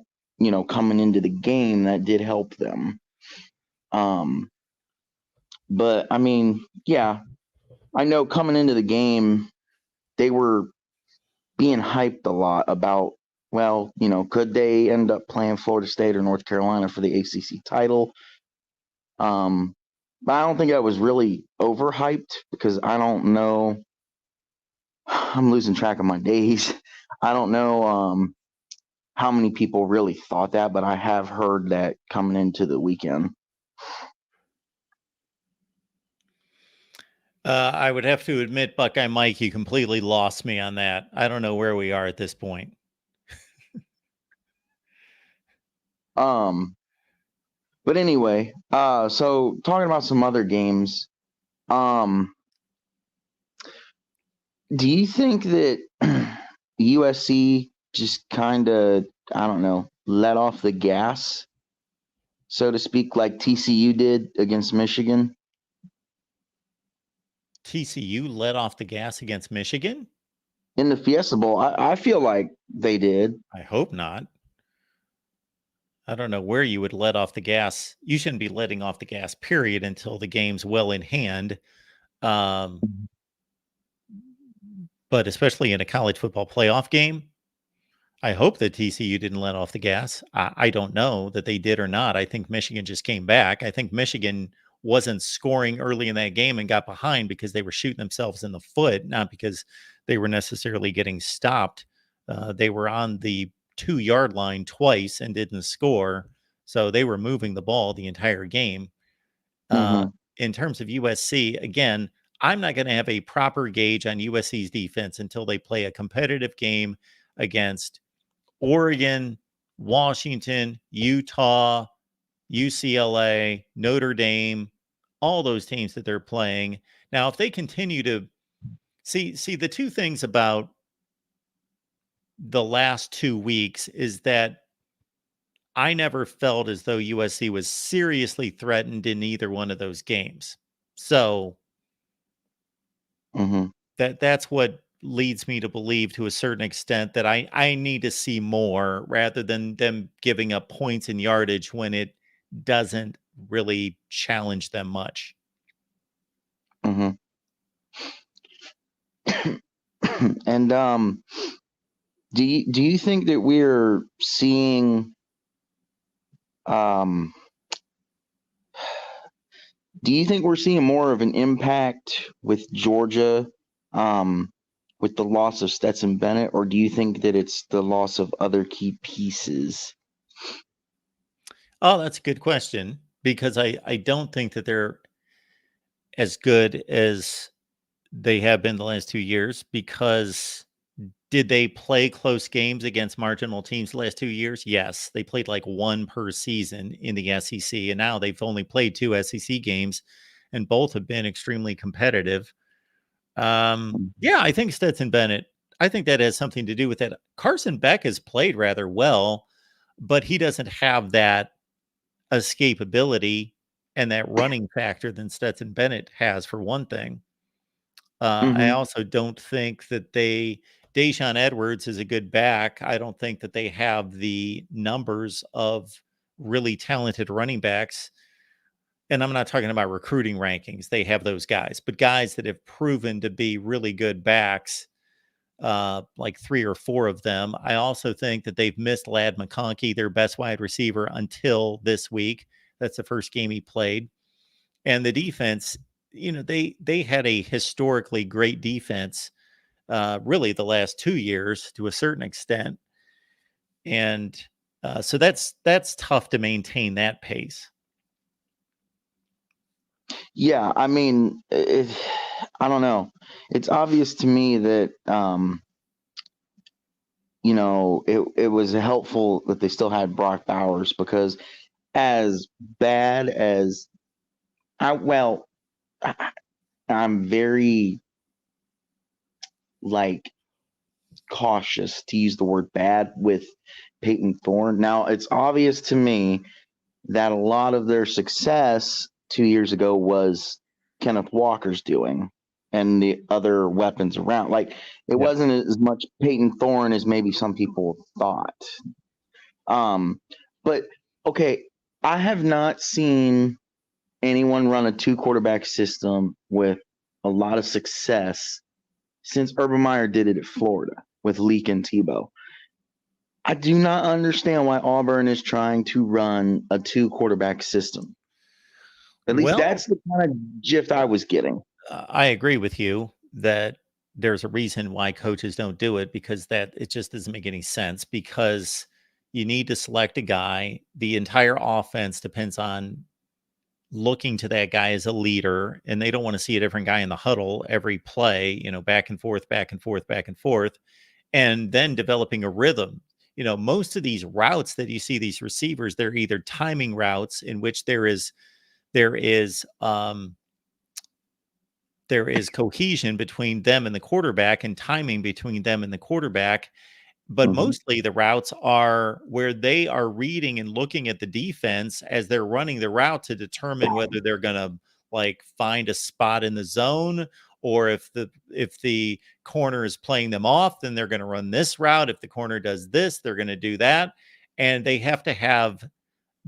coming into the game, that did help them. But I mean, yeah, I know coming into the game, they were being hyped a lot about, well, could they end up playing Florida State or North Carolina for the ACC title? But I don't think I was really overhyped because I don't know. I'm losing track of my days. I don't know how many people really thought that, but I have heard that coming into the weekend. I would have to admit, Buckeye Mike, you completely lost me on that. I don't know where we are at this point. But anyway, so talking about some other games, do you think that USC just kind of, I don't know, let off the gas, so to speak, like TCU did against Michigan? TCU let off the gas against Michigan? In the Fiesta Bowl, I feel like they did. I hope not. I don't know where you would let off the gas. You shouldn't be letting off the gas, period, until the game's well in hand. But especially in a college football playoff game, I hope that TCU didn't let off the gas. I don't know that they did or not. I think Michigan just came back. I think Michigan wasn't scoring early in that game and got behind because they were shooting themselves in the foot, not because they were necessarily getting stopped. They were on the 2-yard line twice and didn't score. So they were moving the ball the entire game. In terms of USC, again, I'm not going to have a proper gauge on USC's defense until they play a competitive game against Oregon, Washington, Utah, UCLA, Notre Dame, all those teams that they're playing. Now, if they continue to see the two things about the last 2 weeks is that I never felt as though USC was seriously threatened in either one of those games. So that's what leads me to believe to a certain extent that I need to see more rather than them giving up points and yardage when it doesn't really challenge them much. And do you think that we're seeing do you think we're seeing more of an impact with Georgia with the loss of Stetson Bennett, or do you think that it's the loss of other key pieces? Oh, that's a good question, because I don't think that they're as good as they have been the last 2 years. Because did they play close games against marginal teams the last 2 years? Yes. They played like one per season in the SEC, and now they've only played 2 SEC games, and both have been extremely competitive. Yeah, I think Stetson Bennett, I think that has something to do with that. Carson Beck has played rather well, but he doesn't have that escapability and that running factor than Stetson Bennett has, for one thing. I also don't think that Deshaun Edwards is a good back. I don't think that they have the numbers of really talented running backs. And I'm not talking about recruiting rankings. They have those guys, but guys that have proven to be really good backs, like 3 or 4 of them. I also think that they've missed Ladd McConkey, their best wide receiver, until this week. That's the first game he played. And the defense, they had a historically great defense, really the last 2 years to a certain extent. And so that's tough to maintain that pace. Yeah, I mean, I don't know. It's obvious to me that it was helpful that they still had Brock Bowers, because as bad as I'm very cautious to use the word bad with Peyton Thorne. Now, it's obvious to me that a lot of their success 2 years ago was Kenneth Walker's doing and the other weapons around. It wasn't as much Peyton Thorne as maybe some people thought. But okay, I have not seen anyone run a 2-quarterback system with a lot of success since Urban Meyer did it at Florida with Leak and Tebow. I do not understand why Auburn is trying to run a 2-quarterback system. At least that's the kind of gist I was getting. I agree with you that there's a reason why coaches don't do it, because that it just doesn't make any sense, because you need to select a guy. The entire offense depends on looking to that guy as a leader, and they don't want to see a different guy in the huddle every play, back and forth, back and forth, back and forth, and then developing a rhythm. Most of these routes that you see these receivers, they're either timing routes in which there is cohesion between them and the quarterback, and timing between them and the quarterback. But mostly the routes are where they are reading and looking at the defense as they're running the route to determine whether they're going to find a spot in the zone, or if the corner is playing them off, then they're going to run this route. If the corner does this, they're going to do that. And they have to have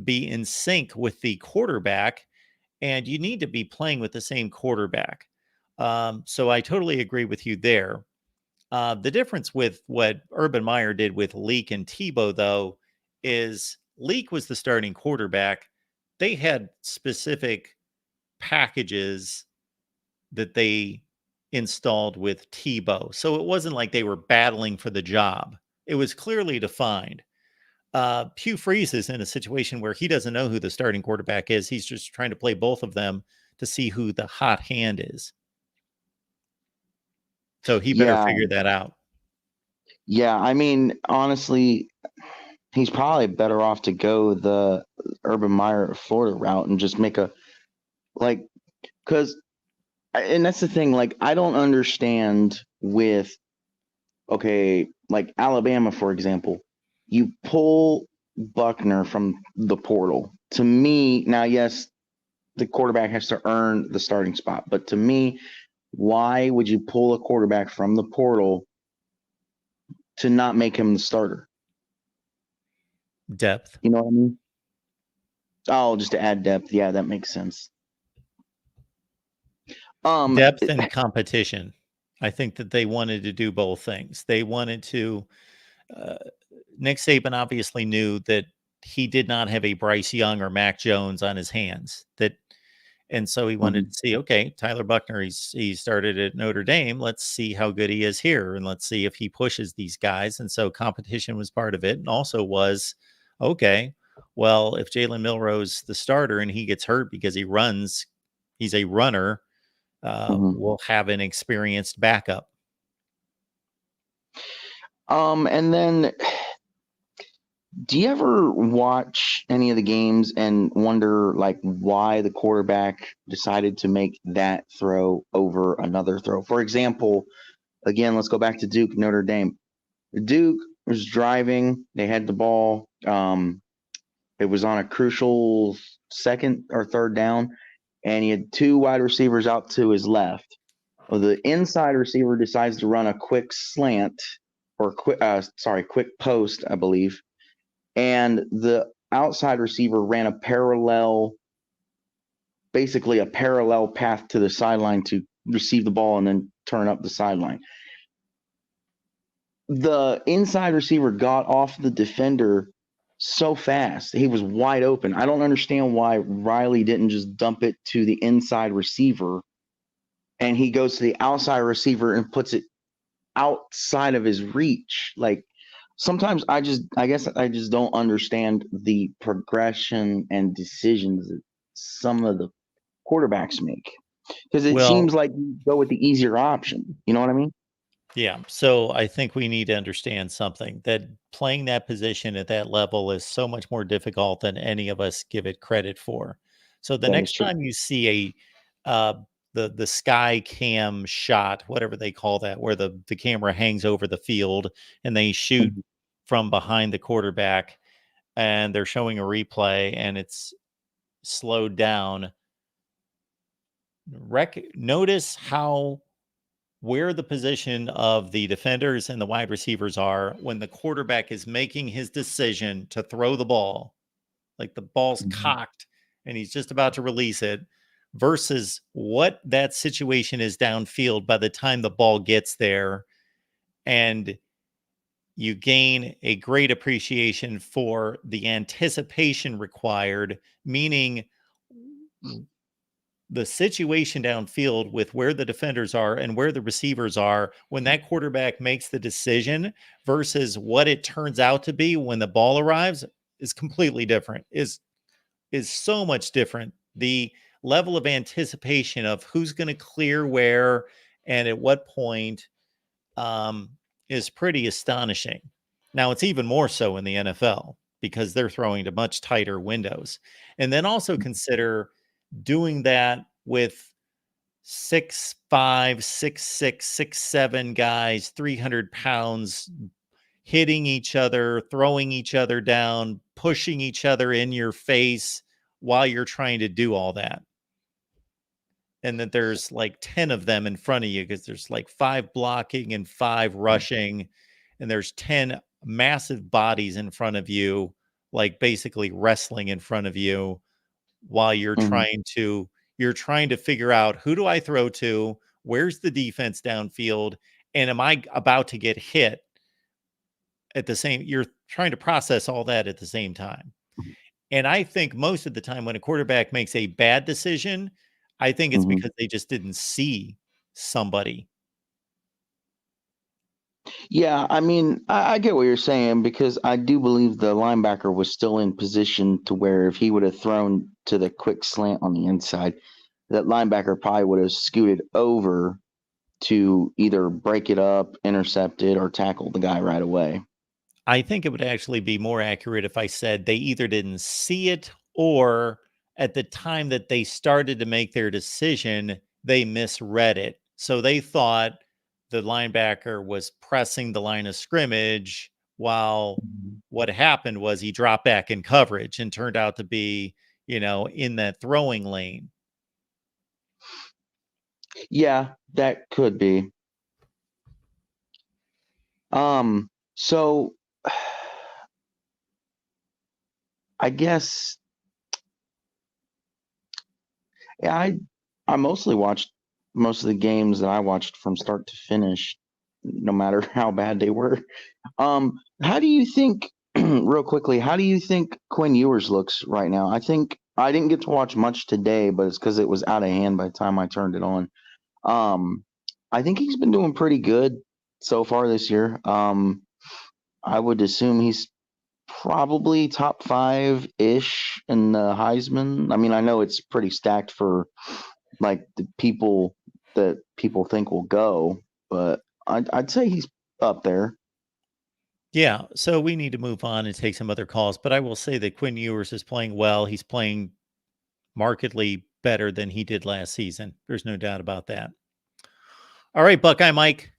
be in sync with the quarterback, and you need to be playing with the same quarterback. So I totally agree with you there. The difference with what Urban Meyer did with Leak and Tebow, though, is Leak was the starting quarterback. They had specific packages that they installed with Tebow. So it wasn't like they were battling for the job. It was clearly defined. Hugh Freeze is in a situation where he doesn't know who the starting quarterback is. He's just trying to play both of them to see who the hot hand is. So he better figure that out. Yeah, I mean, honestly, he's probably better off to go the Urban Meyer Florida route and just make a because, and that's the thing. Like, I don't understand with like Alabama, for example, you pull Buckner from the portal. To me, now, yes, the quarterback has to earn the starting spot, but to me, why would you pull a quarterback from the portal to not make him the starter? Depth. You know what I mean? Oh, just to add depth. Yeah, that makes sense. Depth and competition. I think that they wanted to do both things. They wanted to. Nick Saban obviously knew that he did not have a Bryce Young or Mac Jones on his hands. And so he wanted to see, okay, Tyler Buckner, he started at Notre Dame. Let's see how good he is here, and let's see if he pushes these guys. And so competition was part of it, and also was, okay, well, if Jalen Milroe's the starter and he gets hurt because he's a runner, we'll have an experienced backup. And then, do you ever watch any of the games and wonder why the quarterback decided to make that throw over another throw? For example, again, let's go back to Duke, Notre Dame. Duke was driving. They had the ball. It was on a crucial second or third down, and he had two wide receivers out to his left. Well, the inside receiver decides to run a quick slant or quick post, I believe. And the outside receiver ran basically a parallel path to the sideline to receive the ball and then turn up the sideline. The inside receiver got off the defender so fast. He was wide open. I don't understand why Riley didn't just dump it to the inside receiver, and he goes to the outside receiver and puts it outside of his reach. Sometimes I guess I just don't understand the progression and decisions that some of the quarterbacks make, because it seems like you go with the easier option. You know what I mean? Yeah. So I think we need to understand something, that playing that position at that level is so much more difficult than any of us give it credit for. So the next time you see the sky cam shot, whatever they call that, where the camera hangs over the field and they shoot from behind the quarterback and they're showing a replay and it's slowed down, notice where the position of the defenders and the wide receivers are when the quarterback is making his decision to throw the ball. Like the ball's cocked and he's just about to release it, versus what that situation is downfield by the time the ball gets there. And you gain a great appreciation for the anticipation required, meaning the situation downfield with where the defenders are and where the receivers are when that quarterback makes the decision versus what it turns out to be when the ball arrives is completely different, is so much different. The level of anticipation of who's going to clear where and at what point is pretty astonishing. Now, it's even more so in the NFL because they're throwing to much tighter windows. And then also consider doing that with 6'5", 6'6", 6'7" guys, 300 pounds, hitting each other, throwing each other down, pushing each other in your face while you're trying to do all that. And that there's 10 of them in front of you because there's 5 blocking and 5 rushing, and there's 10 massive bodies in front of you like basically wrestling in front of you while you're Mhm. trying to figure out, who do I throw to? Where's the defense downfield? And am I about to get hit at the same? You're trying to process all that at the same time. And I think most of the time when a quarterback makes a bad decision, I think it's Mhm. because they just didn't see somebody. Yeah, I mean, I get what you're saying because I do believe the linebacker was still in position to where if he would have thrown to the quick slant on the inside, that linebacker probably would have scooted over to either break it up, intercept it, or tackle the guy right away. I think it would actually be more accurate if I said they either didn't see it, or at the time that they started to make their decision, they misread it. So they thought the linebacker was pressing the line of scrimmage, while what happened was he dropped back in coverage and turned out to be, in that throwing lane. Yeah, that could be. So I guess yeah, I mostly watched most of the games that I watched from start to finish, no matter how bad they were. How do you think, real quickly, how do you think Quinn Ewers looks right now? I think I didn't get to watch much today, but it's because it was out of hand by the time I turned it on. Um, I think he's been doing pretty good so far this year. I would assume he's probably top five ish in the Heisman. I mean, I know it's pretty stacked for like the people that people think will go, but I'd say he's up there. Yeah, so we need to move on and take some other calls. But I will say that Quinn Ewers is playing well. He's playing markedly better than he did last season. There's no doubt about that. All right, Buckeye Mike.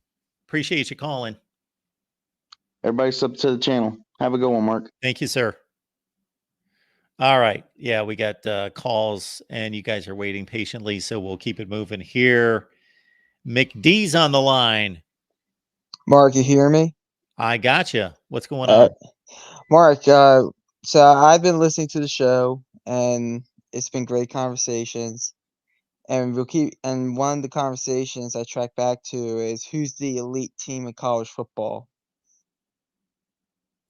Appreciate you calling. Everybody sub to the channel. Have a good one, Mark. Thank you, sir. All right. Yeah, we got calls and you guys are waiting patiently, so we'll keep it moving here. McD's on the line. Mark, you hear me? I gotcha. What's going Uh, on? Mark, so I've been listening to the show and it's been great conversations. And one of the conversations I track back to is who's the elite team in college football?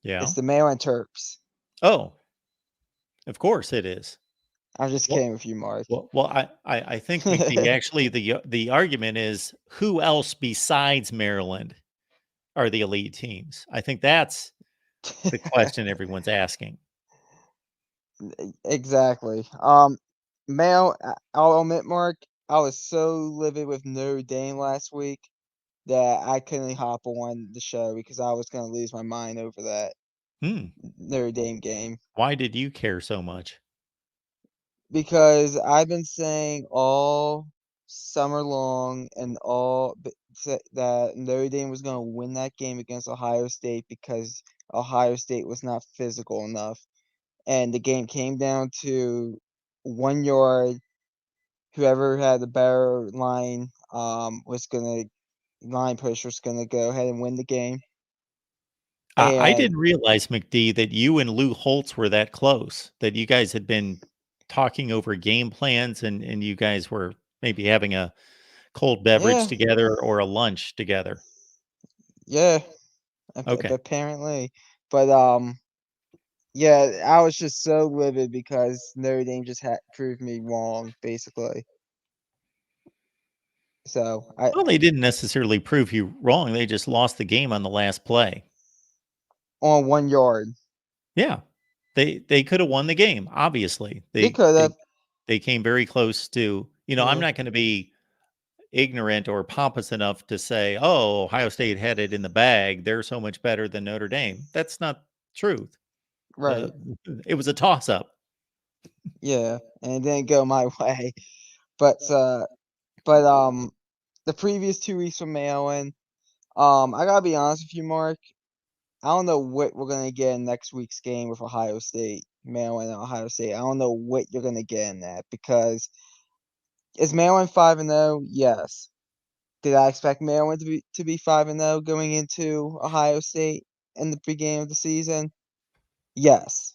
Yeah. It's the Maryland Terps. Oh, of course it is. I'm just Well, kidding with you, Mark. I think McD, actually the argument is, who else besides Maryland are the elite teams? I think that's the question everyone's asking. Exactly. I'll admit, Mark, I was so livid with Notre Dame last week that I couldn't hop on the show because I was going to lose my mind over that Notre Dame game. Why did you care so much? Because I've been saying all summer long and that Notre Dame was going to win that game against Ohio State because Ohio State was not physical enough. And the game came down to 1 yard. Whoever had the better line line push was gonna go ahead and win the game. I And didn't realize, McD, that you and Lou Holtz were that close, that you guys had been talking over game plans, and you guys were maybe having a cold beverage yeah, together or a lunch together. yeah, Okay. apparently. But yeah, I was just so livid because Notre Dame just had proved me wrong, basically. So Well, they didn't necessarily prove you wrong. They just lost the game on the last play. on 1 yard, Yeah. They could have won the game, obviously. they could have. They came very close to, I'm Yeah, not going to be ignorant or pompous enough to say, "Oh, Ohio State had it in the bag. They're so much better than Notre Dame." That's not truth. right. It was a toss up. Yeah, and it didn't go my way. But the previous 2 weeks from Maryland, I gotta be honest with you, Mark. I don't know what we're gonna get in next week's game with Ohio State, Maryland and Ohio State. I don't know what you're gonna get in that because is Maryland 5-0? Yes. Did I expect Maryland to be 5-0 going into Ohio State in the beginning of the season? Yes.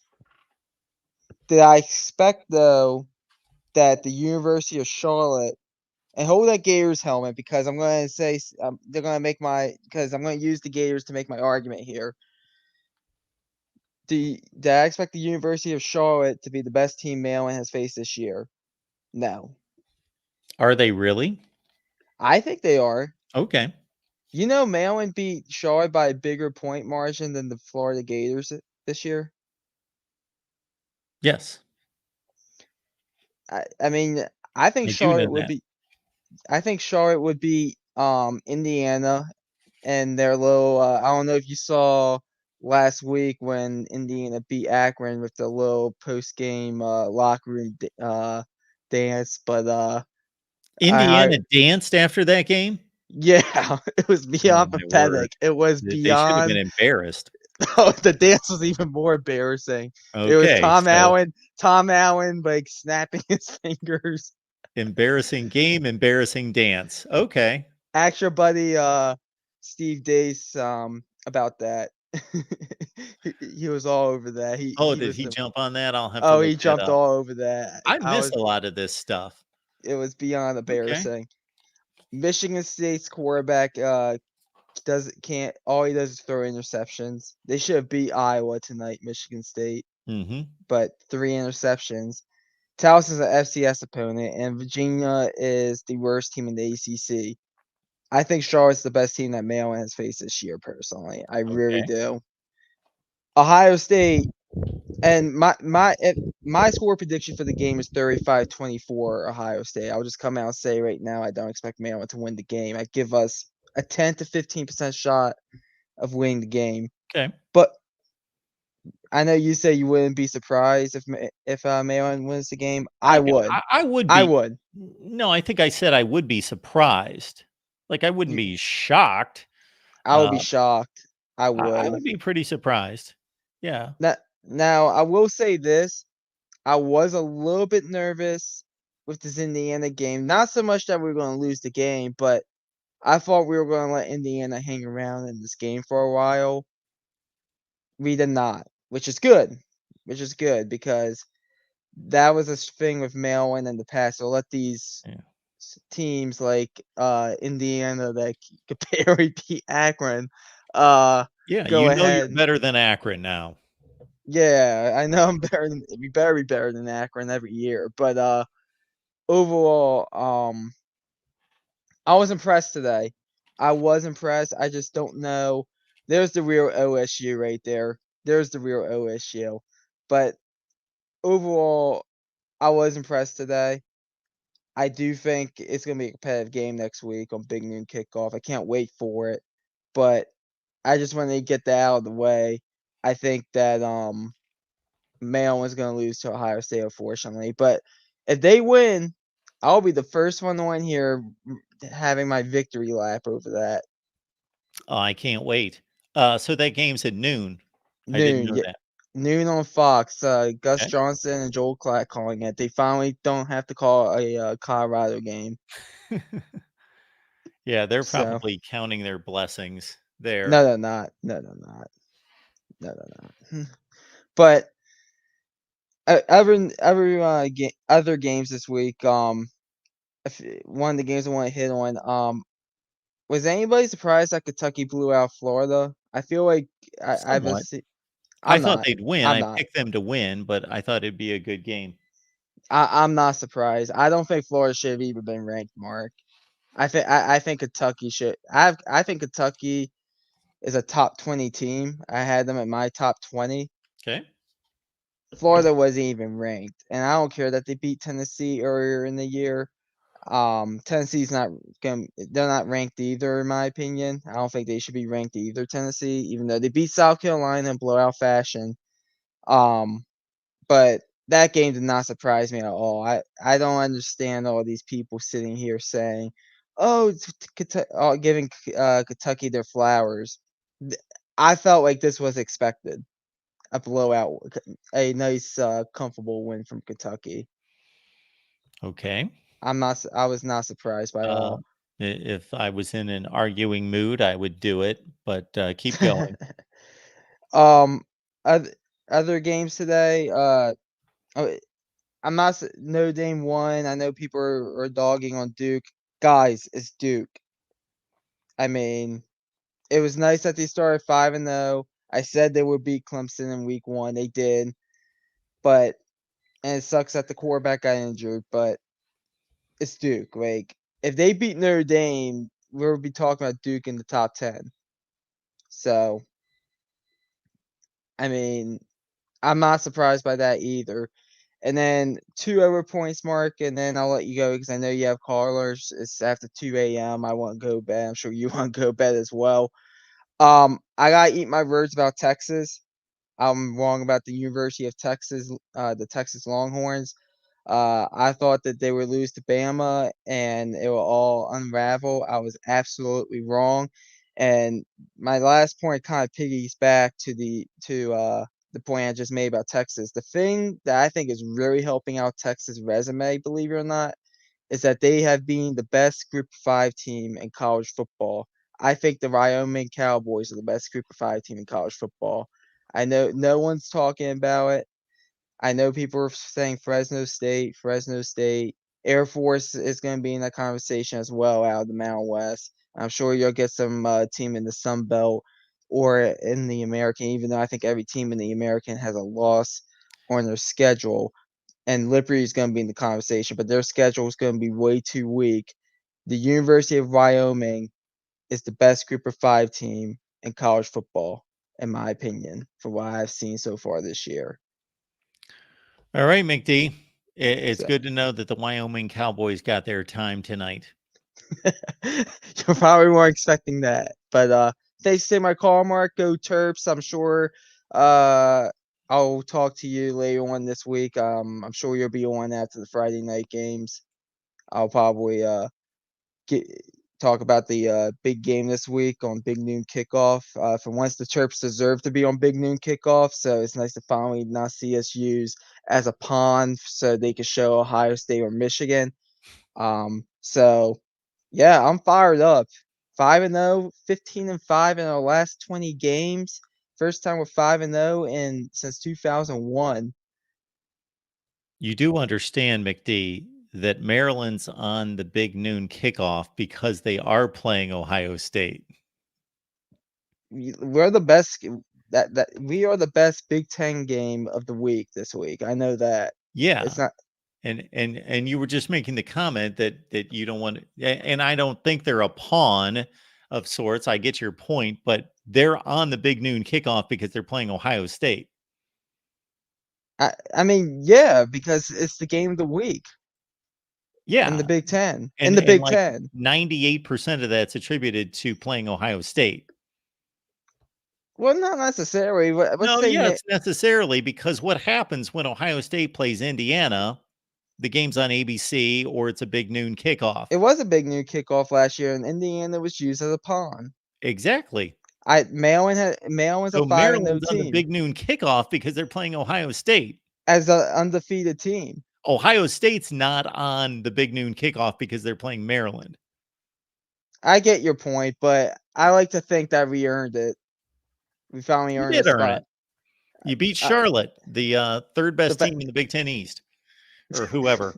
Did I expect though that the University of Charlotte and hold that Gators helmet because I'm going to say they're going to make because I'm going to use the Gators to make my argument here. Did I expect the University of Charlotte to be the best team Maryland has faced this year? No. Are they really? I think they are. Okay. You know, Maryland beat Charlotte by a bigger point margin than the Florida Gators this year. Yes. I mean, I think I do know Charlotte would that. be. I think Charlotte would beat Indiana and their little. I don't know if you saw last week when Indiana beat Akron with the little post game locker room dance, but Indiana danced after that game? yeah, it was Oh, beyond my word. pathetic. It was They should have been beyond. embarrassed. Oh, the dance was even more embarrassing. It was Okay, Tom so Allen like snapping his fingers. embarrassing game, embarrassing dance. Okay. Ask your buddy Steve Dace about that. he was all over that. Oh, He did was he the jump on that? I'll have to look he that jumped up. all over that. I miss a lot of this stuff. It was beyond Okay. embarrassing. Michigan State's quarterback can't all he does is throw interceptions. They should have beat Iowa tonight, Michigan State, Mhm. but 3 interceptions. Taos is an FCS opponent, and Virginia is the worst team in the ACC. I think Charlotte's the best team that Maryland has faced this year, personally. I really Okay. do. Ohio State, and my score prediction for the game is 35-24 Ohio State. I'll just come out and say right now I don't expect Maryland to win the game. I give us a 10 to 15% shot of winning the game. Okay. But I know you say you wouldn't be surprised if Maryland wins the game. I would. I would I be. would. No, I think I said I would be surprised. Like, I wouldn't be shocked. I would be shocked. I I would. would be pretty surprised. Yeah. Now, I will say this. I was a little bit nervous with this Indiana game. Not so much that we were going to lose the game, but I thought we were going to let Indiana hang around in this game for a while. We did not, which is good. Which is good because that was a thing with Maryland in the past. So let these teams like Indiana that could barely beat Akron Yeah, go you're ahead. better than Akron now. Yeah, I know I'm better than we better be better than Akron every year. But overall, I was impressed today. I was impressed. I just don't know. There's the real OSU right there. There's the real OSU. But overall, I was impressed today. I do think it's gonna be a competitive game next week on Big Noon Kickoff. I can't wait for it. But I just wanted to get that out of the way. I think that Maryland's gonna lose to Ohio State, unfortunately. But if they win, I'll be the first one on here having my victory lap over that. Oh, I can't wait. So that game's at noon. I didn't Noon, know yeah, that. noon on Fox. Gus Okay. Johnson and Joel Klatt calling it. They finally don't have to call a Colorado game. Yeah, they're So probably counting their blessings there. no, they're not. No, they're not. No, they're not. But other games this week. One of the games I want to hit on. Was anybody surprised that Kentucky blew out Florida? I feel like I Somewhat. was. I I'm thought not. they'd win. I'm I not. picked them to win, but I thought it'd be a good game. I'm not surprised. I don't think Florida should have even been ranked, Mark. I think Kentucky should. I think Kentucky is a top 20 team. I had them at my top 20. Okay. Florida wasn't even ranked, and I don't care that they beat Tennessee earlier in the year. Tennessee's not going. They're not ranked either, in my opinion. I don't think they should be ranked either. Tennessee, even though they beat South Carolina in blowout fashion. But that game did not surprise me at all. I don't understand all these people sitting here saying, "Oh, giving Kentucky their flowers." I felt like this was expected. A blowout, a nice, comfortable win from Kentucky. Okay. I was not surprised by all. If I was in an arguing mood, I would do it, but keep going. Other games today. I'm not Notre Dame won. I know people are dogging on Duke. Guys, it's Duke. I mean, it was nice that they started 5-0. I said they would beat Clemson in week 1. They did. But and it sucks that the quarterback got injured, but it's Duke. Like, if they beat Notre Dame, we'll be talking about Duke in the top 10. So, I mean, I'm not surprised by that either. And then 2 over points, Mark, and then I'll let you go because I know you have callers. It's after 2 a.m. I want to go to bed. I'm sure you want to go to bed as well. I gotta eat my words about Texas. I'm wrong about the University of Texas, the Texas Longhorns. I thought that they would lose to Bama and it will all unravel. I was absolutely wrong. And my last point kind of piggies back to the point I just made about Texas. The thing that I think is really helping out Texas' resume, believe it or not, is that they have been the best Group of 5 team in college football. I think the Wyoming Cowboys are the best Group of 5 team in college football. I know no one's talking about it. I know people are saying Fresno State. Air Force is going to be in that conversation as well out of the Mountain West. I'm sure you'll get some team in the Sun Belt or in the American, even though I think every team in the American has a loss on their schedule. And Liberty is going to be in the conversation, but their schedule is going to be way too weak. The University of Wyoming is the best Group of 5 team in college football, in my opinion, for what I've seen so far this year. All right, McD. It's So, good to know that the Wyoming Cowboys got their time tonight. you probably weren't expecting that. But thanks for taking my call, Mark. Go Terps. I'm sure I'll talk to you later on this week. I'm sure you'll be on after the Friday night games. I'll probably talk about the big game this week on Big Noon Kickoff. For once, the Terps deserve to be on Big Noon Kickoff, so it's nice to finally not see us used as a pawn so they can show Ohio State or Michigan. So yeah, I'm fired up. 5-0, 15-5 in our last 20 games. First time we're 5-0 since 2001. You do understand, McD, that Maryland's on the Big Noon Kickoff because they are playing Ohio State. We're the best. That we are the best Big Ten game of the week this week. I know that. Yeah. It's not. And you were just making the comment that you don't want to, and I don't think they're a pawn of sorts. I get your point, but they're on the Big Noon Kickoff because they're playing Ohio State. I mean, yeah, because it's the game of the week. Yeah. In the Big Ten. And, in the Big like Ten. 98% of that's attributed to playing Ohio State. Well, not necessarily. Let's No, say yes, necessarily, because what happens when Ohio State plays Indiana, the game's on ABC or it's a Big Noon Kickoff. It was a Big Noon Kickoff last year, and Indiana was used as a pawn. Exactly. Maryland's So a 5-0 Maryland's on the team Big Noon Kickoff because they're playing Ohio State. as an undefeated team. Ohio State's not on the Big Noon Kickoff because they're playing Maryland. I get your point, but I like to think that we earned it. We finally earned a spot. You beat Charlotte, the third best team in the Big Ten East, or whoever.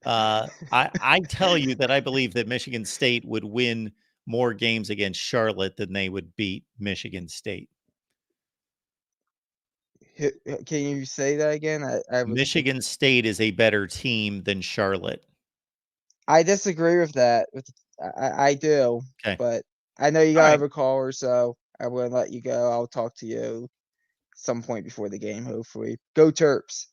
I tell you that I believe that Michigan State would win more games against Charlotte than they would beat Michigan State. Can you say that again? Michigan State is a better team than Charlotte. I disagree with that. I do, okay. But I know you got other callers, so I will let you go. I'll talk to you some point before the game, hopefully. Go Terps.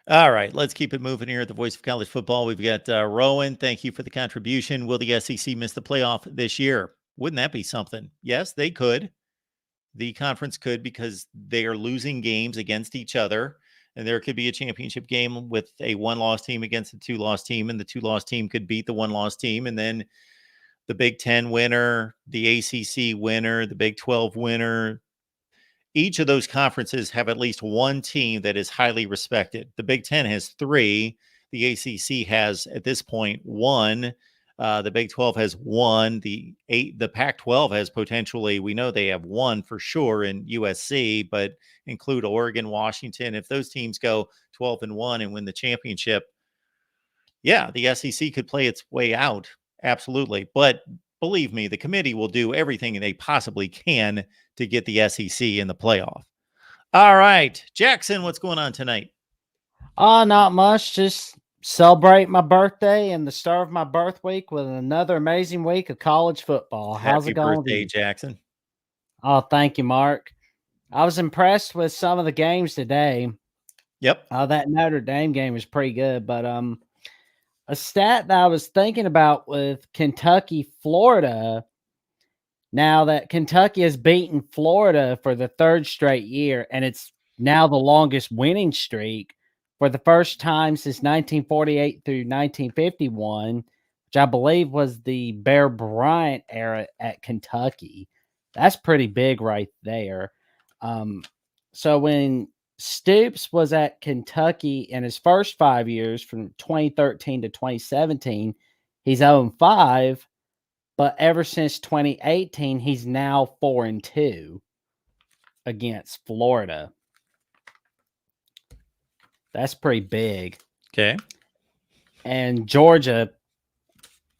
All right, let's keep it moving here at the Voice of College Football. We've got Rowan. Thank you for the contribution. Will the SEC miss the playoff this year? Wouldn't that be something? Yes, they could. The conference could because they are losing games against each other. And there could be a championship game with a one-loss team against a two-loss team, and the two-loss team could beat the one-loss team. And then the Big Ten winner, the ACC winner, the Big 12 winner, each of those conferences have at least one team that is highly respected. The Big Ten has 3. The ACC has, at this point, 1. The Big 12 has one. The Pac-12 has potentially, we know they have one for sure in USC, but include Oregon, Washington. If those teams go 12-1 and win the championship, yeah, the SEC could play its way out. Absolutely. But believe me, the committee will do everything they possibly can to get the SEC in the playoff. All right, Jackson, what's going on tonight? Not much. Just celebrate my birthday and the start of my birth week with another amazing week of college football. How's Happy it going? birthday, Jackson. Oh, thank you, Mark. I was impressed with some of the games today. Yep. That Notre Dame game was pretty good, but a stat that I was thinking about with Kentucky, Florida. Now that Kentucky has beaten Florida for the third straight year, and it's now the longest winning streak for the first time since 1948 through 1951, which I believe was the Bear Bryant era at Kentucky. That's pretty big right there. So when Stoops was at Kentucky in his first 5 years from 2013 to 2017, he's 0-5. But ever since 2018, he's now 4-2 against Florida. That's pretty big. Okay. And Georgia,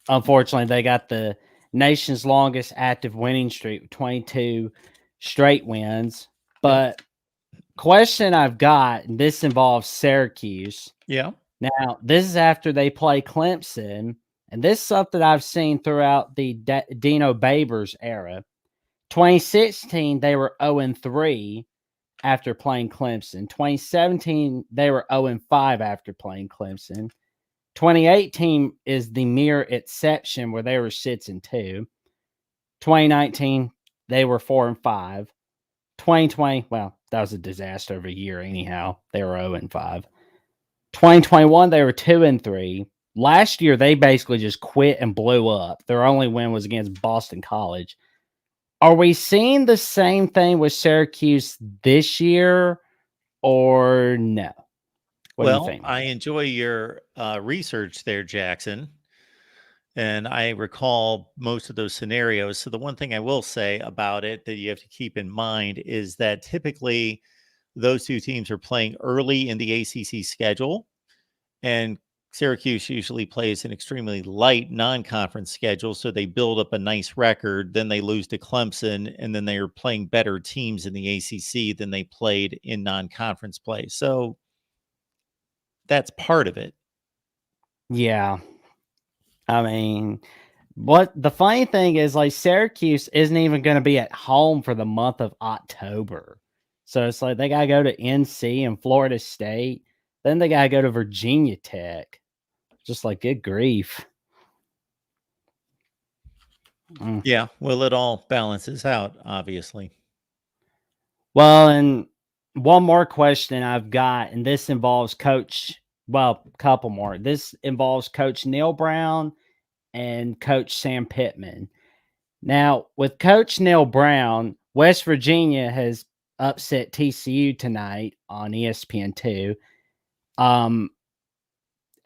unfortunately, they got the nation's longest active winning streak with 22 straight wins. But question I've got, and this involves Syracuse. Yeah. Now, this is after they play Clemson. And this is something I've seen throughout the Dino Babers era. 2016, they were 0-3 after playing Clemson. 2017, they were 0-5 after playing Clemson. 2018 is the mere exception where they were 6-2. 2019, they were 4-5. 2020, well, that was a disaster of a year anyhow. They were 0-5. 2021, they were 2-3. Last year, they basically just quit and blew up. Their only win was against Boston College. Are we seeing the same thing with Syracuse this year or no? What do you think? I enjoy your research there, Jackson. And I recall most of those scenarios. So the one thing I will say about it that you have to keep in mind is that typically those two teams are playing early in the ACC schedule. And Syracuse usually plays an extremely light non-conference schedule, so they build up a nice record. Then they lose to Clemson, and then they are playing better teams in the ACC than they played in non-conference play. So that's part of it. Yeah. I mean, what the funny thing is, like, Syracuse isn't even going to be at home for the month of October. So it's like they got to go to NC and Florida State. Then they got to go to Virginia Tech. Just like, good grief. Yeah, well, it all balances out, obviously. Well, and one more question I've got, and this involves Coach, well, a couple more. This involves Coach Neil Brown and Coach Sam Pittman. Now, with Coach Neil Brown, West Virginia has upset TCU tonight on ESPN2.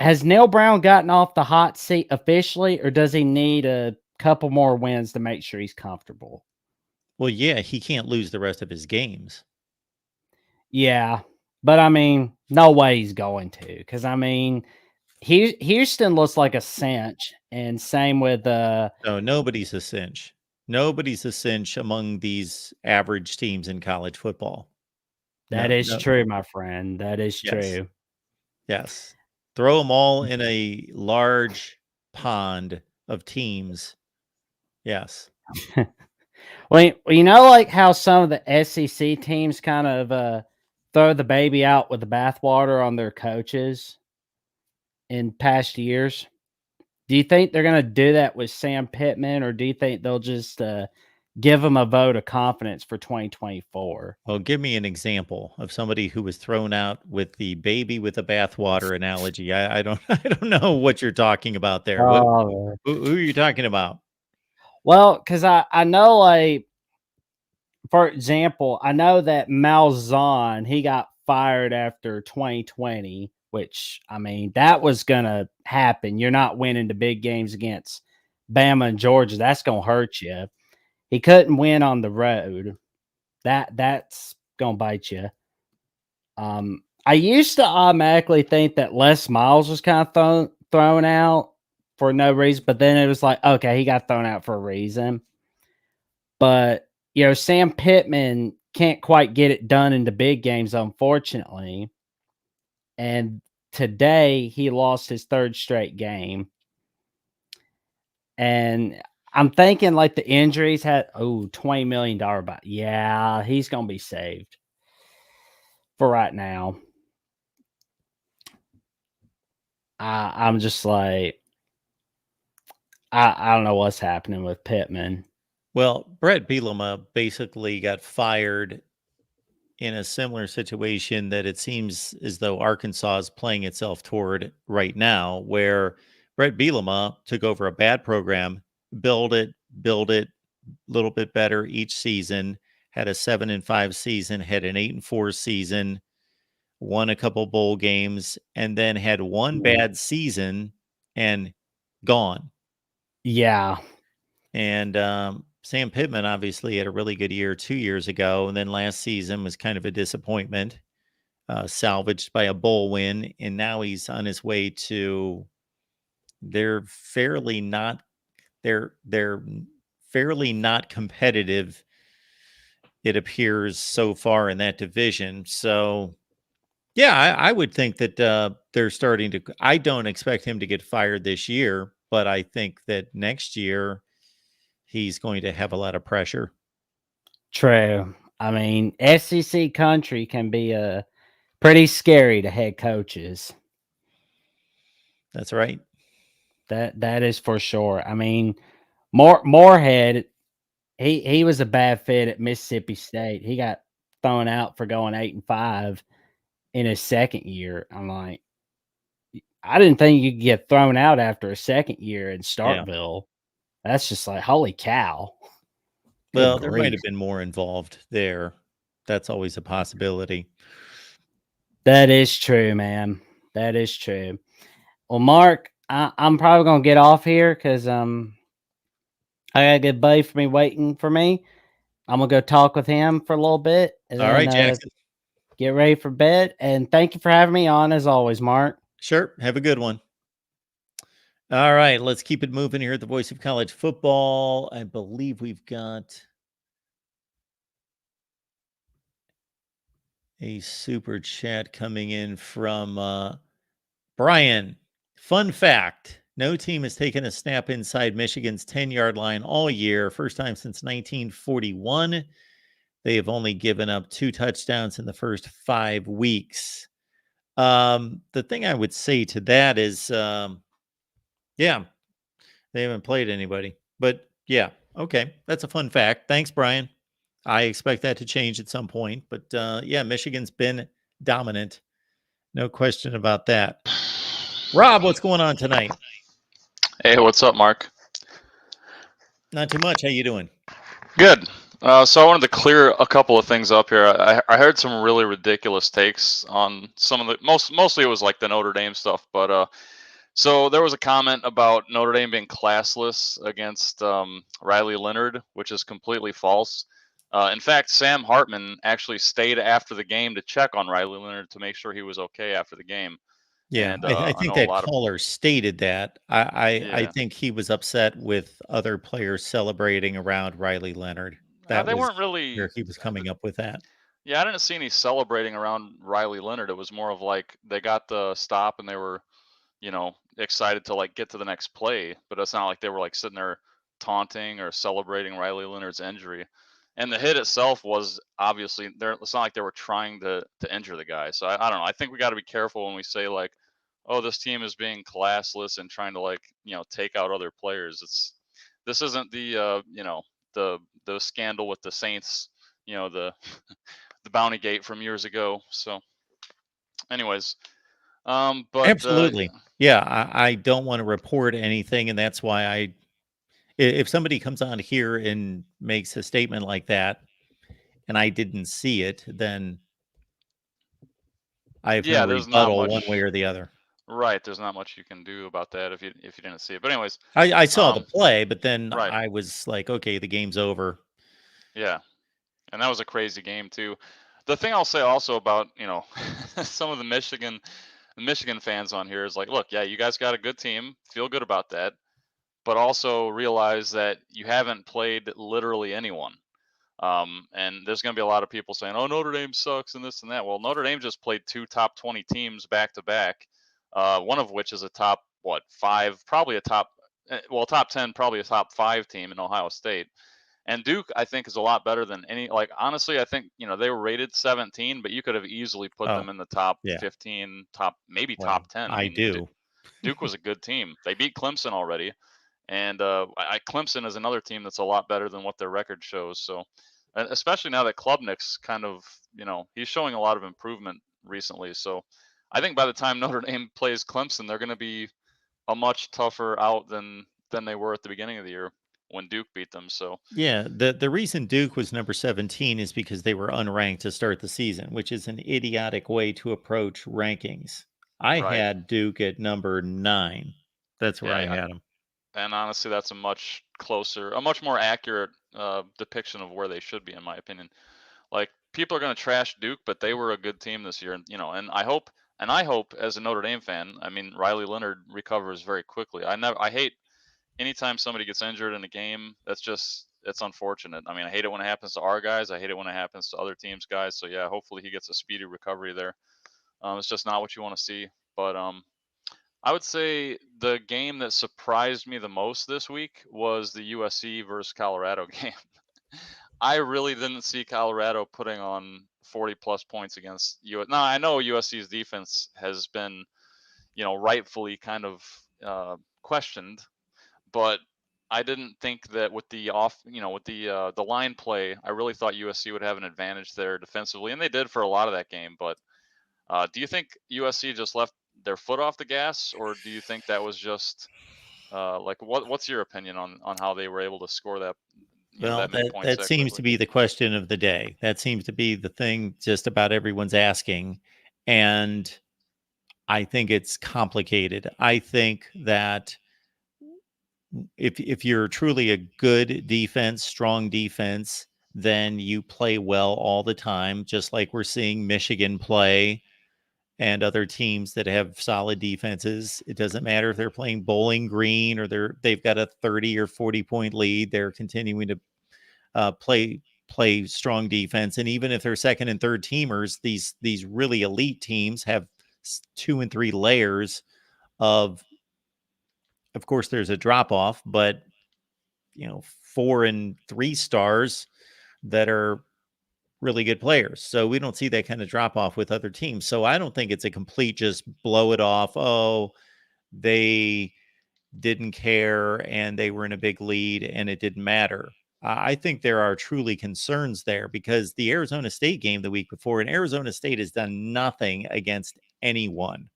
Has Neil Brown gotten off the hot seat officially, or does he need a couple more wins to make sure he's comfortable? Well, yeah, he can't lose the rest of his games. Yeah, but I mean, no way he's going to, because I mean, Houston looks like a cinch, and same with No, nobody's a cinch. Nobody's a cinch among these average teams in college football. That is true, my friend. That is true. Yes. Throw them all in a large pond of teams. Yes. Well, you know, like how some of the SEC teams kind of throw the baby out with the bathwater on their coaches in past years. Do you think they're going to do that with Sam Pittman, or do you think they'll just give him a vote of confidence for 2024? Well, give me an example of somebody who was thrown out with the baby with the bathwater analogy. I don't know what you're talking about there. Who are you talking about? Well, because I know, like, for example, I know that Malzahn, he got fired after 2020 which, I mean, that was going to happen. You're not winning the big games against Bama and Georgia. That's going to hurt you. He couldn't win on the road. That's going to bite you. I used to automatically think that Les Miles was kind of thrown out for no reason, but then it was like, okay, he got thrown out for a reason. But, Sam Pittman can't quite get it done in the big games, unfortunately. And today he lost his third straight game. And I'm thinking like the injuries had, $20 million buy. Yeah, he's going to be saved for right now. I'm just like, I don't know what's happening with Pittman. Well, Brett Bielema basically got fired in a similar situation that it seems as though Arkansas is playing itself toward right now, where Brett Bielema took over a bad program, build it a little bit better each season, had a 7-5 season, had an 8-4 season, won a couple bowl games, and then had one bad season and gone. Yeah. And Sam Pittman obviously had a really good year 2 years ago, and then last season was kind of a disappointment, salvaged by a bowl win, and now he's on his way to. They're fairly not competitive, it appears, so far in that division. So, yeah, I would think that they're starting to. I don't expect him to get fired this year, but I think that next year he's going to have a lot of pressure. True. I mean, SEC country can be pretty scary to head coaches. That's right. That is for sure. I mean, Moorhead, he was a bad fit at Mississippi State. He got thrown out for going 8-5 in his second year. I'm like, I didn't think you could get thrown out after a second year in Starkville. Yeah. That's just like, holy cow. Well, there might have been more involved there. That's always a possibility. That is true, man. That is true. Well, Mark, I'm probably gonna get off here because I got a good buddy for me waiting for me. I'm gonna go talk with him for a little bit. And all right, Jackson. Get ready for bed. And thank you for having me on as always, Mark. Sure. Have a good one. All right, let's keep it moving here at the Voice of College Football. I believe we've got a super chat coming in from Brian. Fun fact, no team has taken a snap inside Michigan's 10-yard line all year. First time since 1941. They have only given up 2 touchdowns in the first 5 weeks. The thing I would say to that is, yeah, they haven't played anybody. But yeah, okay, that's a fun fact. Thanks, Brian. I expect that to change at some point. But yeah, Michigan's been dominant. No question about that. Rob, what's going on tonight? Hey, what's up, Mark? Not too much. How you doing? Good. So I wanted to clear a couple of things up here. I heard some really ridiculous takes on some of the mostly it was like the Notre Dame stuff, but so there was a comment about Notre Dame being classless against Riley Leonard, which is completely false. In fact, Sam Hartman actually stayed after the game to check on Riley Leonard to make sure he was okay after the game. Yeah, and, I think that caller stated that. I think he was upset with other players celebrating around Riley Leonard. That they weren't really where he was coming up with that. Yeah, I didn't see any celebrating around Riley Leonard. It was more of like they got the stop and they were, excited to like get to the next play. But it's not like they were like sitting there taunting or celebrating Riley Leonard's injury. And the hit itself was obviously it's not like they were trying to injure the guy. So I don't know. I think we got to be careful when we say like, oh, this team is being classless and trying to like, take out other players. This isn't the the scandal with the Saints, the bounty gate from years ago. So anyways, but absolutely. Yeah. I don't want to report anything. And that's why if somebody comes on here and makes a statement like that and I didn't see it, then I have Yeah, no there's not rebuttal one much. way or the other. Right, there's not much you can do about that if you didn't see it. But anyways, I saw the um, play, but then right, I was like, okay, the game's over. yeah, and that was a crazy game too. The thing I'll say also about some of the Michigan fans on here is like, look, yeah, you guys got a good team, feel good about that, but also realize that you haven't played literally anyone. And there's going to be a lot of people saying, "Oh, Notre Dame sucks," and this and that. Well, Notre Dame just played 2 top 20 teams back to back. One of which is a top 5, probably a top 10, probably a top 5 team in Ohio State. And Duke, I think, is a lot better than any. Like honestly, I think they were rated 17, but you could have easily put Oh, them in the top yeah. 15, maybe Well, top 10. I I mean, do. Duke was a good team. They beat Clemson already, and Clemson is another team that's a lot better than what their record shows. So, especially now that Klubnik's kind of, he's showing a lot of improvement recently. So, I think by the time Notre Dame plays Clemson, they're going to be a much tougher out than they were at the beginning of the year when Duke beat them. So, Yeah, the reason Duke was number 17 is because they were unranked to start the season, which is an idiotic way to approach rankings. I right. had Duke at number 9. That's where I Yeah, had them. and honestly, that's a much more accurate depiction of where they should be, in my opinion. Like people are going to trash Duke, but they were a good team this year, and and I hope as a Notre Dame fan, I mean Riley Leonard recovers very quickly. I hate anytime somebody gets injured in a game. It's unfortunate. I mean, I hate it when it happens to our guys. I hate it when it happens to other teams' guys. So yeah, hopefully he gets a speedy recovery there. It's just not what you want to see, but I would say the game that surprised me the most this week was the USC versus Colorado game. I really didn't see Colorado putting on 40 plus points against US. Now I know USC's defense has been, rightfully kind of questioned, but I didn't think that with the line play, I really thought USC would have an advantage there defensively, and they did for a lot of that game. But do you think USC just left their foot off the gas, or do you think that was just what's your opinion on how they were able to score that Well, that many that points that that seems to quickly? be the question of the day. That seems to be the thing just about everyone's asking, and I think it's complicated. I think that if you're truly a good defense, strong defense, then you play well all the time, just like we're seeing Michigan play and other teams that have solid defenses. It doesn't matter if they're playing Bowling Green or they've got a 30 or 40 point lead. They're continuing to play strong defense, and even if they're second and third teamers, these really elite teams have 2 and 3 layers of course there's a drop off, but 4 and 3 stars that are really good players. So we don't see that kind of drop off with other teams. So I don't think it's a complete just blow it off. Oh, they didn't care and they were in a big lead and it didn't matter. I think there are truly concerns there because the Arizona State game the week before, and Arizona State has done nothing against anyone.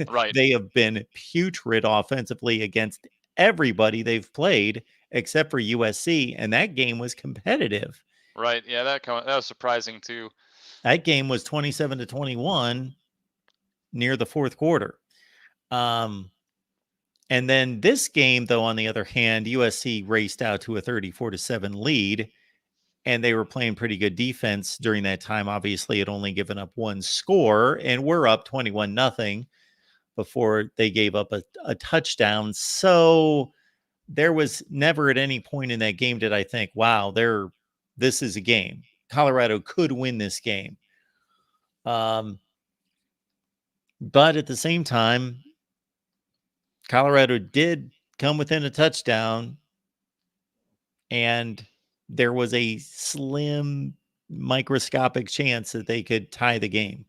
Right, They have been putrid offensively against everybody they've played except for USC, and that game was competitive. right. Yeah, that was surprising too. That game was 27-21 near the fourth quarter. And then this game, though, on the other hand, USC raced out to a 34-7 lead, and they were playing pretty good defense during that time. Obviously, it only given up one score, and we're up 21-0 before they gave up a touchdown. So there was never at any point in that game did I think, wow, this is a game. Colorado could win this game. But at the same time, Colorado did come within a touchdown, and there was a slim, microscopic chance that they could tie the game.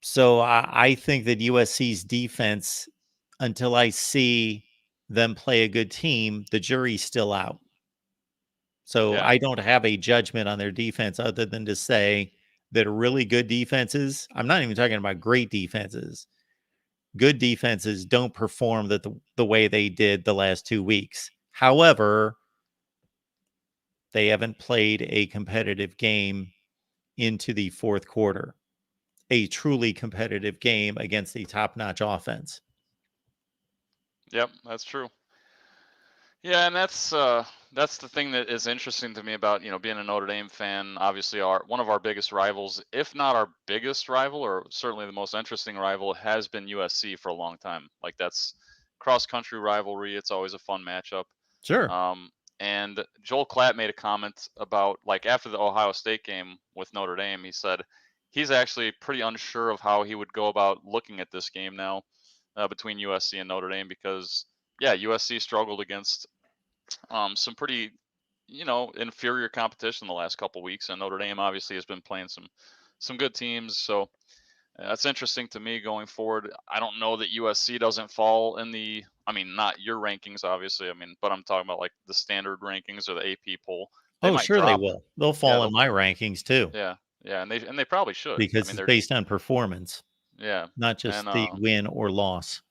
So I think that USC's defense, until I see them play a good team, the jury's still out. So Yeah, I don't have a judgment on their defense other than to say that really good defenses, I'm not even talking about great defenses, good defenses don't perform the way they did the last 2 weeks. However, they haven't played a competitive game into the fourth quarter. A truly competitive game against a top-notch offense. Yep, that's true. Yeah, and that's the thing that is interesting to me about being a Notre Dame fan. Obviously, one of our biggest rivals, if not our biggest rival, or certainly the most interesting rival, has been USC for a long time. Like that's cross country rivalry. It's always a fun matchup. Sure. And Joel Klatt made a comment about like after the Ohio State game with Notre Dame, he said he's actually pretty unsure of how he would go about looking at this game now between USC and Notre Dame because yeah, USC struggled against some pretty, inferior competition the last couple weeks, and Notre Dame obviously has been playing some good teams. So that's interesting to me going forward. I don't know that USC doesn't fall in the, I mean, not your rankings, obviously. I mean, but I'm talking about like the standard rankings or the AP poll. They Oh, might sure they drop. will. They'll fall in my rankings too. Yeah, yeah, and they probably should because it's based on performance, yeah, not just and the win or loss.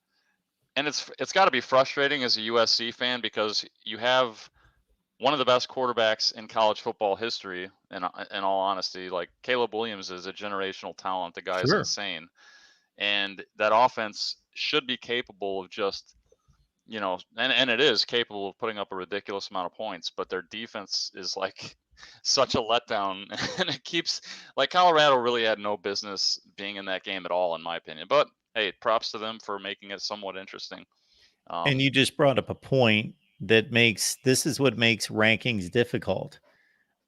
And it's got to be frustrating as a USC fan because you have one of the best quarterbacks in college football history. In all honesty, like Caleb Williams is a generational talent. The guy is insane, and that offense should be capable of just, and it is capable of putting up a ridiculous amount of points. But their defense is like such a letdown, and it keeps like Colorado really had no business being in that game at all, in my opinion. But hey, props to them for making it somewhat interesting. And you just brought up a point that this is what makes rankings difficult.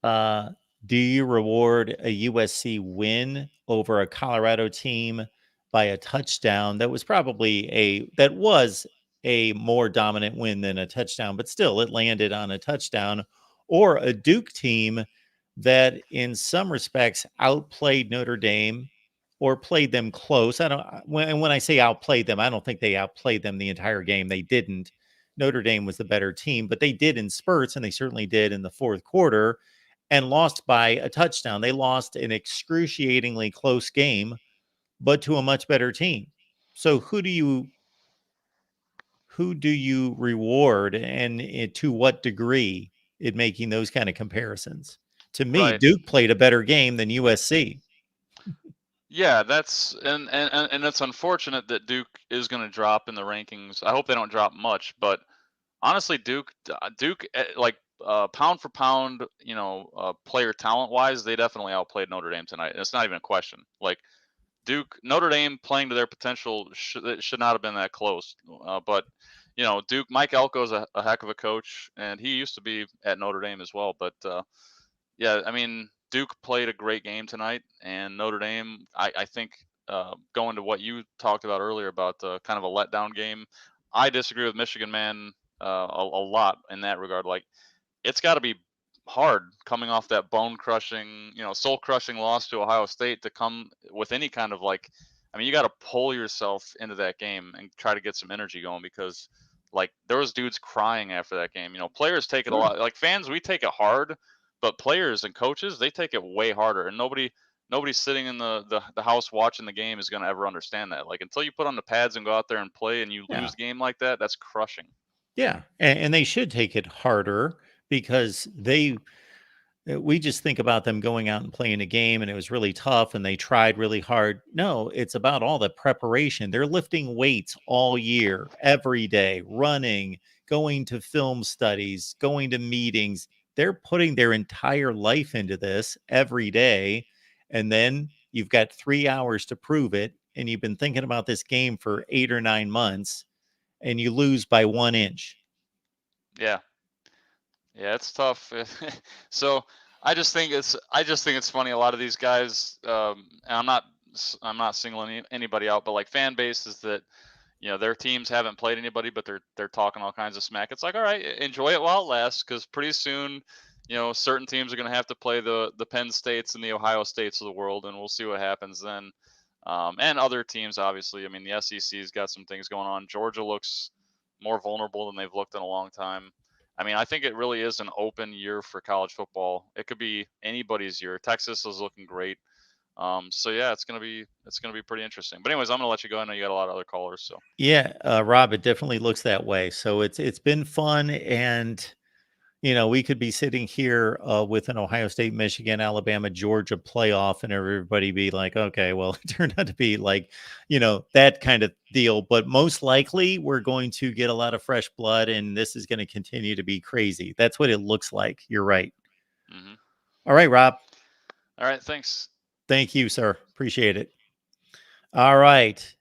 Do you reward a USC win over a Colorado team by a touchdown that was a more dominant win than a touchdown, but still it landed on a touchdown, or a Duke team that in some respects outplayed Notre Dame or played them close? When I say outplayed them, I don't think they outplayed them the entire game. They didn't. Notre Dame was the better team, but they did in spurts, and they certainly did in the fourth quarter, and lost by a touchdown. They lost an excruciatingly close game, but to a much better team. So who do you reward, and to what degree in making those kind of comparisons? To me, Duke played a better game than USC. Yeah, that's and it's unfortunate that Duke is going to drop in the rankings. I hope they don't drop much, but honestly, Duke, like pound for pound, player talent wise, they definitely outplayed Notre Dame tonight. It's not even a question. Like Notre Dame playing to their potential should not have been that close. But Duke, Mike Elko's a heck of a coach, and he used to be at Notre Dame as well. But yeah, I mean, Duke played a great game tonight, and Notre Dame, I think, going to what you talked about earlier about kind of a letdown game, I disagree with Michigan Man a lot in that regard. Like, it's got to be hard coming off that bone crushing, soul crushing loss to Ohio State to come with any kind of like, I mean, you got to pull yourself into that game and try to get some energy going because like there was dudes crying after that game. Players take it a lot. Like fans, we take it hard, but players and coaches, they take it way harder. And nobody sitting in the house watching the game is going to ever understand that. Like until you put on the pads and go out there and play and you lose a game like that, that's crushing. Yeah, and they should take it harder because we just think about them going out and playing a game and it was really tough and they tried really hard. No, it's about all the preparation. They're lifting weights all year, every day, running, going to film studies, going to meetings. They're putting their entire life into this every day. And then you've got 3 hours to prove it. And you've been thinking about this game for 8 or 9 months and you lose by 1 inch. Yeah. Yeah, it's tough. So I just think it's funny. A lot of these guys, and I'm not singling anybody out, but like fan bases that, their teams haven't played anybody, but they're talking all kinds of smack. It's like, all right, enjoy it while it lasts, because pretty soon, certain teams are going to have to play the Penn States and the Ohio States of the world, and we'll see what happens then. And other teams, obviously. I mean, the SEC's got some things going on. Georgia looks more vulnerable than they've looked in a long time. I mean, I think it really is an open year for college football. It could be anybody's year. Texas is looking great. So yeah, it's gonna be pretty interesting. But anyways, I'm gonna let you go. I know you got a lot of other callers. So yeah, Rob, it definitely looks that way. So it's been fun, and we could be sitting here with an Ohio State, Michigan, Alabama, Georgia playoff, and everybody be like, okay, well, it turned out to be like, that kind of deal. But most likely, we're going to get a lot of fresh blood, and this is going to continue to be crazy. That's what it looks like. You're right. Mm-hmm. All right, Rob. All right, thanks. Thank you, sir. Appreciate it. All right.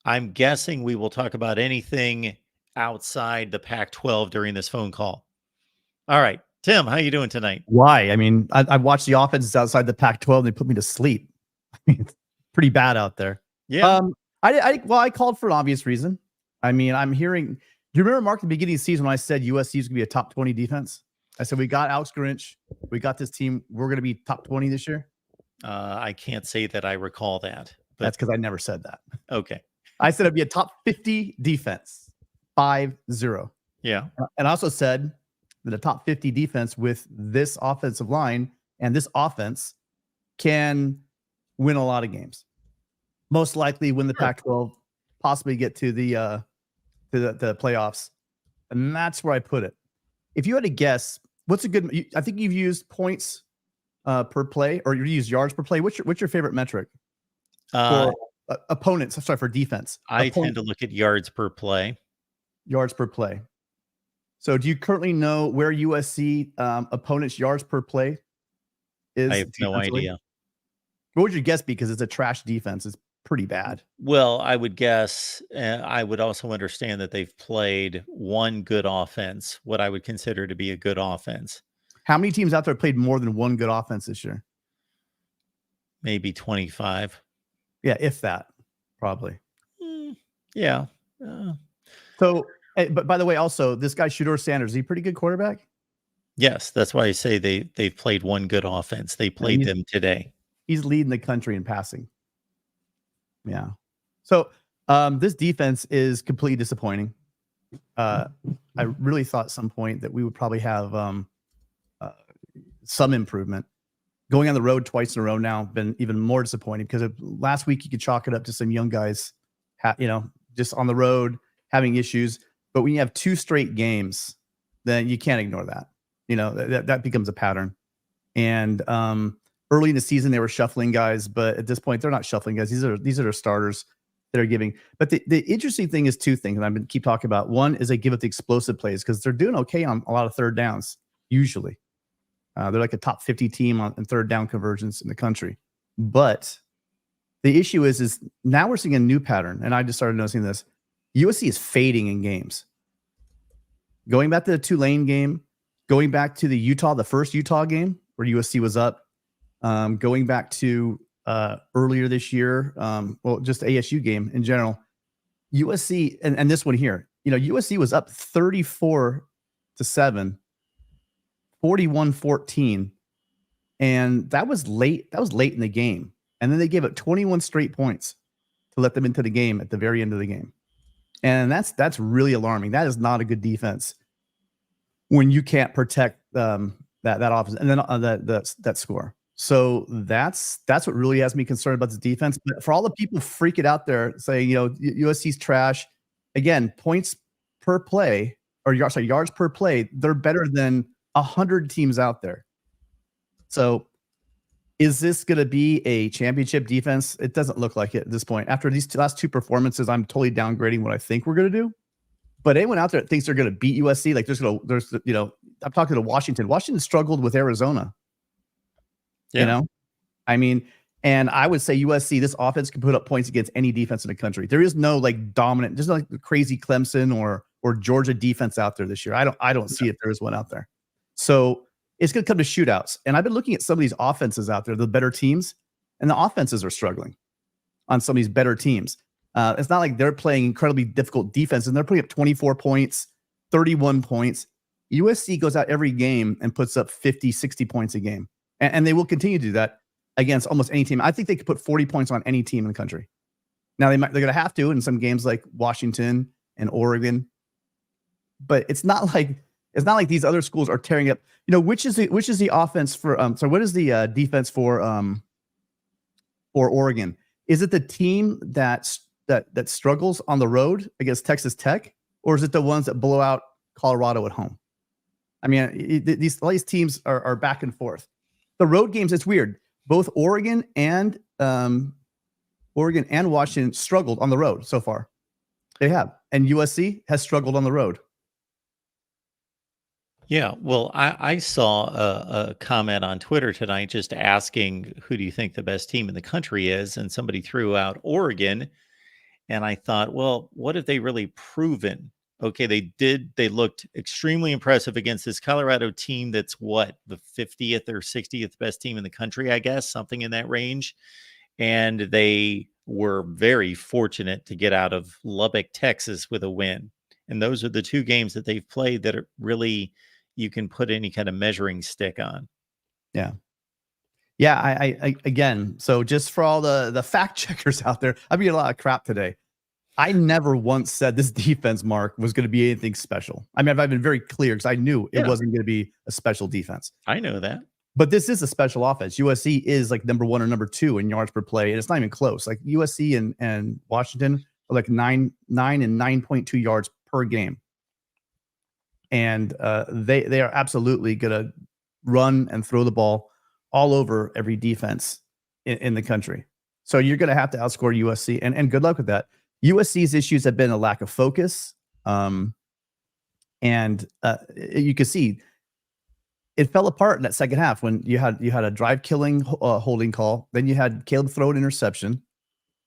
I'm guessing we will talk about anything outside the Pac-12 during this phone call. All right. Tim, how you doing tonight? Why? I mean, I watched the offenses outside the Pac-12 and they put me to sleep. It's pretty bad out there. Yeah. I called for an obvious reason. I mean, I'm hearing. Do you remember, Mark, at the beginning of the season when I said USC is going to be a top 20 defense? I said we got Alex Grinch, we got this team. We're going to be top 20 this year. I can't say that I recall that. But That's because I never said that. okay. I said it'd be a top 50 defense, 5-0. Yeah. And I also said that a top 50 defense with this offensive line and this offense can win a lot of games. Most likely win the Pac-12, possibly get to the playoffs. And that's where I put it. If you had to guess, what's a good? I think you've used points per play, or you use yards per play. What's your favorite metric for opponents? Sorry, for defense. I tend to look at yards per play. Yards per play. So, do you currently know where USC opponents' yards per play is? I have no idea. What would your guess be? Because it's a trash defense. It's pretty bad. Well, I would guess. I would also understand that they've played one good offense, what I would consider to be a good offense. How many teams out there played more than one good offense this year? Maybe 25. Yeah, if that, probably. Yeah. So, but by the way, also this guy Shedeur Sanders, is he a pretty good quarterback? Yes, that's why I say they've played one good offense. They played them today. He's leading the country in passing. Yeah. So this defense is completely disappointing. I really thought at some point that we would probably have some improvement. Going on the road twice in a row now been even more disappointing because last week you could chalk it up to some young guys, just on the road having issues. But when you have 2 straight games, then you can't ignore that. That becomes a pattern. And early in the season, they were shuffling guys, but at this point, they're not shuffling guys. These are their starters that are giving. But the interesting thing is 2 things, and I'm going to keep talking about. One is they give up the explosive plays because they're doing okay on a lot of third downs, usually. They're like a top 50 team on third down conversions in the country. But the issue is now we're seeing a new pattern, and I just started noticing this. USC is fading in games. Going back to the Tulane game, going back to the first Utah game where USC was up, going back to earlier this year, just the ASU game in general, USC and this one here, USC was up 34-7, 41-14, and that was late. That was late in the game, and then they gave up 21 straight points to let them into the game at the very end of the game, and that's really alarming. That is not a good defense when you can't protect that offense and then that score. So that's what really has me concerned about this defense. But for all the people freaking out there saying, USC's trash, again, points per play or yards per play, they're better than 100 teams out there. So is this going to be a championship defense? It doesn't look like it at this point. After these last 2 performances, I'm totally downgrading what I think we're going to do. But anyone out there that thinks they're going to beat USC, I'm talking to Washington. Washington struggled with Arizona. Yeah. I mean, and I would say USC, this offense can put up points against any defense in the country. There is no dominant, there's no crazy Clemson or Georgia defense out there this year. I don't see if there is one out there. So it's going to come to shootouts. And I've been looking at some of these offenses out there, the better teams, and the offenses are struggling on some of these better teams. It's not like they're playing incredibly difficult defense and they're putting up 24 points, 31 points. USC goes out every game and puts up 50, 60 points a game. And they will continue to do that against almost any team. I think they could put 40 points on any team in the country. Now they're going to have to in some games like Washington and Oregon, but it's not like these other schools are tearing up. Which is the offense for what is the defense for Oregon? Is it the team that struggles on the road against Texas Tech, or is it the ones that blow out Colorado at home? I mean, all these teams are back and forth. The road games, it's weird. Both Oregon and Washington struggled on the road so far. They have, and USC has struggled on the road. Yeah, well, I saw a comment on Twitter tonight just asking who do you think the best team in the country is, and somebody threw out Oregon, and I thought, well, what have they really proven? Okay, they looked extremely impressive against this Colorado team that's what, the 50th or 60th best team in the country, I guess, something in that range. And they were very fortunate to get out of Lubbock, Texas with a win. And those are the two games that they've played that are really you can put any kind of measuring stick on. Yeah. Yeah, I again, so just for all the fact checkers out there, I've been getting a lot of crap today. I never once said this defense, Mark, was going to be anything special. I mean, I've been very clear because I knew it wasn't going to be a special defense. I know that. But this is a special offense. USC is like number 1 or number 2 in yards per play, and it's not even close. Like USC and Washington are like 9 and 9.2 yards per game. And they are absolutely going to run and throw the ball all over every defense in the country. So you're going to have to outscore USC, and good luck with that. USC's issues have been a lack of focus. And you can see it fell apart in that second half when you had a drive killing holding call. Then you had Caleb throw an interception,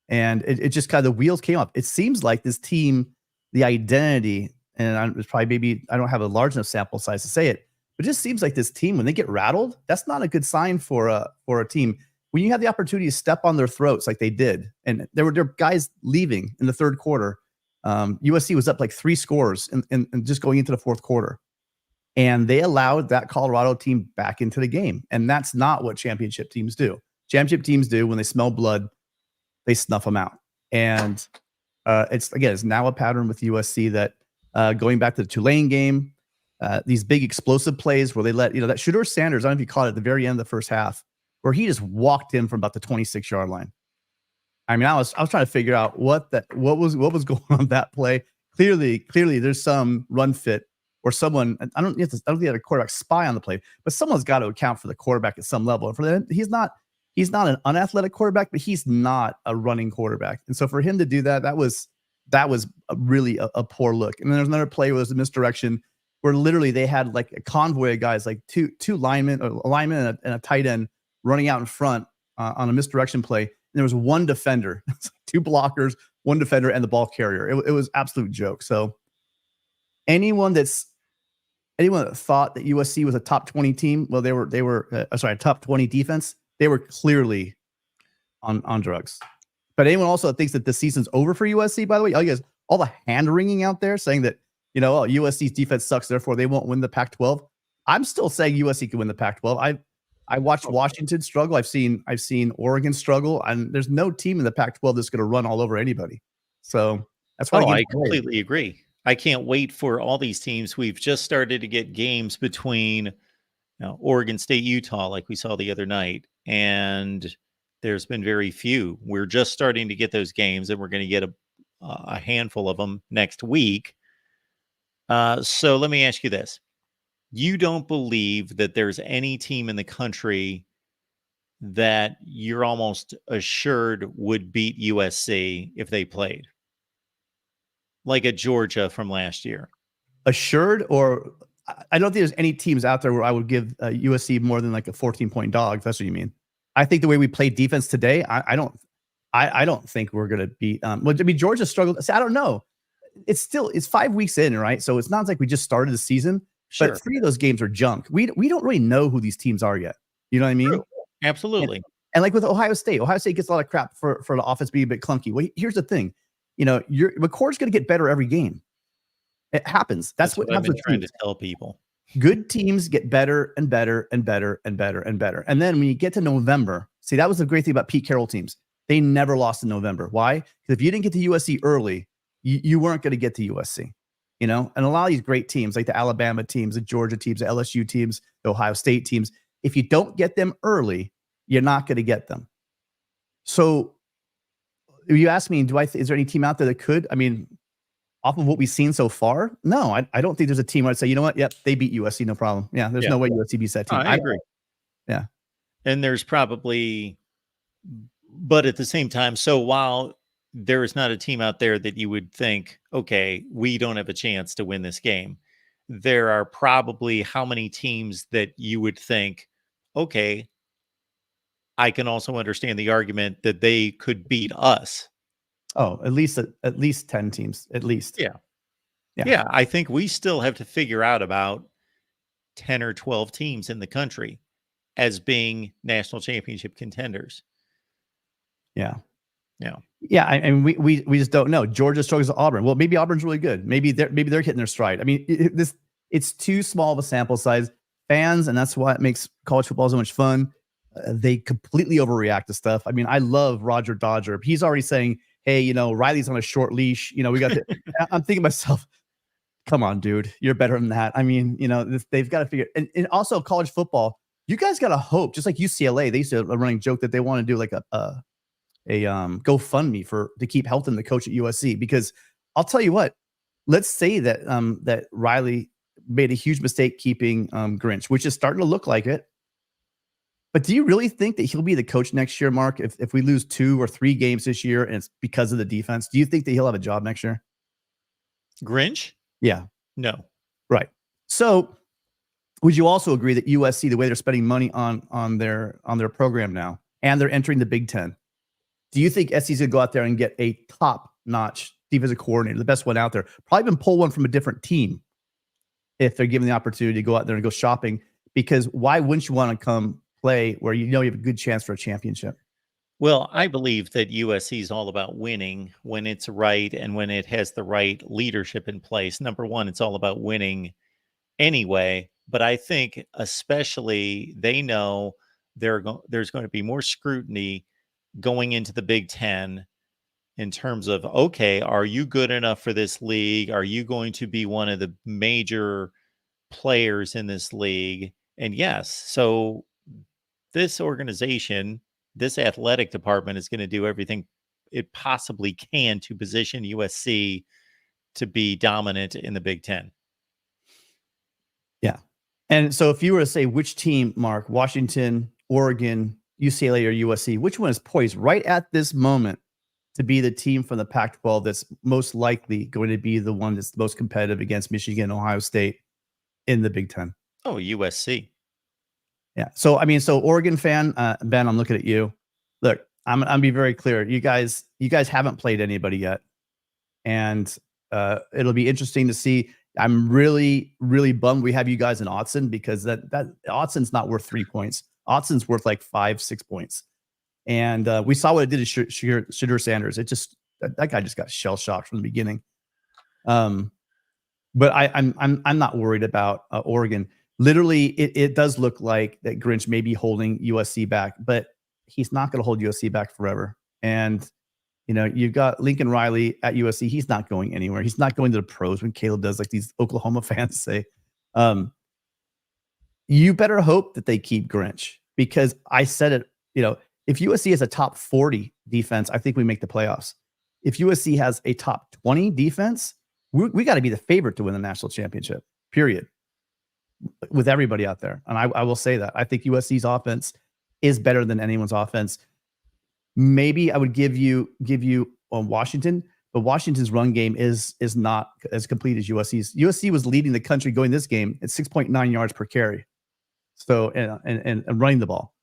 and it just kind of the wheels came up. It seems like this team, the identity, and it's probably maybe I don't have a large enough sample size to say it, but it just seems like this team, when they get rattled, that's not a good sign for a team. When you have the opportunity to step on their throats like they did, and there were guys leaving in the third quarter. USC was up like 3 scores and just going into the fourth quarter. And they allowed that Colorado team back into the game. And that's not what championship teams do. Championship teams do, when they smell blood, they snuff them out. And it's now a pattern with USC that going back to the Tulane game, these big explosive plays where they let, that Shedeur Sanders, I don't know if you caught it at the very end of the first half, where he just walked in from about the 26-yard line. I mean, I was trying to figure out what was going on that play. Clearly there's some run fit or someone. I don't think they had a quarterback spy on the play, but someone's got to account for the quarterback at some level. And for that, he's not an unathletic quarterback, but he's not a running quarterback. And so for him to do that was really a poor look. And then there's another play where there's a misdirection where literally they had like a convoy of guys, like two linemen, a lineman and a tight end running out in front on a misdirection play. And there was one defender, 2 blockers, 1 defender, and the ball carrier. It was absolute joke. So anyone that thought that USC was a top 20 team, well, they were a top 20 defense. They were clearly on drugs. But anyone also that thinks that the season's over for USC, by the way, all the hand wringing out there saying that, USC's defense sucks, therefore they won't win the Pac-12. I'm still saying USC can win the Pac-12. I watched Washington struggle. I've seen Oregon struggle, and there's no team in the Pac-12 that's going to run all over anybody. So that's why I completely agree. I can't wait for all these teams. We've just started to get games between Oregon State, Utah, like we saw the other night, and there's been very few. We're just starting to get those games, and we're going to get a handful of them next week. So let me ask you this. You don't believe that there's any team in the country that you're almost assured would beat USC if they played? Like a Georgia from last year. Assured, or I don't think there's any teams out there where I would give USC more than like a 14-point dog. If that's what you mean. I think the way we play defense today, I don't think we're going to beat. Georgia struggled. See, I don't know. It's 5 weeks in, right? So it's not like we just started the season. Sure. But 3 of those games are junk. We don't really know who these teams are yet. You know what I mean? True. Absolutely. And like with Ohio State gets a lot of crap for the offense being a bit clunky. Well, here's the thing. McCord's going to get better every game. It happens. That's what I've been trying to tell people. Good teams get better and better and better and better and better. And then when you get to November, see, that was the great thing about Pete Carroll teams. They never lost in November. Why? Because if you didn't get to USC early, you weren't going to get to USC. And a lot of these great teams, like the Alabama teams, the Georgia teams, the LSU teams, the Ohio State teams, if you don't get them early, you're not going to get them. So you ask me, is there any team out there that could? I mean, off of what we've seen so far, no, I don't think there's a team where I'd say, you know what? Yep, they beat USC, no problem. Yeah, there's no way USC beats that team. I agree. Yeah. And there's probably, but at the same time, so while there is not a team out there that you would think, okay, we don't have a chance to win this game, there are probably how many teams that you would think, okay, I can also understand the argument that they could beat us. Oh, at least 10 teams, at least. Yeah. Yeah. Yeah. I think we still have to figure out about 10 or 12 teams in the country as being national championship contenders. Yeah. Yeah. Yeah. And we just don't know. Georgia struggles with Auburn. Well, maybe Auburn's really good. Maybe they're hitting their stride. I mean, it's too small of a sample size. Fans, and that's why it makes college football so much fun. They completely overreact to stuff. I mean, I love Roger Dodger. He's already saying, hey, you know, Riley's on a short leash. You know, we got to, I'm thinking to myself, come on, dude, you're better than that. I mean, you know, they've got to figure, and also college football, you guys got to hope, just like UCLA, they used to have a running joke that they want to do like a GoFundMe to keep helping the coach at USC, because I'll tell you what, let's say that, that Riley made a huge mistake keeping Grinch, which is starting to look like it. But do you really think that he'll be the coach next year, Mark? If we lose 2 or 3 games this year and it's because of the defense, do you think that he'll have a job next year? Grinch? Yeah. No. Right. So would you also agree that USC, the way they're spending money on their program now, and they're entering the Big Ten, do you think SC's going to go out there and get a top-notch defensive coordinator, the best one out there? Probably even pull one from a different team if they're given the opportunity to go out there and go shopping, because why wouldn't you want to come play where you know you have a good chance for a championship? Well, I believe that USC is all about winning when it's right and when it has the right leadership in place. Number one, it's all about winning anyway. But I think especially they know there's going to be more scrutiny going into the Big Ten in terms of, okay, are you good enough for this league? Are you going to be one of the major players in this league? And yes, so this organization, this athletic department is going to do everything it possibly can to position USC to be dominant in the Big Ten. Yeah. And so if you were to say which team, Mark, Washington, Oregon, UCLA, or USC, which one is poised right at this moment to be the team from the Pac-12 that's most likely going to be the one that's the most competitive against Michigan, Ohio State in the Big Ten? Oh, USC. Yeah. So, I mean, so Oregon fan, Ben, I'm looking at you. Look, I'm be very clear. You guys haven't played anybody yet. And it'll be interesting to see. I'm really, really bummed we have you guys in Autzen, because that Autzen's not worth 3 points. Autzen's worth like 5-6 points. And we saw what it did to Shadur Sanders. It just, that guy just got shell shocked from the beginning. But I'm not worried about Oregon. Literally, it does look like that Grinch may be holding USC back, but he's not going to hold USC back forever. And, you know, you've got Lincoln Riley at USC. He's not going anywhere. He's not going to the pros when Caleb does, like these Oklahoma fans say. You better hope that they keep Grinch, because I said it, you know, if USC has a top 40 defense, I think we make the playoffs. If USC has a top 20 defense, we got to be the favorite to win the national championship, period, with everybody out there. And I will say that. I think USC's offense is better than anyone's offense. Maybe I would give you on Washington, but Washington's run game is not as complete as USC's. USC was leading the country going this game at 6.9 yards per carry. So, and running the ball.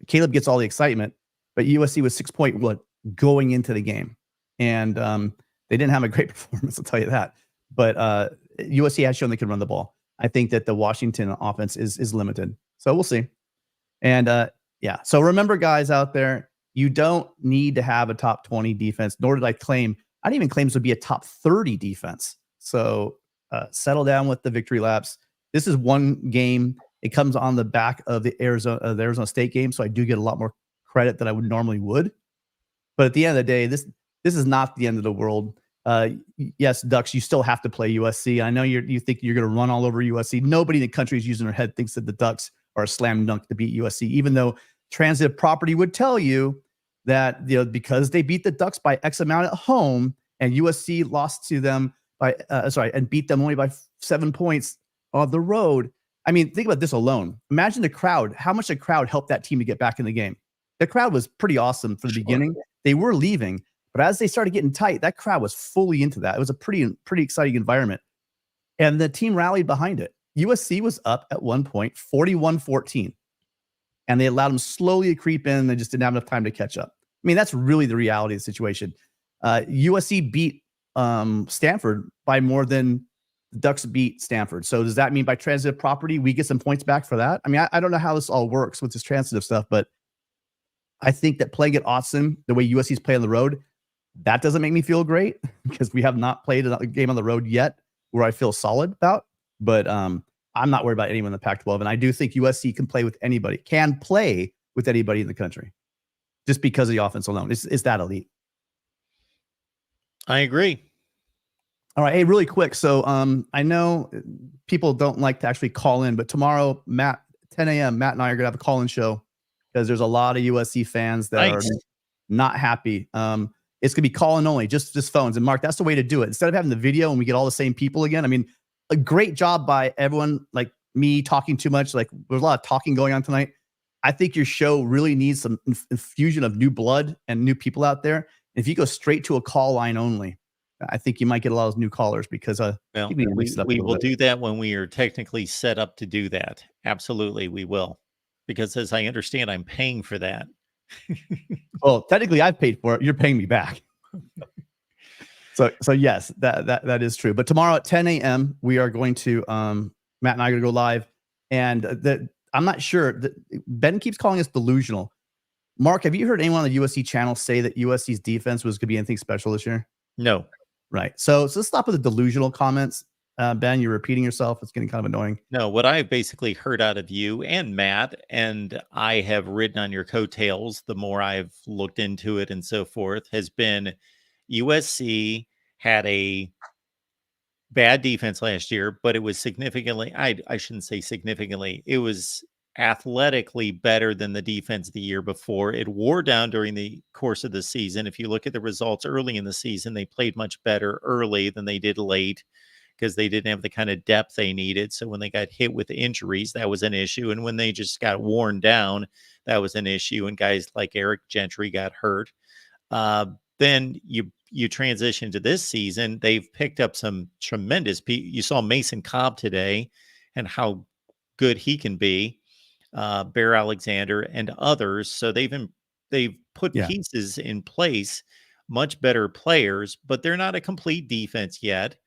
Caleb gets all the excitement, but USC was 6.1 going into the game. And they didn't have a great performance, I'll tell you that. But USC has shown they can run the ball. I think that the Washington offense is limited. So we'll see. And yeah, so remember, guys out there, you don't need to have a top 20 defense, nor did I claim. I didn't even claim this would be a top 30 defense. So settle down with the victory laps. This is one game. It comes on the back of the Arizona State game, so I do get a lot more credit than I would normally would. But at the end of the day, this is not the end of the world. Yes, Ducks, you still have to play USC. I know you think you're going to run all over USC. Nobody in the country is using their head thinks that the Ducks are a slam dunk to beat USC, even though transitive property would tell you that, you know, because they beat the Ducks by X amount at home and USC lost to them and beat them only by 7 points on the road. I mean, think about this alone. Imagine the crowd, how much the crowd helped that team to get back in the game. The crowd was pretty awesome for the beginning. They were leaving, but as they started getting tight, that crowd was fully into that. It was a pretty exciting environment. And the team rallied behind it. USC was up at one point, 41-14. And they allowed them slowly to creep in. They just didn't have enough time to catch up. I mean, that's really the reality of the situation. USC beat Stanford by more than the Ducks beat Stanford. So does that mean by transitive property, we get some points back for that? I mean, I don't know how this all works with this transitive stuff, but I think that playing at Austin, the way USC's play on the road, that doesn't make me feel great because we have not played a game on the road yet where I feel solid about. But I'm not worried about anyone in the Pac-12. And I do think USC can play with anybody in the country just because of the offense alone. It's that elite. I agree. All right. Hey, really quick. So I know people don't like to actually call in, but tomorrow, 10 a.m., Matt and I are going to have a call-in show because there's a lot of USC fans that are not happy. It's going to be call-in only, just phones. And Mark, that's the way to do it. Instead of having the video and we get all the same people again, I mean, a great job by everyone, like me talking too much. Like there's a lot of talking going on tonight. I think your show really needs some infusion of new blood and new people out there. And if you go straight to a call line only, I think you might get a lot of new callers because we will do that when we are technically set up to do that. Absolutely, we will. Because as I understand, I'm paying for that. Well, technically, I've paid for it. You're paying me back. So yes, that is true. But tomorrow at 10 a.m., we are going to Matt and I are going to go live, and I'm not sure. Ben keeps calling us delusional. Mark, have you heard anyone on the USC channel say that USC's defense was going to be anything special this year? No. Right. So let's stop with the delusional comments. Ben, you're repeating yourself. It's getting kind of annoying. No, what I've basically heard out of you and Matt, and I have ridden on your coattails the more I've looked into it and so forth, has been USC had a bad defense last year, but it was significantly, I shouldn't say significantly, it was athletically better than the defense the year before. It wore down during the course of the season. If you look at the results early in the season, they played much better early than they did late because they didn't have the kind of depth they needed. So when they got hit with injuries, that was an issue. And when they just got worn down, that was an issue. And guys like Eric Gentry got hurt. Then you transition to this season, they've picked up some tremendous you saw Mason Cobb today and how good he can be, Bear Alexander and others. So they've put pieces in place, much better players, but they're not a complete defense yet.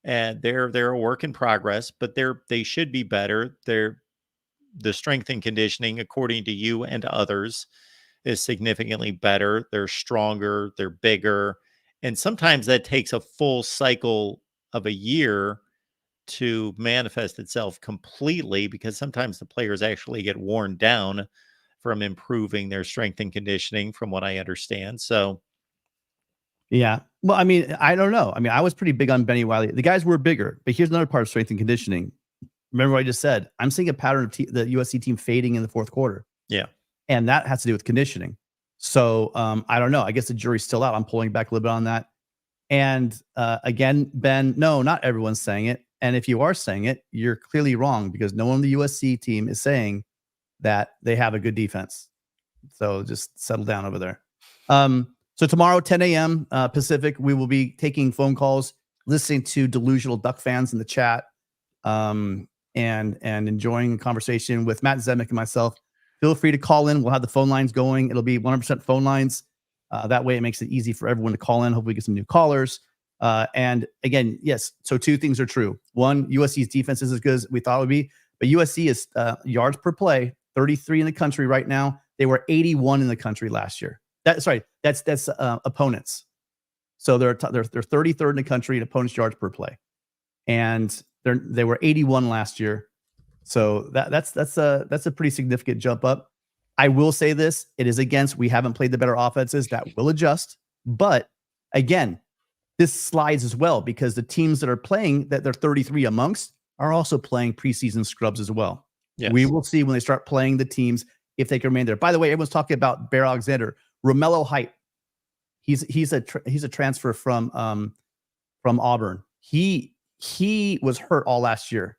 And they're a work in progress, but they should be better. The strength and conditioning, according to you and others, is significantly better. They're stronger, they're bigger. And sometimes that takes a full cycle of a year to manifest itself completely because sometimes the players actually get worn down from improving their strength and conditioning, from what I understand. So, yeah. Well, I mean, I don't know. I mean, I was pretty big on Benny Wiley. The guys were bigger, but here's another part of strength and conditioning. Remember what I just said? I'm seeing a pattern of the USC team fading in the fourth quarter. Yeah. And that has to do with conditioning. So I don't know. I guess the jury's still out. I'm pulling back a little bit on that. And again, Ben, no, not everyone's saying it. And if you are saying it, you're clearly wrong because no one on the USC team is saying that they have a good defense. So just settle down over there. So tomorrow, 10 a.m. Pacific, we will be taking phone calls, listening to delusional Duck fans in the chat, and enjoying a conversation with Matt Zemek and myself. Feel free to call in. We'll have the phone lines going. It'll be 100% phone lines. That way it makes it easy for everyone to call in. Hopefully get some new callers. And again, yes, so two things are true. One, USC's defense is as good as we thought it would be, but USC is yards per play, 33 in the country right now. They were 81 in the country last year. That's opponents. So they're 33rd in the country in opponents' yards per play. And they were 81 last year. So that's a pretty significant jump up. I will say this, it is against, we haven't played the better offenses. That will adjust. But again, this slides as well because the teams that are playing that they're 33 amongst are also playing preseason scrubs as well. Yes. We will see when they start playing the teams if they can remain there. By the way, everyone's talking about Bear Alexander. Romello Height. He's a transfer from Auburn. He was hurt all last year.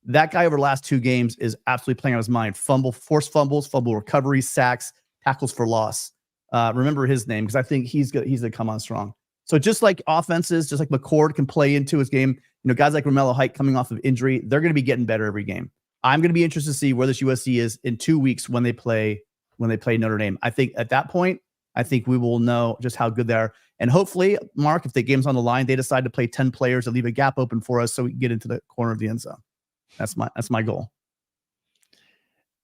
That guy over the last 2 games is absolutely playing on his mind. Forced fumbles, fumble recoveries, sacks, tackles for loss. Remember his name because I think he's gonna come on strong. So just like offenses, just like McCord can play into his game, guys like Romello Height coming off of injury, they're going to be getting better every game. I'm going to be interested to see where this USC is in 2 weeks when they play Notre Dame. I think at that point, we will know just how good they are. And hopefully, Mark, if the game's on the line, they decide to play 10 players to leave a gap open for us so we can get into the corner of the end zone. That's my goal.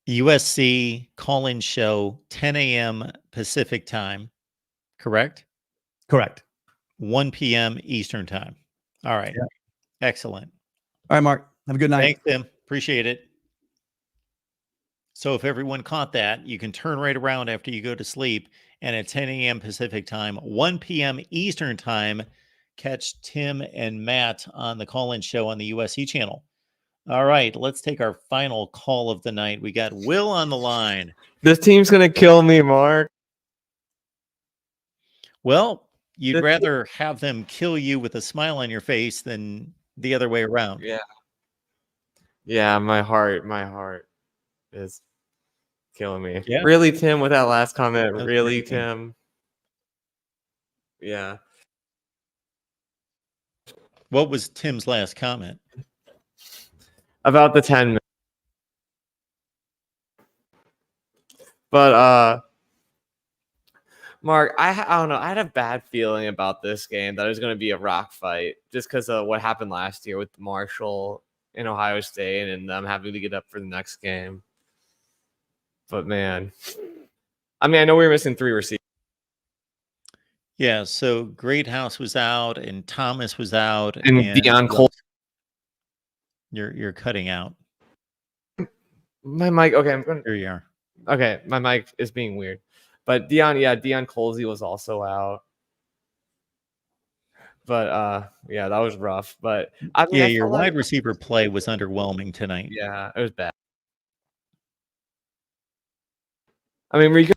USC call-in show 10 a.m. Pacific time, correct? Correct. 1 p.m. Eastern time. All right. Yeah. Excellent. All right, Mark. Have a good night. Thanks, Tim. Appreciate it. So if everyone caught that, you can turn right around after you go to sleep, and at 10 a.m. Pacific time, 1 p.m. Eastern time, catch Tim and Matt on the call-in show on the USC channel. All right, let's take our final call of the night. We got Will on the line. This team's going to kill me, Mark. Well, you'd rather have them kill you with a smile on your face than the other way around. Yeah. Yeah, my heart is killing me. Yeah. Really, Tim, with that last comment? That's Really, pretty good. Tim? Yeah. What was Tim's last comment? About the 10 minutes. But Mark, I don't know. I had a bad feeling about this game that it was going to be a rock fight just because of what happened last year with Marshall in Ohio State and them having to get up for the next game. But man, I mean, I know we were missing 3 receivers. Yeah, so Greathouse was out and Thomas was out And Deion Cole. You're cutting out. My mic. Okay, I'm going. Here you are. Okay, my mic is being weird. But Deion Colsey was also out. But yeah, that was rough. But I mean, Yeah, your wide receiver play was underwhelming tonight. Yeah, it was bad. I mean, we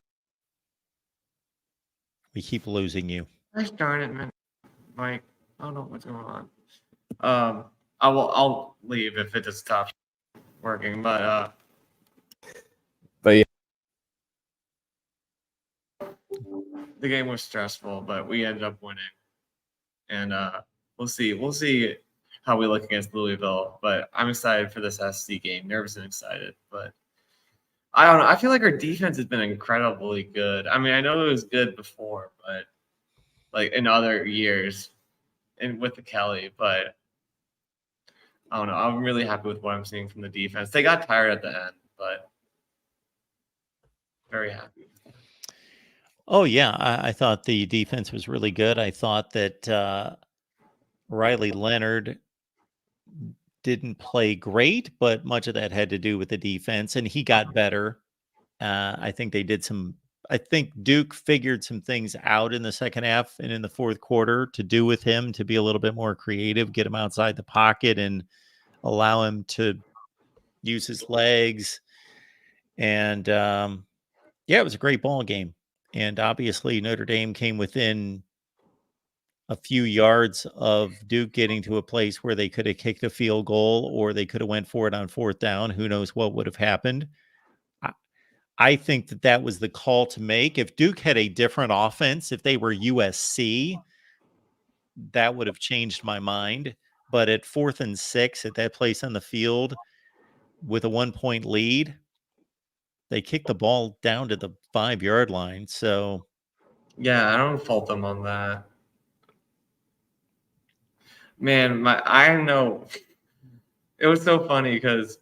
keep losing you. Gosh darn it, man. Mike, I don't know what's going on. I'll leave if it just stops working. But yeah. The game was stressful, but we ended up winning. And we'll see how we look against Louisville. But I'm excited for this SC game. Nervous and excited. But I don't know. I feel like our defense has been incredibly good. I mean, I know it was good before, but like in other years and with the Kelly, but I don't know. I'm really happy with what I'm seeing from the defense. They got tired at the end, but very happy. Oh, yeah. I thought the defense was really good. I thought that Riley Leonard didn't play great, but much of that had to do with the defense, and he got better. I think Duke figured some things out in the second half and in the fourth quarter to do with him to be a little bit more creative, get him outside the pocket and allow him to use his legs. And yeah, it was a great ball game. And obviously Notre Dame came within a few yards of Duke getting to a place where they could have kicked a field goal or they could have went for it on 4th down. Who knows what would have happened. I think that was the call to make. If Duke had a different offense, if they were USC, that would have changed my mind. But at 4th and 6 at that place on the field with a 1-point lead, they kicked the ball down to the 5-yard line. So yeah, I don't fault them on that. Man, I know it was so funny because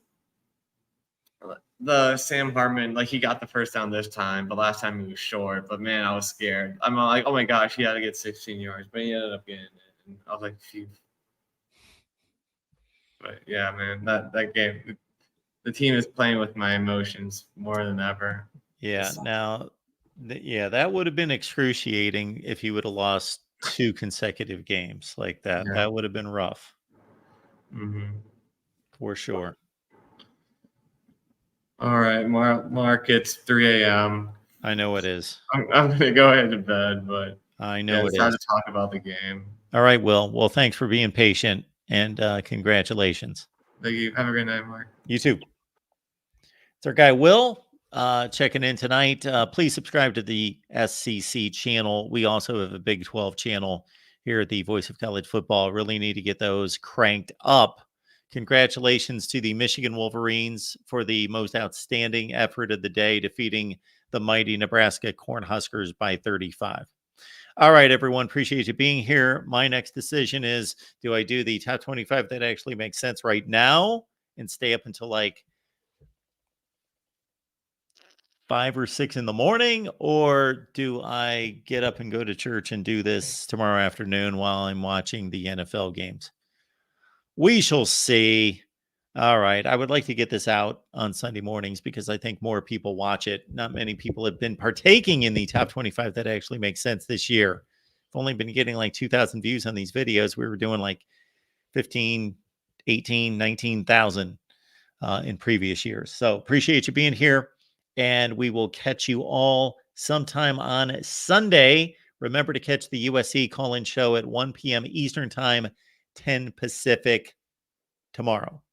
the Sam Hartman, like he got the first down this time, but last time he was short. But man, I was scared. I'm like, oh my gosh, he had to get 16 yards, but he ended up getting it. And I was like, phew. But yeah, man, that game, the team is playing with my emotions more than ever. Yeah. Now, yeah, that would have been excruciating if he would have lost 2 consecutive games like that. Yeah. That would have been rough. Mm-hmm. For sure. All right, Mark, it's 3 a.m. I know it is. I'm going to go ahead to bed, but I know it's it time is. to talk about the game. All right, Will. Well, thanks for being patient, and congratulations. Thank you. Have a great night, Mark. You too. It's our guy, Will, checking in tonight. Please subscribe to the SCC channel. We also have a Big 12 channel here at the Voice of College Football. Really need to get those cranked up. Congratulations to the Michigan Wolverines for the most outstanding effort of the day, defeating the mighty Nebraska Cornhuskers by 35. All right, everyone. Appreciate you being here. My next decision is, do I do the top 25 that actually makes sense right now and stay up until like 5 or 6 in the morning, or do I get up and go to church and do this tomorrow afternoon while I'm watching the NFL games? We shall see. All right. I would like to get this out on Sunday mornings because I think more people watch it. Not many people have been partaking in the top 25 that actually makes sense this year. I've only been getting like 2,000 views on these videos. We were doing like 15, 18, 19,000 in previous years. So appreciate you being here. And we will catch you all sometime on Sunday. Remember to catch the USC call-in show at 1 p.m. Eastern Time, 10 Pacific tomorrow.